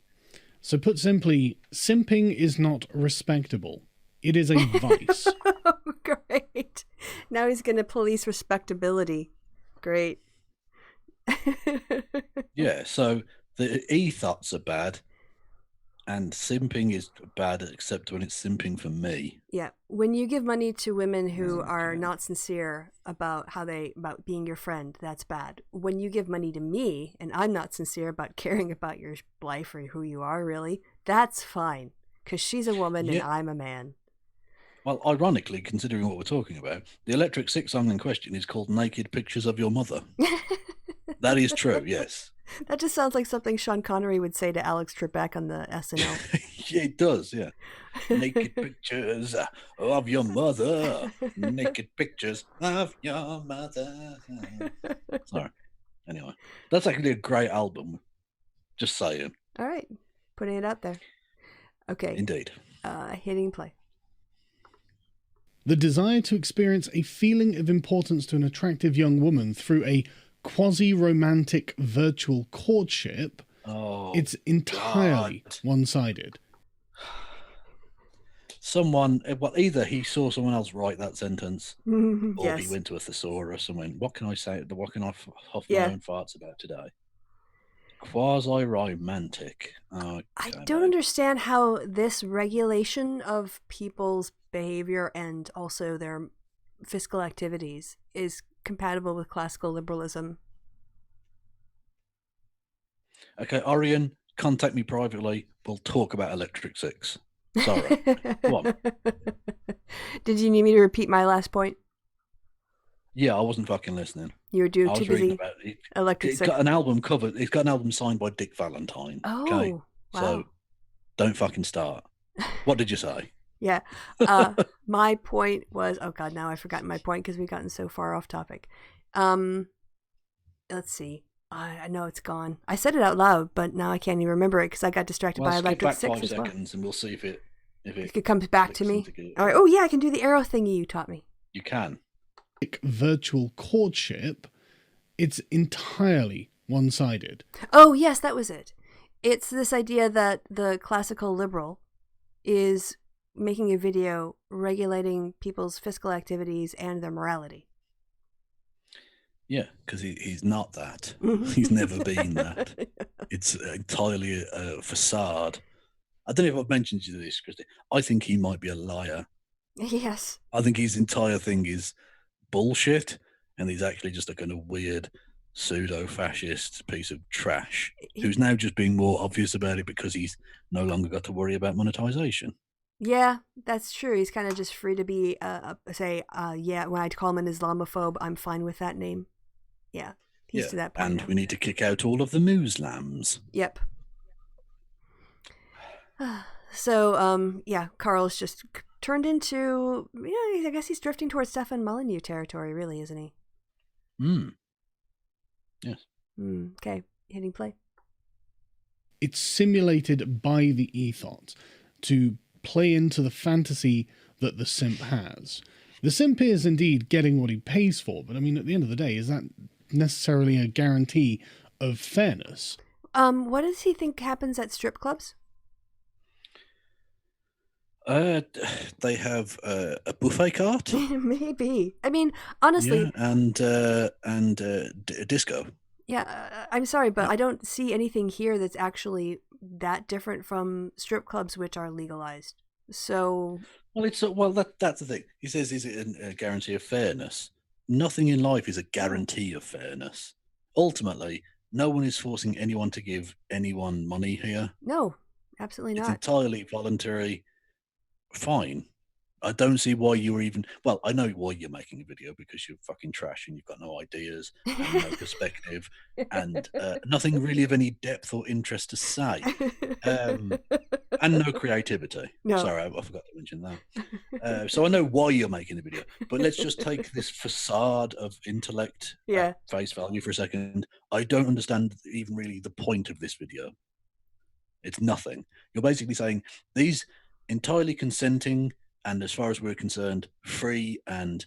So put simply, simping is not respectable. It is a vice. Oh, great. Now he's going to police respectability. Great. Yeah, so the ethos are bad, and simping is bad except when it's simping for me. Yeah, when you give money to women who are not sincere about about being your friend, that's bad. When you give money to me and I'm not sincere about caring about your life or who you are, really, that's fine. because she's a woman and Yeah. I'm a man. Well, ironically, considering what we're talking about, the Electric Six song in question is called Naked Pictures of Your Mother. That is true, yes. That just sounds like something Sean Connery would say to Alex Trebek on the SNL. Yeah, it does, yeah. Naked pictures of your mother. Naked pictures of your mother. Sorry. Anyway, that's actually a great album. Just saying. All right. Putting it out there. Okay. Indeed. Hitting play. The desire to experience a feeling of importance to an attractive young woman through a quasi-romantic virtual courtship, it's entirely one-sided. Someone, well, either he saw someone else write that sentence, or Yes. he went to a thesaurus and went, what can I say? What can I huff Yeah. my own farts about today? Quasi-romantic. Okay, I don't understand how this regulation of people's behavior and also their fiscal activities is compatible with classical liberalism. Okay, Orion, contact me privately. We'll talk about Electric Six. Sorry. Go on. Did you need me to repeat my last point? Yeah, I wasn't fucking listening. You were too I was reading busy. about it. Electric It's Six. got an album covered. It's got an album signed by Dick Valentine. Oh, okay? wow. So don't fucking start. What did you say? Yeah. My point was, oh God, now I've forgotten my point because we've gotten so far off topic. Let's see. I know it's gone. I said it out loud, but now I can't even remember it because I got distracted by skip Electric back Six 5 as well. seconds and we'll see if it It comes back to me. clicks into All right. Oh yeah, I can do the arrow thingy you taught me. You can. Virtual courtship, it's entirely one-sided. Oh yes, that was it. It's this idea that the classical liberal is making a video regulating people's fiscal activities and their morality. Yeah, because he's not that. He's never been that. It's entirely a facade. I don't know if I've mentioned to you this, Kristi. I think he might be a liar. Yes. I think his entire thing is bullshit, and he's actually just a kind of weird pseudo-fascist piece of trash who's now just being more obvious about it because he's no longer got to worry about monetization. Yeah, that's true. He's kind of just free to be, yeah, when I call him an Islamophobe, I'm fine with that name. Yeah, he's to that point. And now. we need to kick out all of the Muslims. Yep. So, yeah, Carl's just turned into, yeah, I guess he's drifting towards Stefan Molyneux territory, really, isn't he? Yes. Okay, hitting play. It's simulated by the ethos to play into the fantasy that the simp has. The simp is indeed getting what he pays for, but I mean, at the end of the day, is that necessarily a guarantee of fairness? What does he think happens at strip clubs? They have a buffet cart. Maybe. I mean, honestly. Yeah, and a disco. Yeah, I'm sorry, but I don't see anything here that's actually that different from strip clubs, which are legalized. So. Well, that's the thing. He says, is it a guarantee of fairness? Nothing in life is a guarantee of fairness. Ultimately, no one is forcing anyone to give anyone money here. No, absolutely It's not. entirely voluntary. Fine. I don't see why you were even. Well, I know why you're making a video, because you're fucking trash and you've got no ideas and no perspective and nothing really of any depth or interest to say, and no creativity. No. Sorry, I forgot to mention that. So I know why you're making a video, but let's just take this facade of intellect at face value for a second. I don't understand even really the point of this video. It's nothing. You're basically saying these entirely consenting and, as far as we're concerned, free and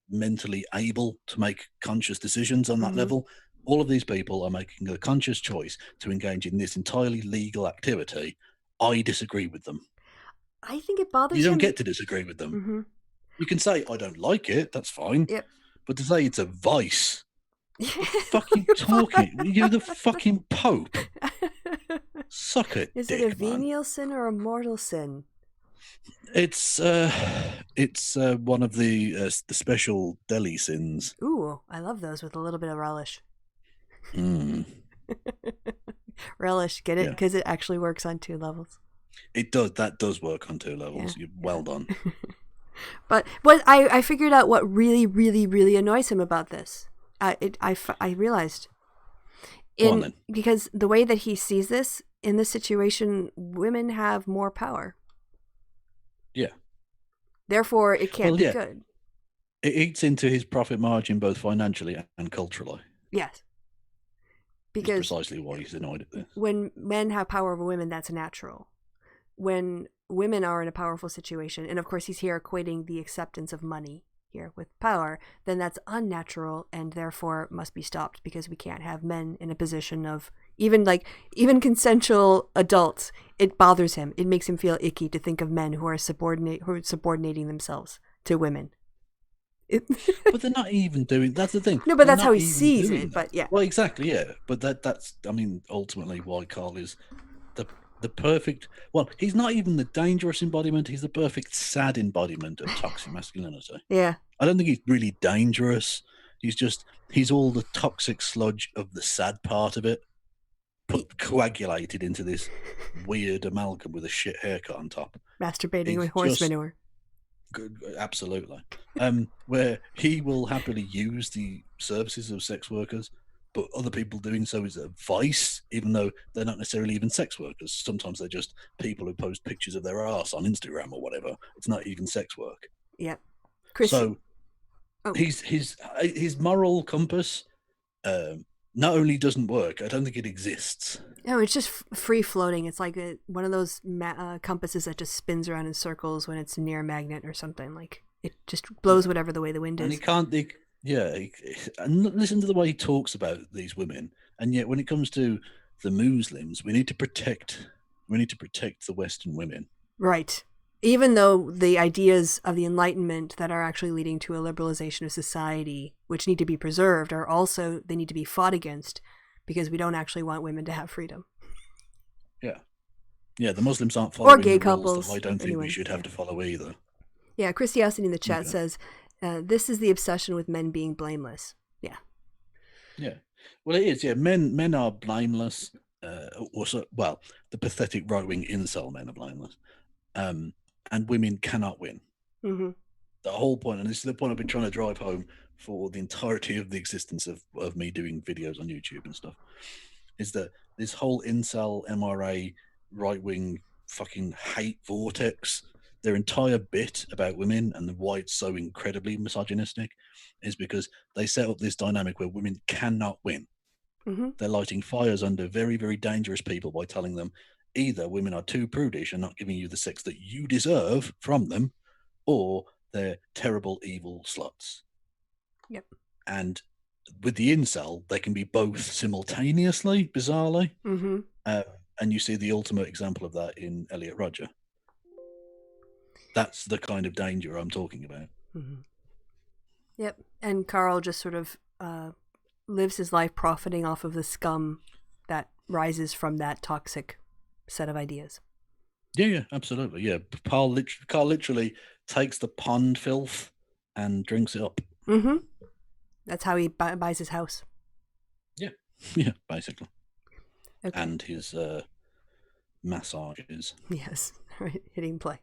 mentally able to make conscious decisions on that level. All of these people are making a conscious choice to engage in this entirely legal activity. I disagree with them. I think it bothers you. You don't him. get to disagree with them. You can say, I don't like it. That's fine. Yep. But to say it's a vice. What the fuck are you talking? You're the fucking Pope. Suck it, Is dick, it a man. venial sin or a mortal sin? It's one of the special deli sins. Ooh, I love those with a little bit of relish. Mm. Relish, get it? Because it actually works on 2 levels. It does. That does work on two levels. Yeah, Well done. But what I figured out what really, really, really annoys him about this. I realized because the way that he sees this in this situation, women have more power. Yeah. Therefore, it can't be good. It eats into his profit margin both financially and culturally. Yes. Because that's precisely why he's annoyed at this. When men have power over women, that's natural. When women are in a powerful situation, and of course he's here equating the acceptance of money here with power, then that's unnatural and therefore must be stopped, because we can't have men in a position of even consensual adults. It bothers him. It makes him feel icky to think of men who are subordinating themselves to women. But they're not even doing. That's the thing. No, but that's how he sees it. But yeah. Well, exactly. Yeah, but that's. I mean, ultimately, why Carl is the perfect. Well, he's not even the dangerous embodiment. He's the perfect sad embodiment of toxic masculinity. Yeah. I don't think he's really dangerous. He's all the toxic sludge of the sad part of it, coagulated into this weird amalgam with a shit haircut on top. Masturbating with horse manure. Good, absolutely. Where he will happily use the services of sex workers, but other people doing so is a vice, even though they're not necessarily even sex workers. Sometimes they're just people who post pictures of their arse on Instagram or whatever. It's not even sex work. Yep. So his moral compass not only doesn't work, I don't think it exists. No, it's just free floating. It's like one of those compasses that just spins around in circles when it's near a magnet or something. Like it just blows whatever the way the wind is. And he can't. And listen to the way he talks about these women. And yet, when it comes to the Muslims, we need to protect the Western women. Right. Even though the ideas of the Enlightenment that are actually leading to a liberalization of society, which need to be preserved, they need to be fought against, because we don't actually want women to have freedom. Yeah. Yeah, the Muslims aren't following or gay the couples. rules that I don't think we should have to follow either. Yeah, Kristi in the chat says, this is the obsession with men being blameless. Yeah. Yeah. Well, it is. Yeah, men are blameless. The pathetic right-wing incel men are blameless. And women cannot win. Mm-hmm. The whole point, and this is the point I've been trying to drive home for the entirety of the existence of me doing videos on YouTube and stuff, is that this whole incel, MRA, right-wing fucking hate vortex, their entire bit about women and why it's so incredibly misogynistic is because they set up this dynamic where women cannot win. Mm-hmm. They're lighting fires under very, very dangerous people by telling them either women are too prudish and not giving you the sex that you deserve from them, or they're terrible, evil sluts. Yep. And with the incel, they can be both simultaneously, bizarrely. Mm-hmm. And you see the ultimate example of that in Elliot Rodger. That's the kind of danger I'm talking about. Mm-hmm. Yep. And Carl just sort of lives his life profiting off of the scum that rises from that toxic set of ideas. Yeah, absolutely. Yeah, Carl literally takes the pond filth and drinks it up. Mm-hmm. That's how he buys his house. Yeah, basically. Okay. And his massages. Yes, right. Hitting play.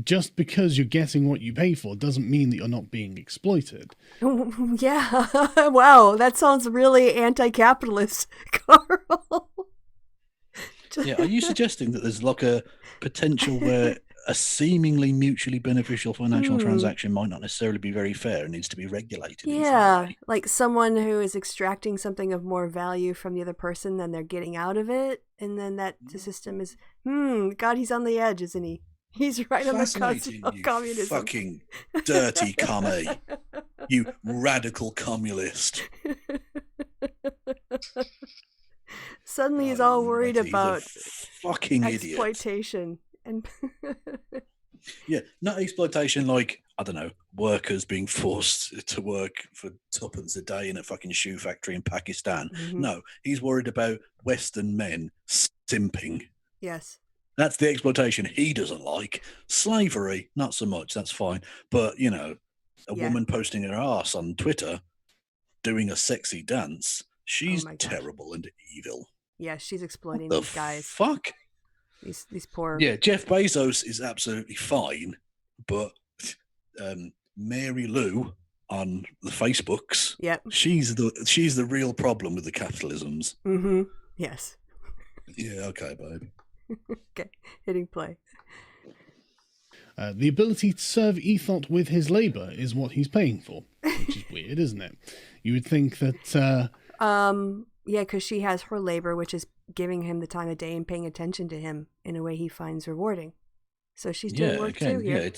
Just because you're getting what you pay for doesn't mean that you're not being exploited. Yeah. Wow, that sounds really anti-capitalist, Carl. Yeah, are you suggesting that there's like a potential where a seemingly mutually beneficial financial transaction might not necessarily be very fair and needs to be regulated? Yeah, like someone who is extracting something of more value from the other person than they're getting out of it, and then the system is, God, he's on the edge, isn't he? He's right on the cusp of communism. Fucking dirty commie. You radical communist. Suddenly he's all worried about fucking exploitation. Idiot. And yeah, not exploitation like, I don't know, workers being forced to work for tuppence a day in a fucking shoe factory in Pakistan. Mm-hmm. No, he's worried about Western men simping. Yes. That's the exploitation he doesn't like. Slavery, not so much. That's fine. But, a woman posting her ass on Twitter doing a sexy dance, she's terrible and evil. Yeah, she's exploiting the these guys. Fuck? These poor. Yeah, Jeff Bezos is absolutely fine, but Mary Lou on the Facebooks, Yep. she's the real problem with the capitalisms. Mm-hmm. Yes. Yeah, okay, babe. Okay, hitting play. The ability to serve Ethot with his labor is what he's paying for, which is weird, isn't it? You would think that... Yeah, because she has her labor, which is giving him the time of day and paying attention to him in a way he finds rewarding. So she's doing work too here.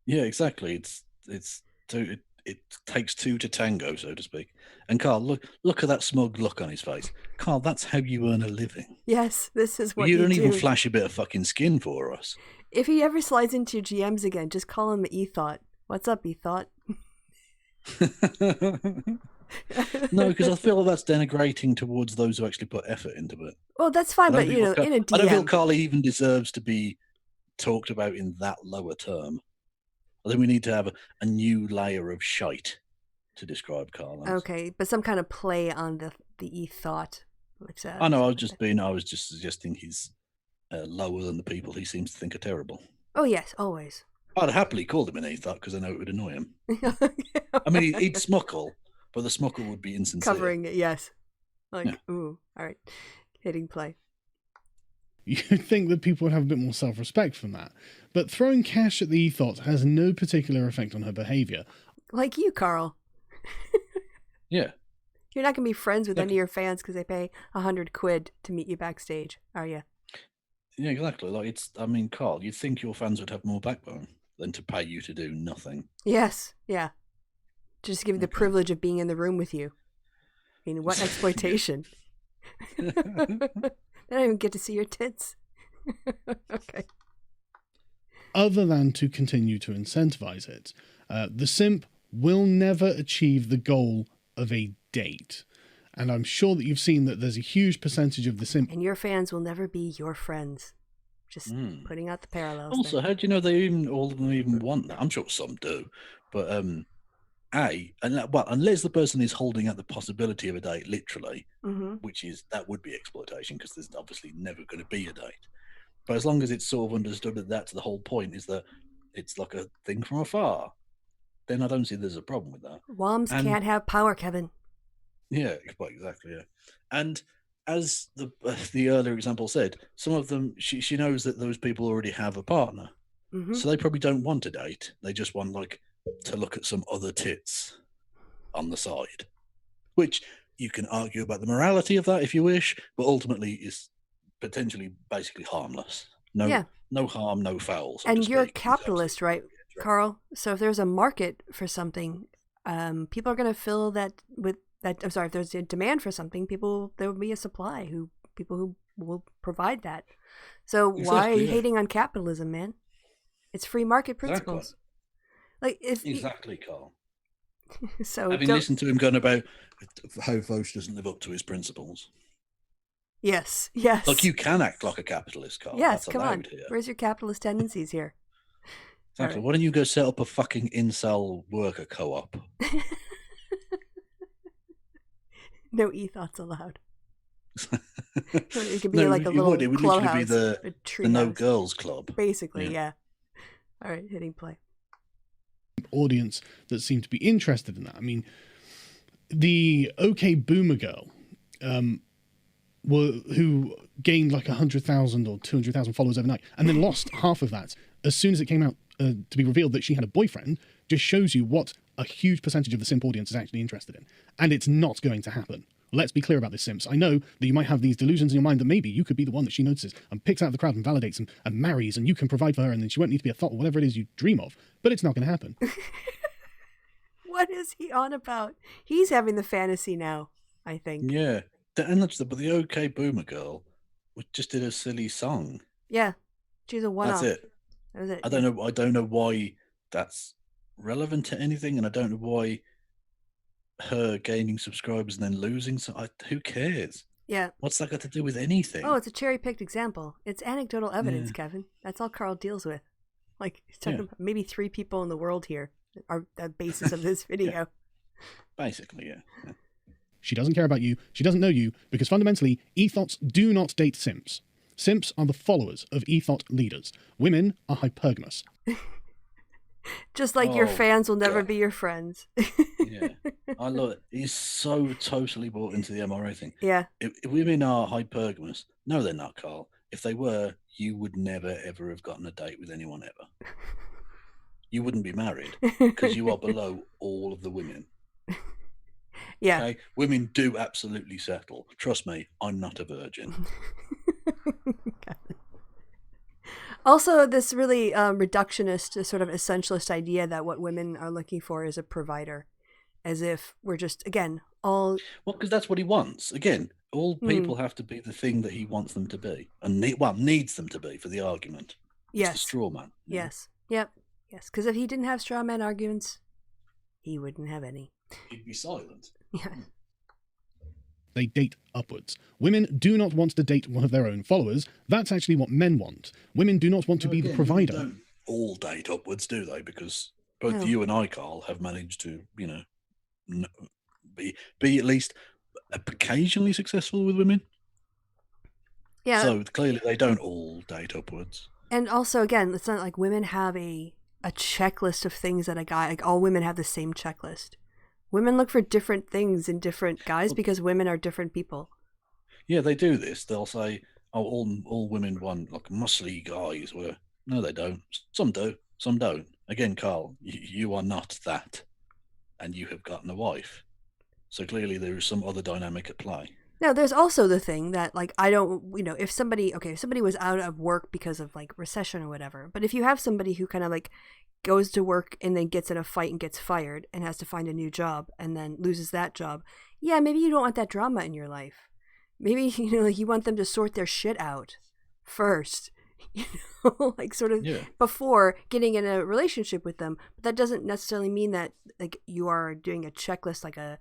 Exactly. It takes two to tango, so to speak. And Carl, look at that smug look on his face. Carl, that's how you earn a living. Yes, this is what you you don't do. even flash a bit of fucking skin for us. If he ever slides into GMs again, just call him Ethot. What's up, Ethot? No, because I feel that's denigrating towards those who actually put effort into it. Well, that's fine, but in a DM. I don't feel Carl even deserves to be talked about in that lower term. I think we need to have a new layer of shite to describe Carl. Okay, but some kind of play on the Ethot. I know. I was just suggesting he's lower than the people he seems to think are terrible. Oh yes, always. I'd happily called him an Ethot because I know it would annoy him. I mean, he'd smuckle, but the smuckle would be insincere. Covering it, yes. Ooh, all right. Hitting play. You'd think that people would have a bit more self-respect from that. But throwing cash at the Ethot has no particular effect on her behavior. Like you, Carl. Yeah. You're not going to be friends with any of your fans because they pay £100 to meet you backstage, are you? Yeah, exactly. Carl, you'd think your fans would have more backbone than to pay you to do nothing. Yes, yeah. Just give you the privilege of being in the room with you. I mean, what exploitation. They don't even get to see your tits. Okay. Other than to continue to incentivize it, the simp will never achieve the goal of a date. And I'm sure that you've seen that there's a huge percentage of the simp. And your fans will never be your friends. Just putting out the parallels. Also, how do you know all of them even want that? I'm sure some do. But unless the person is holding out the possibility of a date literally, that would be exploitation because there's obviously never going to be a date. But as long as it's sort of understood that that's the whole point, is that it's like a thing from afar, then I don't see there's a problem with that. WOMs can't have power, Kevin. Yeah, exactly. Yeah, and as the earlier example said, some of them she knows that those people already have a partner, so they probably don't want a date. They just want to look at some other tits on the side, which you can argue about the morality of that if you wish, but ultimately is potentially basically harmless. No harm, no foul. So and you're a capitalist, right, Carl? So if there's a market for something, people are going to fill that with that. I'm sorry, if there's a demand for something, there will be a supply people who will provide that. So why are you hating on capitalism, man? It's free market principles. Exactly, Carl. So having listened to him going about how Vosch doesn't live up to his principles. Yes. Like you can act like a capitalist, Carl. Yes, That's come on. Here. Where's your capitalist tendencies here? Exactly. Right. Why don't you go set up a fucking incel worker co-op? No e-thoughts allowed. It could be a little it would clubhouse, literally be the no girls club. Basically, yeah. All right, hitting play. Audience that seem to be interested in that. I mean, the OK Boomer girl, who gained 100,000 or 200,000 followers overnight, and then lost half of that as soon as it came out to be revealed that she had a boyfriend, just shows you what a huge percentage of the simp audience is actually interested in. And it's not going to happen. Let's be clear about this, simps. I know that you might have these delusions in your mind that maybe you could be the one that she notices and picks out of the crowd and validates and marries, and you can provide for her, and then she won't need to be a thought or whatever it is you dream of. But it's not going to happen. What is he on about? He's having the fantasy now, I think. Yeah. But the OK Boomer girl just did a silly song. Yeah. She's a one-off. That's it. That was it. I don't know why that's relevant to anything, and I don't know why her gaining subscribers and then losing. So who cares? Yeah. What's that got to do with anything? Oh, it's a cherry-picked example. It's anecdotal evidence, Kevin. That's all Carl deals with. He's talking about maybe 3 people in the world here are the basis of this video. Basically, yeah. She doesn't care about you. She doesn't know you because fundamentally, ethots do not date simps. Simps are the followers of ethot leaders. Women are hypergamous. Just like your Oh, fans will never God. be your friends. Yeah, I love it. He's so totally bought into the MRA thing. Yeah. If women are hypergamous, no, they're not, Carl. If they were, you would never ever have gotten a date with anyone ever. You wouldn't be married because you are below all of the women. Yeah. Okay, women do absolutely settle. Trust me, I'm not a virgin. Also, this really reductionist, sort of essentialist idea that what women are looking for is a provider, as if we're just, again, all... Well, because that's what he wants. Again, all people have to be the thing that he wants them to be, and needs them to be for the argument. Yes. It's the straw man. Yes. Yep. Yes. Because if he didn't have straw man arguments, he wouldn't have any. He'd be silent. Yeah. They date upwards. Women do not want to date one of their own followers. That's actually what men want. Women do not want to be the provider. Women don't all date upwards, do they? Because both No. you and I, Carl, have managed to, be at least occasionally successful with women. Yeah. So clearly they don't all date upwards. And also, again, it's not like women have a checklist of things that a guy, like all women have the same checklist. Women look for different things in different guys because women are different people. Yeah, they do this. They'll say, "Oh, all women want like muscly guys." Where no, they don't. Some do, some don't. Again, Carl, you are not that, and you have gotten a wife. So clearly there is some other dynamic at play. Now, there's also the thing that, like, I don't, if somebody was out of work because of, like, recession or whatever, but if you have somebody who kind of, like, goes to work and then gets in a fight and gets fired and has to find a new job and then loses that job, yeah, maybe you don't want that drama in your life. Maybe, like, you want them to sort their shit out first, like, sort of before getting in a relationship with them. But that doesn't necessarily mean that, like, you are doing a checklist, like a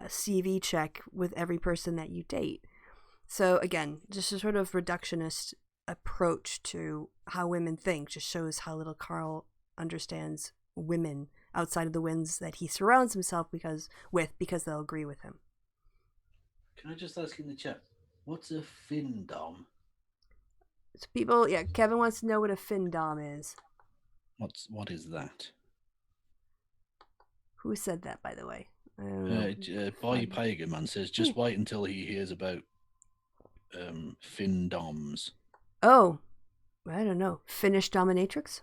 CV check with every person that you date. So again, just a sort of reductionist approach to how women think just shows how little Carl understands women outside of the ones that he surrounds himself because they'll agree with him. Can I just ask in the chat, what's a findom? So people, Kevin wants to know what a findom is. What is that? Who said that, by the way? Boy Pagan Man says, just wait until he hears about findoms. Oh, I don't know. Finnish dominatrix?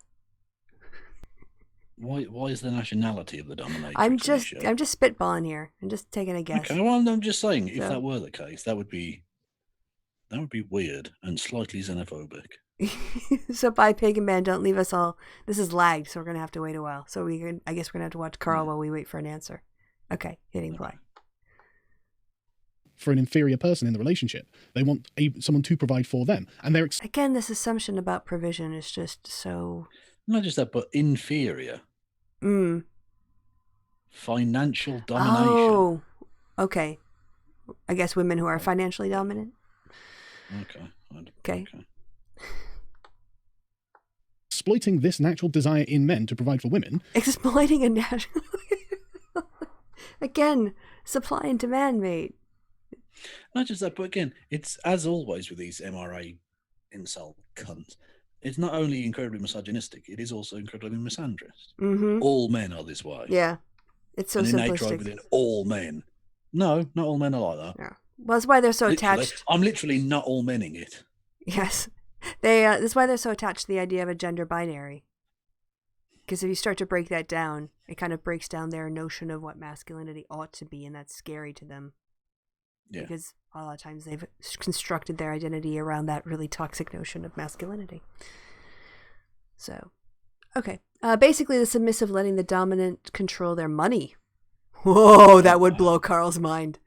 Why is the nationality of the dominatrix? I'm just spitballing here. I'm just taking a guess. Okay, well, I'm just saying, if that were the case, that would be weird and slightly xenophobic. So bye, Pagan Man, don't leave us all. This is lagged, so we're gonna have to wait a while. So I guess we're gonna have to watch Carl while we wait for an answer. Okay, hitting play. For an inferior person in the relationship, they want someone to provide for them, and they're again, this assumption about provision is just so not just that, but inferior. Financial domination. Oh, okay. I guess women who are financially dominant. Okay. Exploiting this natural desire in men to provide for women. Exploiting a natural. Again, supply and demand, mate. Not just that, but again, it's as always with these MRA incel cunts. It's not only incredibly misogynistic; it is also incredibly misandrist. Mm-hmm. All men are this way. Yeah, it's so an innate simplistic. drive within all men. No, not all men are like that. Yeah. Well, that's why they're so attached. I'm literally not all menning it. Yes, that's why they're so attached to the idea of a gender binary. Because if you start to break that down, it kind of breaks down their notion of what masculinity ought to be, and that's scary to them. Yeah. Because a lot of times they've constructed their identity around that really toxic notion of masculinity. So, okay. Basically, the submissive letting the dominant control their money. Whoa, that would blow Carl's mind.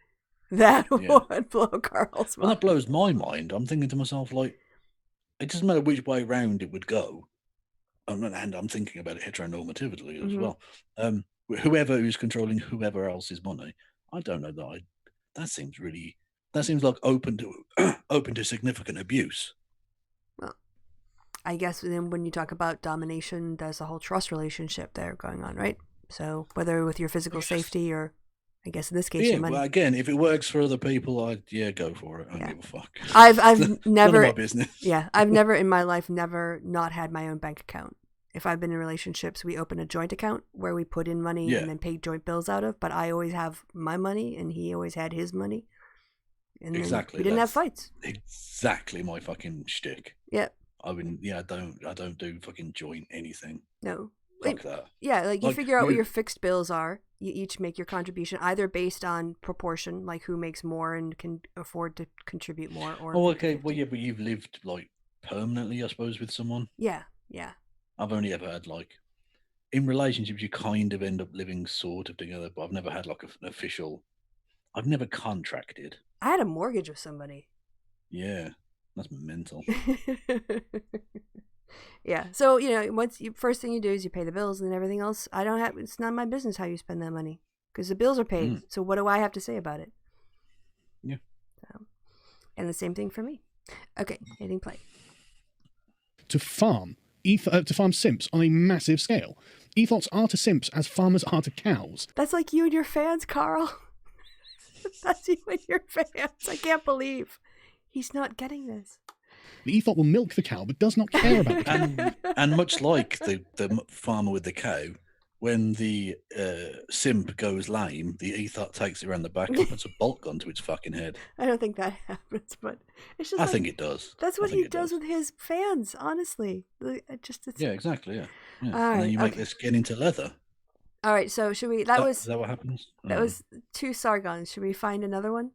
That would blow Carl's mind. Well, that blows my mind. I'm thinking to myself, like, it doesn't matter which way round it would go. And I'm thinking about it heteronormatively as well. Whoever who's controlling whoever else's money, I don't know that seems like open to significant abuse. Well, I guess then when you talk about domination, there's a whole trust relationship there going on, right? So whether with your physical safety or I guess in this case, Yeah, your money. well, again, if it works for other people, go for it. I don't give a fuck. I've never None of my business. Yeah, I've never in my life not had my own bank account. If I've been in relationships, we open a joint account where we put in money and then pay joint bills out of. But I always have my money, and he always had his money. And exactly. We didn't have fights. Exactly my fucking shtick. Yeah. I mean, I don't do fucking joint anything. No. Fuck that. Yeah, like you figure out what your fixed bills are. You each make your contribution either based on proportion, like who makes more and can afford to contribute more, or. Oh, okay. 50. Well, yeah, but you've lived like permanently, I suppose, with someone. Yeah. I've only ever had like in relationships, you kind of end up living sort of together, but I've never had like an official. I've never contracted. I had a mortgage with somebody. Yeah, that's mental. Yeah, so first thing you do is you pay the bills, and then everything else. It's not my business how you spend that money because the bills are paid. So what do I have to say about it? Yeah. And the same thing for me. Okay, hitting play. To farm simps on a massive scale. Ethos are to simps as farmers are to cows. That's like you and your fans, Carl. That's you and your fans. I can't believe he's not getting this. The ethot will milk the cow, but does not care about the cow. And much like the farmer with the cow, when the simp goes lame, the ethot takes it around the back and puts a bolt gun to its fucking head. I don't think that happens, but it's just. I think it does. That's what he does with his fans. Honestly, yeah, exactly. Yeah. All and right, then you make this skin into leather. All right, so should we? Is that what happens? That was 2 Sargons. Should we find another one?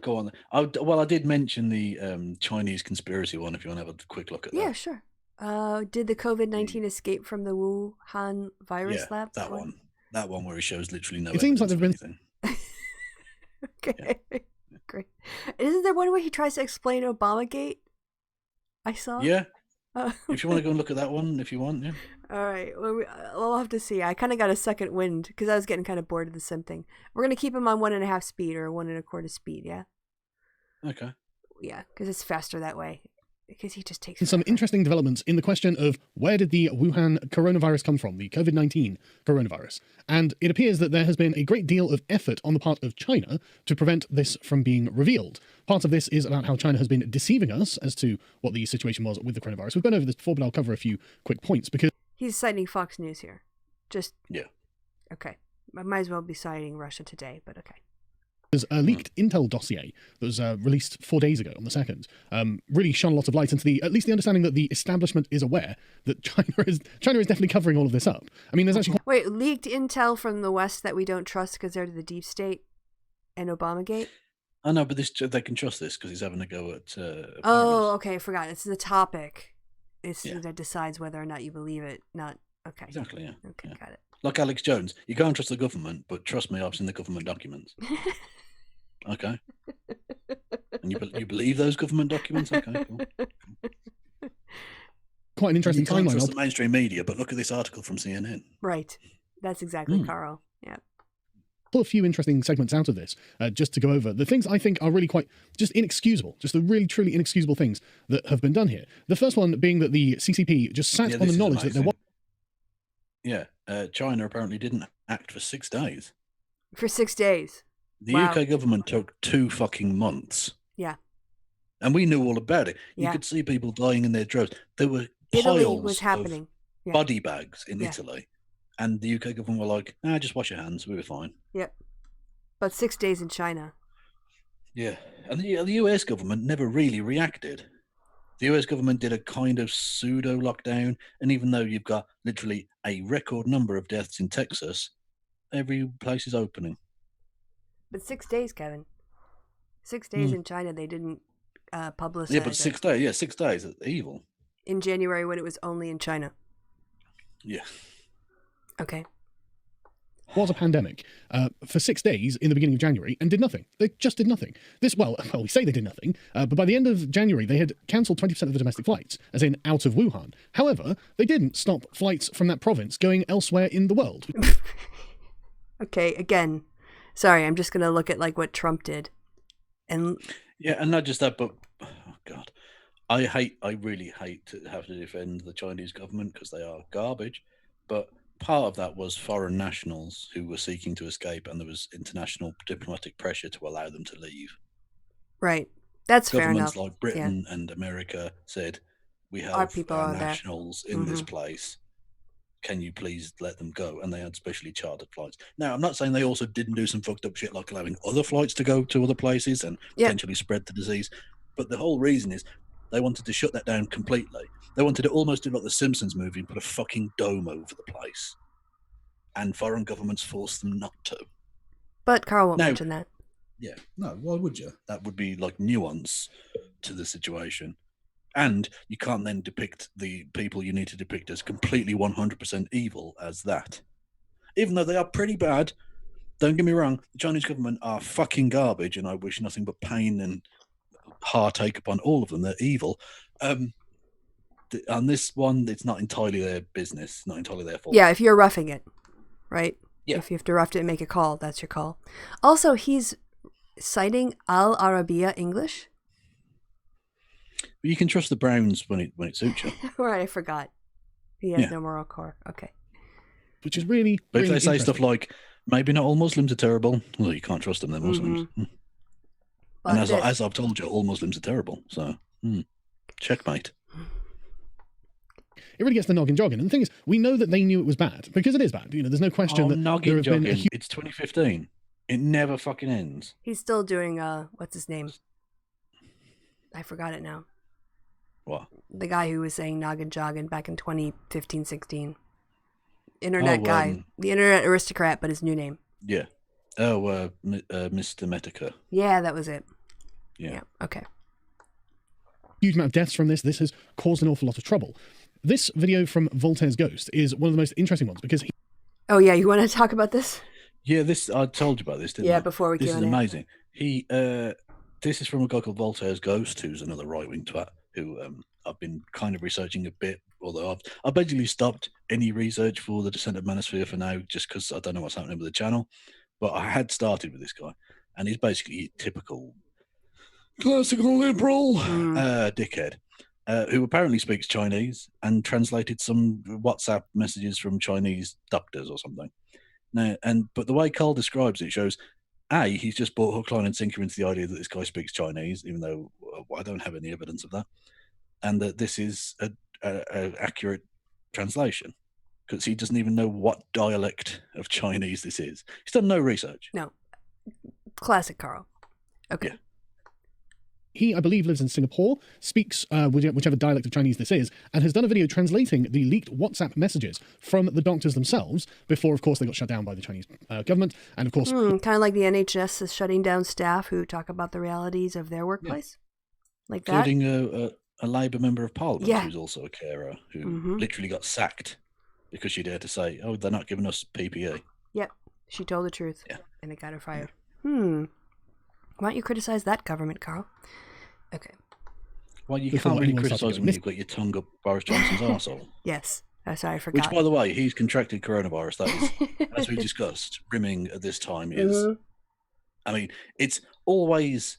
Go on. I did mention the Chinese conspiracy one. If you want to have a quick look at that. Yeah, sure. Did the COVID-19 escape from the Wuhan virus lab? That one. That one where he shows literally no. It seems like there've been. Okay, great. Isn't there one where he tries to explain Obamagate? I saw. Yeah. If you want to go and look at that one, if you want, yeah. All right. Well, we'll have to see. I kind of got a second wind because I was getting kind of bored of the sim thing. We're going to keep him on 1.5 speed or 1.25 speed, yeah? Okay. Yeah, because it's faster that way. Because he just takes some interesting developments in the question of where did the Wuhan coronavirus come from, the COVID-19 coronavirus. And it appears that there has been a great deal of effort on the part of China to prevent this from being revealed. Part of this is about how China has been deceiving us as to what the situation was with the coronavirus. We've gone over this before, but I'll cover a few quick points because... He's citing Fox News here. Yeah. Okay. I might as well be citing Russia Today, but okay. There's a leaked Intel dossier that was released 4 days ago on the 2nd. Really shone a lot of light into at least the understanding that the establishment is aware that China is definitely covering all of this up. I mean, there's actually... Wait, leaked intel from the West that we don't trust because they're the deep state and Obamagate? I know, but they can trust this because he's having a go at... oh, okay, I forgot. It's the topic. That decides whether or not you believe it. Not... Okay. Exactly, yeah. Okay, yeah. got it. Like Alex Jones, you can't trust the government, but trust me, I've seen the government documents. Okay. And you believe those government documents? Okay, cool. Quite an interesting timeline. You can't trust the mainstream media, but look at this article from CNN. Right. That's exactly Carl. Yeah. Pull a few interesting segments out of this, just to go over the things I think are really quite just inexcusable, just the really truly inexcusable things that have been done here. The first one being that the CCP just sat on the knowledge that there was... Yeah, China apparently didn't act for 6 days. For 6 days. The UK government took 2 fucking months. Yeah. And we knew all about it. Yeah. You could see people dying in their droves. There were Italy piles was happening. of body bags in Italy. And the UK government were like, just wash your hands. We were fine. Yep. But 6 days in China. Yeah. And the US government never really reacted. The US government did a kind of pseudo lockdown. And even though you've got literally a record number of deaths in Texas, every place is opening. But 6 days, Kevin. 6 days in China, they didn't publicize. Yeah, but 6 days. Yeah, 6 days. Evil. In January, when it was only in China. Yeah. Okay. Was a pandemic for 6 days in the beginning of January and did nothing. They just did nothing. We say they did nothing, but by the end of January, they had cancelled 20% of the domestic flights, as in out of Wuhan. However, they didn't stop flights from that province going elsewhere in the world. Okay, again, sorry, I'm just going to look at like what Trump did. And not just that, but oh God, I really hate to have to defend the Chinese government because they are garbage. But part of that was foreign nationals who were seeking to escape, and there was international diplomatic pressure to allow them to leave. Right. That's fair enough. Governments like Britain and America said, we Our have people our are there. nationals in this place. Can you please let them go? And they had specially chartered flights. Now, I'm not saying they also didn't do some fucked up shit like allowing other flights to go to other places and potentially spread the disease. But the whole reason is they wanted to shut that down completely. They wanted to almost do like the Simpsons movie and put a fucking dome over the place. And foreign governments forced them not to. But Carl won't mention that. Yeah, no, why would you? That would be like nuance to the situation. And you can't then depict the people you need to depict as completely 100% evil as that. Even though they are pretty bad, don't get me wrong, the Chinese government are fucking garbage, and I wish nothing but pain and heartache upon all of them. They're evil. On this one, it's not entirely their business, not entirely their fault. Yeah, if you're roughing it, right? Yeah. If you have to rough it and make a call, that's your call. Also, he's citing Al Arabiya English. You can trust the Browns when it suits you. Right, I forgot. He has no moral core. Okay. Which is really. But really if they say stuff like, maybe not all Muslims are terrible, well, you can't trust them, they're Muslims. And as I've told you, all Muslims are terrible. So, checkmate. It really gets the noggin jogging. And the thing is, we know that they knew it was bad, because it is bad. You know, there's no question that noggin there have jogging. been It's 2015. It never fucking ends. He's still doing, what's his name? I forgot it now. What? The guy who was saying noggin jogging back in 2015-16. Internet guy. The internet aristocrat, but his new name. Yeah. Oh, Mr. Metica. Yeah, that was it. Yeah. Okay. Huge amount of deaths from this. This has caused an awful lot of trouble. This video from Voltaire's Ghost is one of the most interesting ones because Oh, yeah, you want to talk about this? Yeah, I told you about this, didn't I? Yeah, before we This came is on amazing. This is from a guy called Voltaire's Ghost, who's another right-wing twat, who I've been kind of researching a bit, although I've basically stopped any research for the Descent of Manosphere for now, just because I don't know what's happening with the channel. But I had started with this guy, and he's basically a typical classical liberal dickhead, who apparently speaks Chinese and translated some WhatsApp messages from Chinese doctors or something. Now, but the way Carl describes it shows, he's just brought hook, line, and sinker into the idea that this guy speaks Chinese, even though I don't have any evidence of that, and that this is a accurate translation, because he doesn't even know what dialect of Chinese this is. He's done no research. No. Classic Carl. Okay. Yeah. He, I believe, lives in Singapore, speaks whichever dialect of Chinese this is, and has done a video translating the leaked WhatsApp messages from the doctors themselves before, of course, they got shut down by the Chinese government. And, of course... kind of like the NHS is shutting down staff who talk about the realities of their workplace. Yeah. Like that. Including a Labour member of Parliament who's also a carer, who literally got sacked because she dared to say, they're not giving us PPE. Yep. She told the truth. Yeah. And it got her fired. Why don't you criticize that government, Carl? Okay. Well, you can't really criticise when you've got your tongue up Boris Johnson's arsehole. Yes. Oh, sorry, I forgot. Which, by the way, he's contracted coronavirus. That is, as we discussed, brimming at this time is... I mean, it's always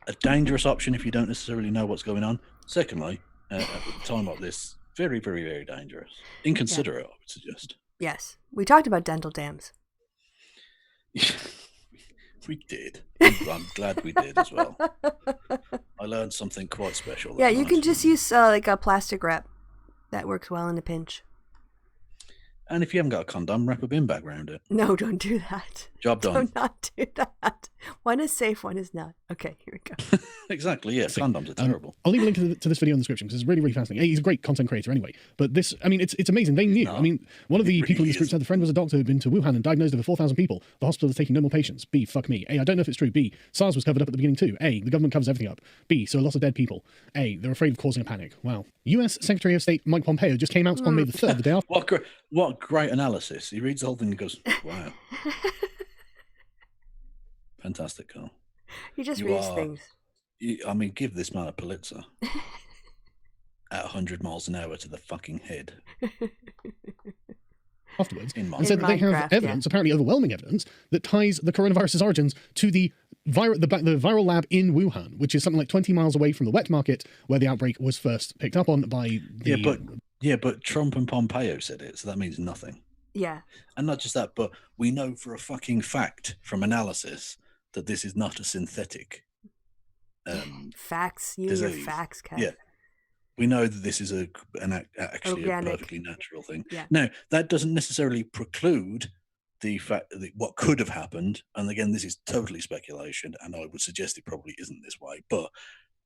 a dangerous option if you don't necessarily know what's going on. Secondly, at a time like this, very, very, very dangerous. Inconsiderate, I would suggest. Yes. We talked about dental dams. We did. I'm glad we did as well. I learned something quite special. Yeah, you can just use like a plastic wrap. That works well in a pinch. And if you haven't got a condom, wrap a bin bag around it. No, don't do that. Job done. Do not do that. One is safe, one is not. Okay, here we go. Exactly, yeah. Condoms are terrible. I'll leave a link to this video in the description because it's really, really fascinating. He's a great content creator anyway. But this, I mean, it's amazing. They knew. I mean, one of the people in this group said the friend was a doctor who'd been to Wuhan and diagnosed over 4,000 people. The hospital is taking no more patients. B, fuck me. A, I don't know if it's true. B, SARS was covered up at the beginning too. A, the government covers everything up. B, so a lot of dead people. A, they're afraid of causing a panic. Wow. US Secretary of State Mike Pompeo just came out on May the 3rd, the day after. What great analysis. He reads the whole thing and goes, wow. Fantastic, Carl. He just reads things. I mean, give this man a Pulitzer. At 100 miles an hour to the fucking head. Afterwards, and said that they have evidence, apparently overwhelming evidence, that ties the coronavirus's origins to the viral lab in Wuhan, which is something like 20 miles away from the wet market where the outbreak was first picked up on by the... Yeah, but Trump and Pompeo said it, so that means nothing. Yeah. And not just that, but we know for a fucking fact from analysis that this is not a synthetic Facts. You and your disease. facts, Kev. Yeah. We know that this is actually Organic. a perfectly natural thing. Yeah. Now, that doesn't necessarily preclude the fact that what could have happened, and again, this is totally speculation, and I would suggest it probably isn't this way, but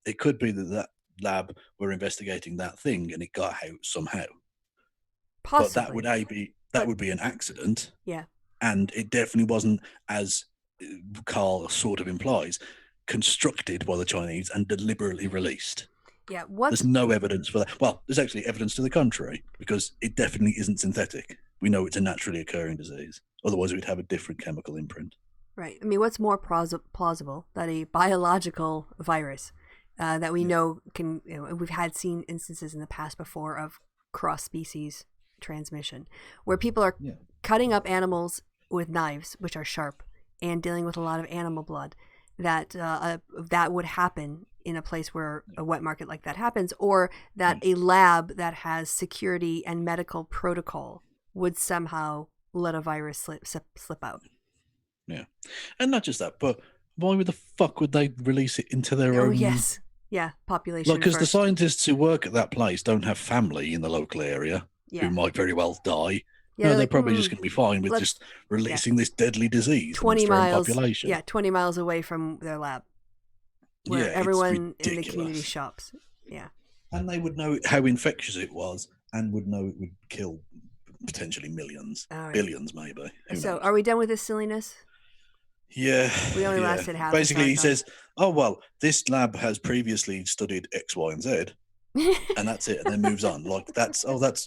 it could be that lab were investigating that thing and it got out somehow. Possibly. But that would be an accident. Yeah. And it definitely wasn't, as Carl sort of implies, constructed by the Chinese and deliberately released. Yeah. There's no evidence for that. Well, there's actually evidence to the contrary, because it definitely isn't synthetic. We know it's a naturally occurring disease. Otherwise, we'd have a different chemical imprint. Right. I mean, what's more plausible that a biological virus that we know can, we've seen instances in the past before of cross-species transmission, where people are cutting up animals with knives, which are sharp, and dealing with a lot of animal blood, that would happen in a place where a wet market like that happens, or that a lab that has security and medical protocol would somehow let a virus slip out. Yeah. And not just that, but why the fuck would they release it into their own... Oh, yes. Yeah, population Because the first. scientists who work at that place don't have family in the local area who might very well die. Yeah, no, they're probably just going to be fine with just releasing this deadly disease 20 amongst their own miles, population. Yeah, 20 miles away from their lab, where everyone in the community shops. Yeah. And they would know how infectious it was and would know it would kill potentially millions, billions maybe. So are we done with this silliness? Yeah. We only lasted half. Basically, he says, oh, well, this lab has previously studied X, Y, and Z. And that's it, and then moves on. Like that's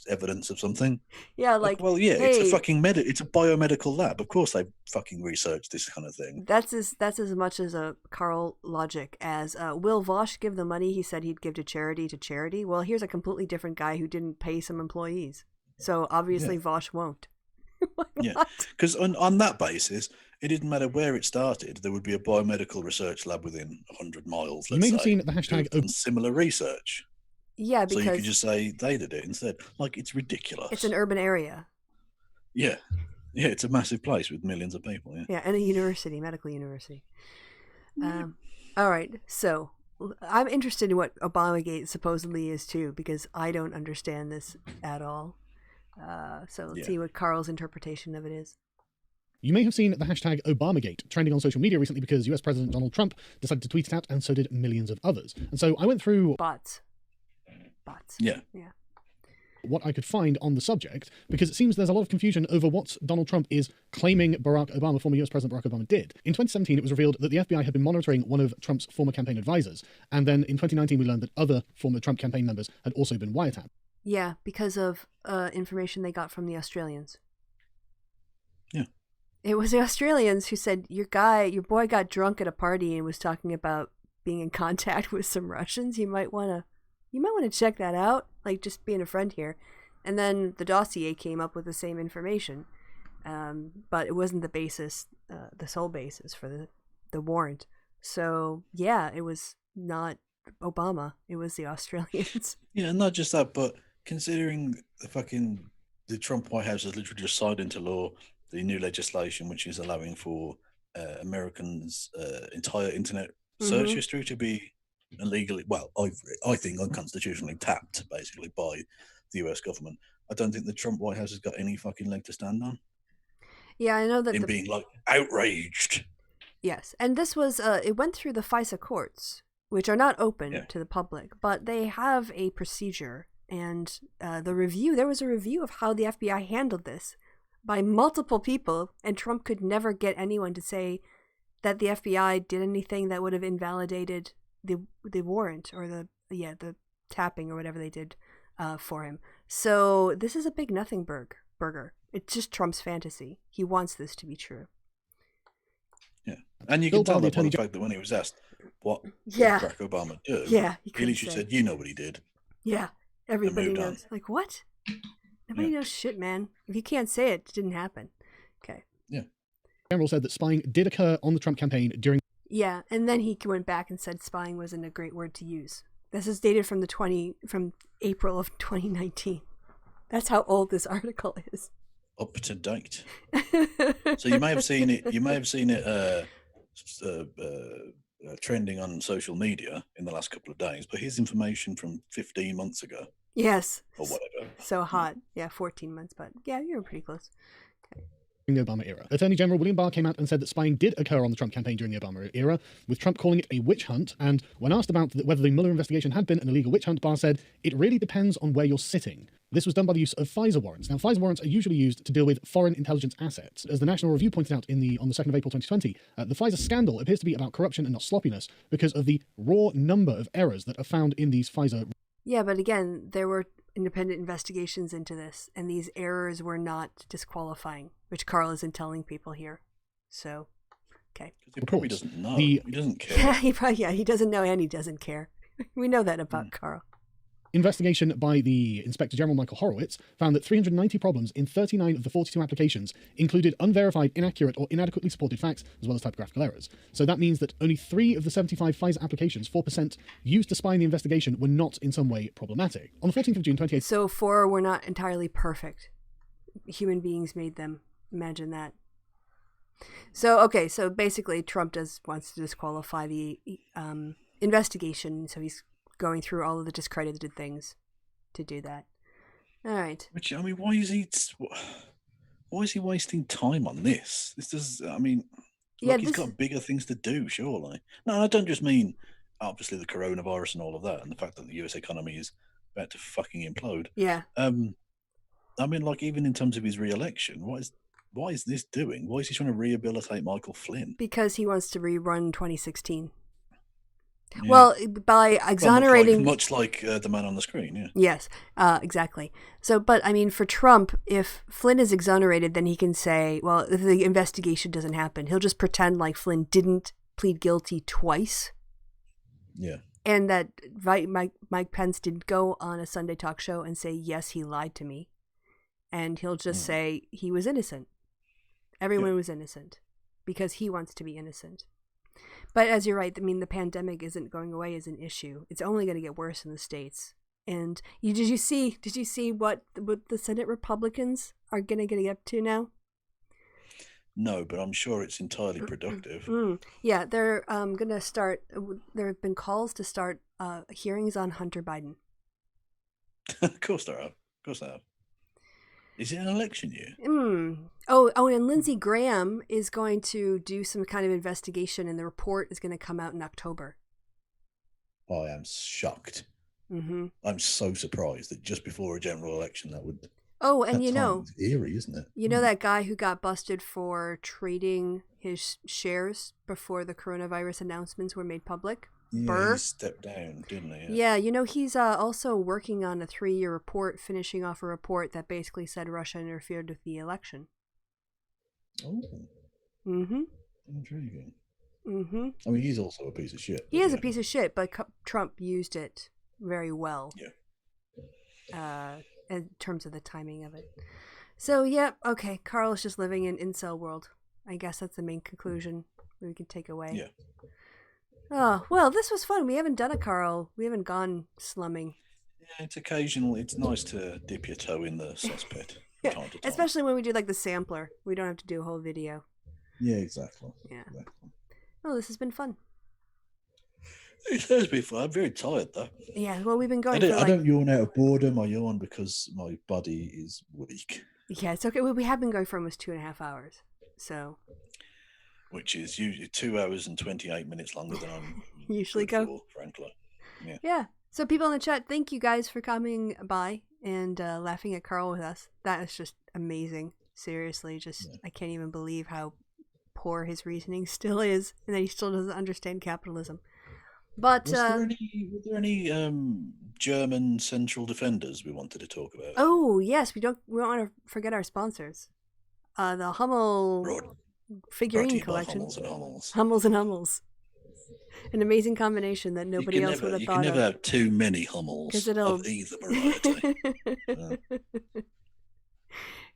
evidence of something. Yeah, well, yeah, hey, it's a fucking it's a biomedical lab. Of course, they fucking researched this kind of thing. That's as much as a Carl logic as will Vosh give the money he said he'd give to charity? Well, here's a completely different guy who didn't pay some employees, so obviously Vosh won't. Yeah, because on that basis, it didn't matter where it started. There would be a biomedical research lab within 100 miles. You may have seen the hashtag similar research. Yeah, because so you could just say they did it instead. Like, it's ridiculous. It's an urban area. Yeah, it's a massive place with millions of people. Yeah, and a university, medical university. All right, so I'm interested in what Obamagate supposedly is too, because I don't understand this at all. So let's see what Carl's interpretation of it is. You may have seen the hashtag Obamagate trending on social media recently because US President Donald Trump decided to tweet it out, and so did millions of others. And so I went through bots. Yeah. What I could find on the subject, because it seems there's a lot of confusion over what Donald Trump is claiming Barack Obama, former US President Barack Obama, did. In 2017, it was revealed that the FBI had been monitoring one of Trump's former campaign advisors. And then in 2019, we learned that other former Trump campaign members had also been wiretapped. Yeah, because of information they got from the Australians. Yeah. It was the Australians who said, your boy got drunk at a party and was talking about being in contact with some Russians. You might want to check that out, like just being a friend here. And then the dossier came up with the same information, but it wasn't the sole basis for the warrant. So yeah, it was not Obama, it was the Australians. Yeah, not just that, but considering the Trump White House has literally just signed into law the new legislation which is allowing for Americans' entire internet search history to be illegally, well, I think unconstitutionally tapped, basically, by the US government. I don't think the Trump White House has got any fucking leg to stand on. Yeah, I know that in being like outraged. Yes, and this was it went through the FISA courts, which are not open to the public, but they have a procedure. And there was a review of how the FBI handled this by multiple people, and Trump could never get anyone to say that the FBI did anything that would have invalidated the warrant or the tapping or whatever they did for him. So this is a big nothing burger. It's just Trump's fantasy. He wants this to be true. Yeah, and you can tell that by the fact that when he was asked what did Barack Obama do, he literally said, "You know what he did." Yeah, everybody knows. Like, what? Nobody knows shit, man. If you can't say it, it didn't happen. Okay. Yeah. General said that spying did occur on the Trump campaign during. Yeah, and then he went back and said spying wasn't a great word to use. This is dated from April of 2019. That's how old this article is. up to date. So you may have seen it. You may have seen it trending on social media in the last couple of days. But here's information from 15 months ago. Yes. Or whatever. So hot. Yeah, 14 months, but yeah, you were pretty close. The Obama era. Attorney General William Barr came out and said that spying did occur on the Trump campaign during the Obama era, with Trump calling it a witch hunt. And when asked about whether the Mueller investigation had been an illegal witch hunt, Barr said, "It really depends on where you're sitting." This was done by the use of FISA warrants. Now, FISA warrants are usually used to deal with foreign intelligence assets. As the National Review pointed out on the 2nd of April 2020, the FISA scandal appears to be about corruption and not sloppiness because of the raw number of errors that are found in these FISA. Yeah, but again, there were independent investigations into this, and these errors were not disqualifying, which Carl isn't telling people here. So, okay. He probably doesn't know. He doesn't care. He doesn't know, and he doesn't care. We know that about Carl. Investigation by the Inspector General Michael Horowitz found that 390 problems in 39 of the 42 applications included unverified, inaccurate, or inadequately supported facts, as well as typographical errors. So that means that only 3 of the 75 FISA applications, 4%, used to spy in the investigation were not in some way problematic. On the 14th of June 2018... So 4 were not entirely perfect. Human beings made them. Imagine that. So, okay, so basically Trump wants to disqualify the investigation, so he's going through all of the discredited things to do that. All right. Which, I mean, why is he wasting time on this? This does, I mean, he's got bigger things to do, surely. No, I don't just mean, obviously, the coronavirus and all of that, and the fact that the US economy is about to fucking implode. Yeah. I mean, like, even in terms of his re-election, why is this doing? Why is he trying to rehabilitate Michael Flynn? Because he wants to rerun 2016. Yeah. Well, by exonerating... Much like the man on the screen, yeah. Yes, exactly. So, but, I mean, for Trump, if Flynn is exonerated, then he can say, well, if the investigation doesn't happen, he'll just pretend like Flynn didn't plead guilty twice. Yeah. And that Mike Pence didn't go on a Sunday talk show and say, yes, he lied to me. And he'll just say he was innocent. Everyone was innocent because he wants to be innocent. But as you're right, I mean, the pandemic isn't going away as an issue. It's only going to get worse in the States. And did you see what the Senate Republicans are going to get up to now? No, but I'm sure it's entirely productive. Yeah, they're going to start. There have been calls to start hearings on Hunter Biden. Of course there have. Is it an election year? Oh, and Lindsey Graham is going to do some kind of investigation, and the report is going to come out in October. I am shocked. I'm so surprised that just before a general election that would... Oh, and you know... eerie, isn't it? You know that guy who got busted for trading his shares before the coronavirus announcements were made public? Yeah, Burr? he stepped down, didn't he? Yeah, you know, he's also working on a 3-year report, finishing off a report that basically said Russia interfered with the election. Oh. Intriguing. I mean, he's also a piece of shit. He is a piece of shit, but Trump used it very well. Yeah. In terms of the timing of it. So, yeah, okay, Carl is just living in incel world. I guess that's the main conclusion we can take away. Yeah. Oh, well, this was fun. We haven't done a Carl. We haven't gone slumming. Yeah, it's occasional. It's nice to dip your toe in the cesspit from time to time. Especially when we do like the sampler. We don't have to do a whole video. Yeah, exactly. Yeah. Exactly. Oh, this has been fun. It has been fun. I'm very tired though. Yeah, well, we've been going I don't yawn out of boredom. I yawn because my body is weak. Yeah, it's okay. We have been going for almost 2.5 hours. So... Which is usually 2 hours and 28 minutes longer than I'm usually go. Frankly. Yeah. So people in the chat, thank you guys for coming by and laughing at Carl with us. That is just amazing. Seriously, I can't even believe how poor his reasoning still is, and that he still doesn't understand capitalism. But were there any German central defenders we wanted to talk about? Oh yes, we don't want to forget our sponsors. The Hummel figurine collection. Hummels and Hummels. An amazing combination that nobody else would have thought of. You can never have too many Hummels of either variety.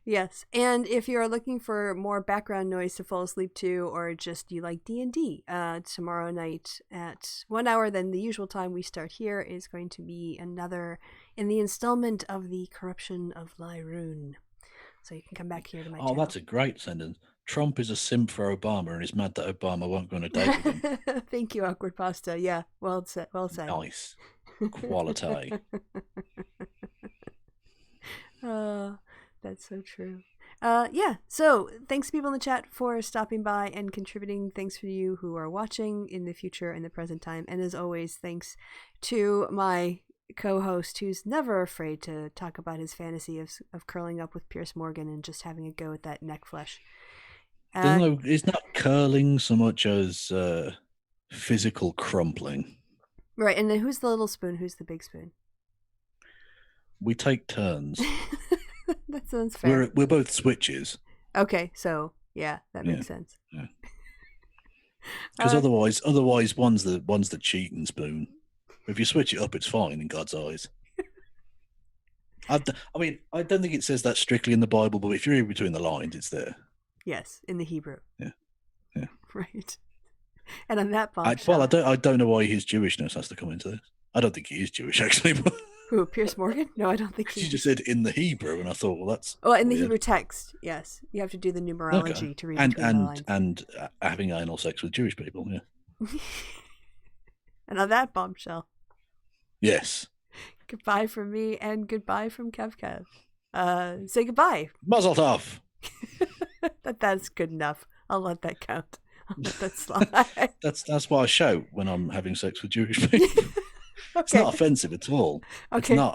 Yes, and if you're looking for more background noise to fall asleep to, or just you like D&D, tomorrow night at 1 hour than the usual time we start here is going to be another in the installment of the Corruption of Lyroon. So you can come back here to my Oh, channel. that's a great sentence. Trump is a simp for Obama and is mad that Obama won't go on a date with him. Thank you, Awkward Pasta. Yeah, well said. Well said. Nice. Quality. Oh, that's so true. Yeah, so thanks people in the chat for stopping by and contributing. Thanks for you who are watching in the future and the present time. And as always, thanks to my co-host who's never afraid to talk about his fantasy of curling up with Pierce Morgan and just having a go at that neck flesh. It's not curling so much as physical crumpling. Right, and then who's the little spoon? Who's the big spoon? We take turns. That sounds fair. We're both switches. Okay, so yeah, that makes sense. Because otherwise, one's the cheating spoon. If you switch it up, it's fine in God's eyes. I don't think it says that strictly in the Bible, but if you read between the lines, it's there. Yes, in the Hebrew. Yeah. Right. And on that bombshell, I don't know why his Jewishness has to come into this. I don't think he is Jewish, actually. But who, Pierce Morgan? No, I don't think she just said in the Hebrew, and I thought, well, that's in the weird. Hebrew text. Yes, you have to do the numerology to read between the lines. And having anal sex with Jewish people. Yeah. And on that bombshell. Yes. Goodbye from me and goodbye from Kev Kev. Say goodbye. Mazel tov. That's good enough. I'll let that count. I'll let that slide. That's why I shout when I'm having sex with Jewish people. Okay. It's not offensive at all. Okay. It's not.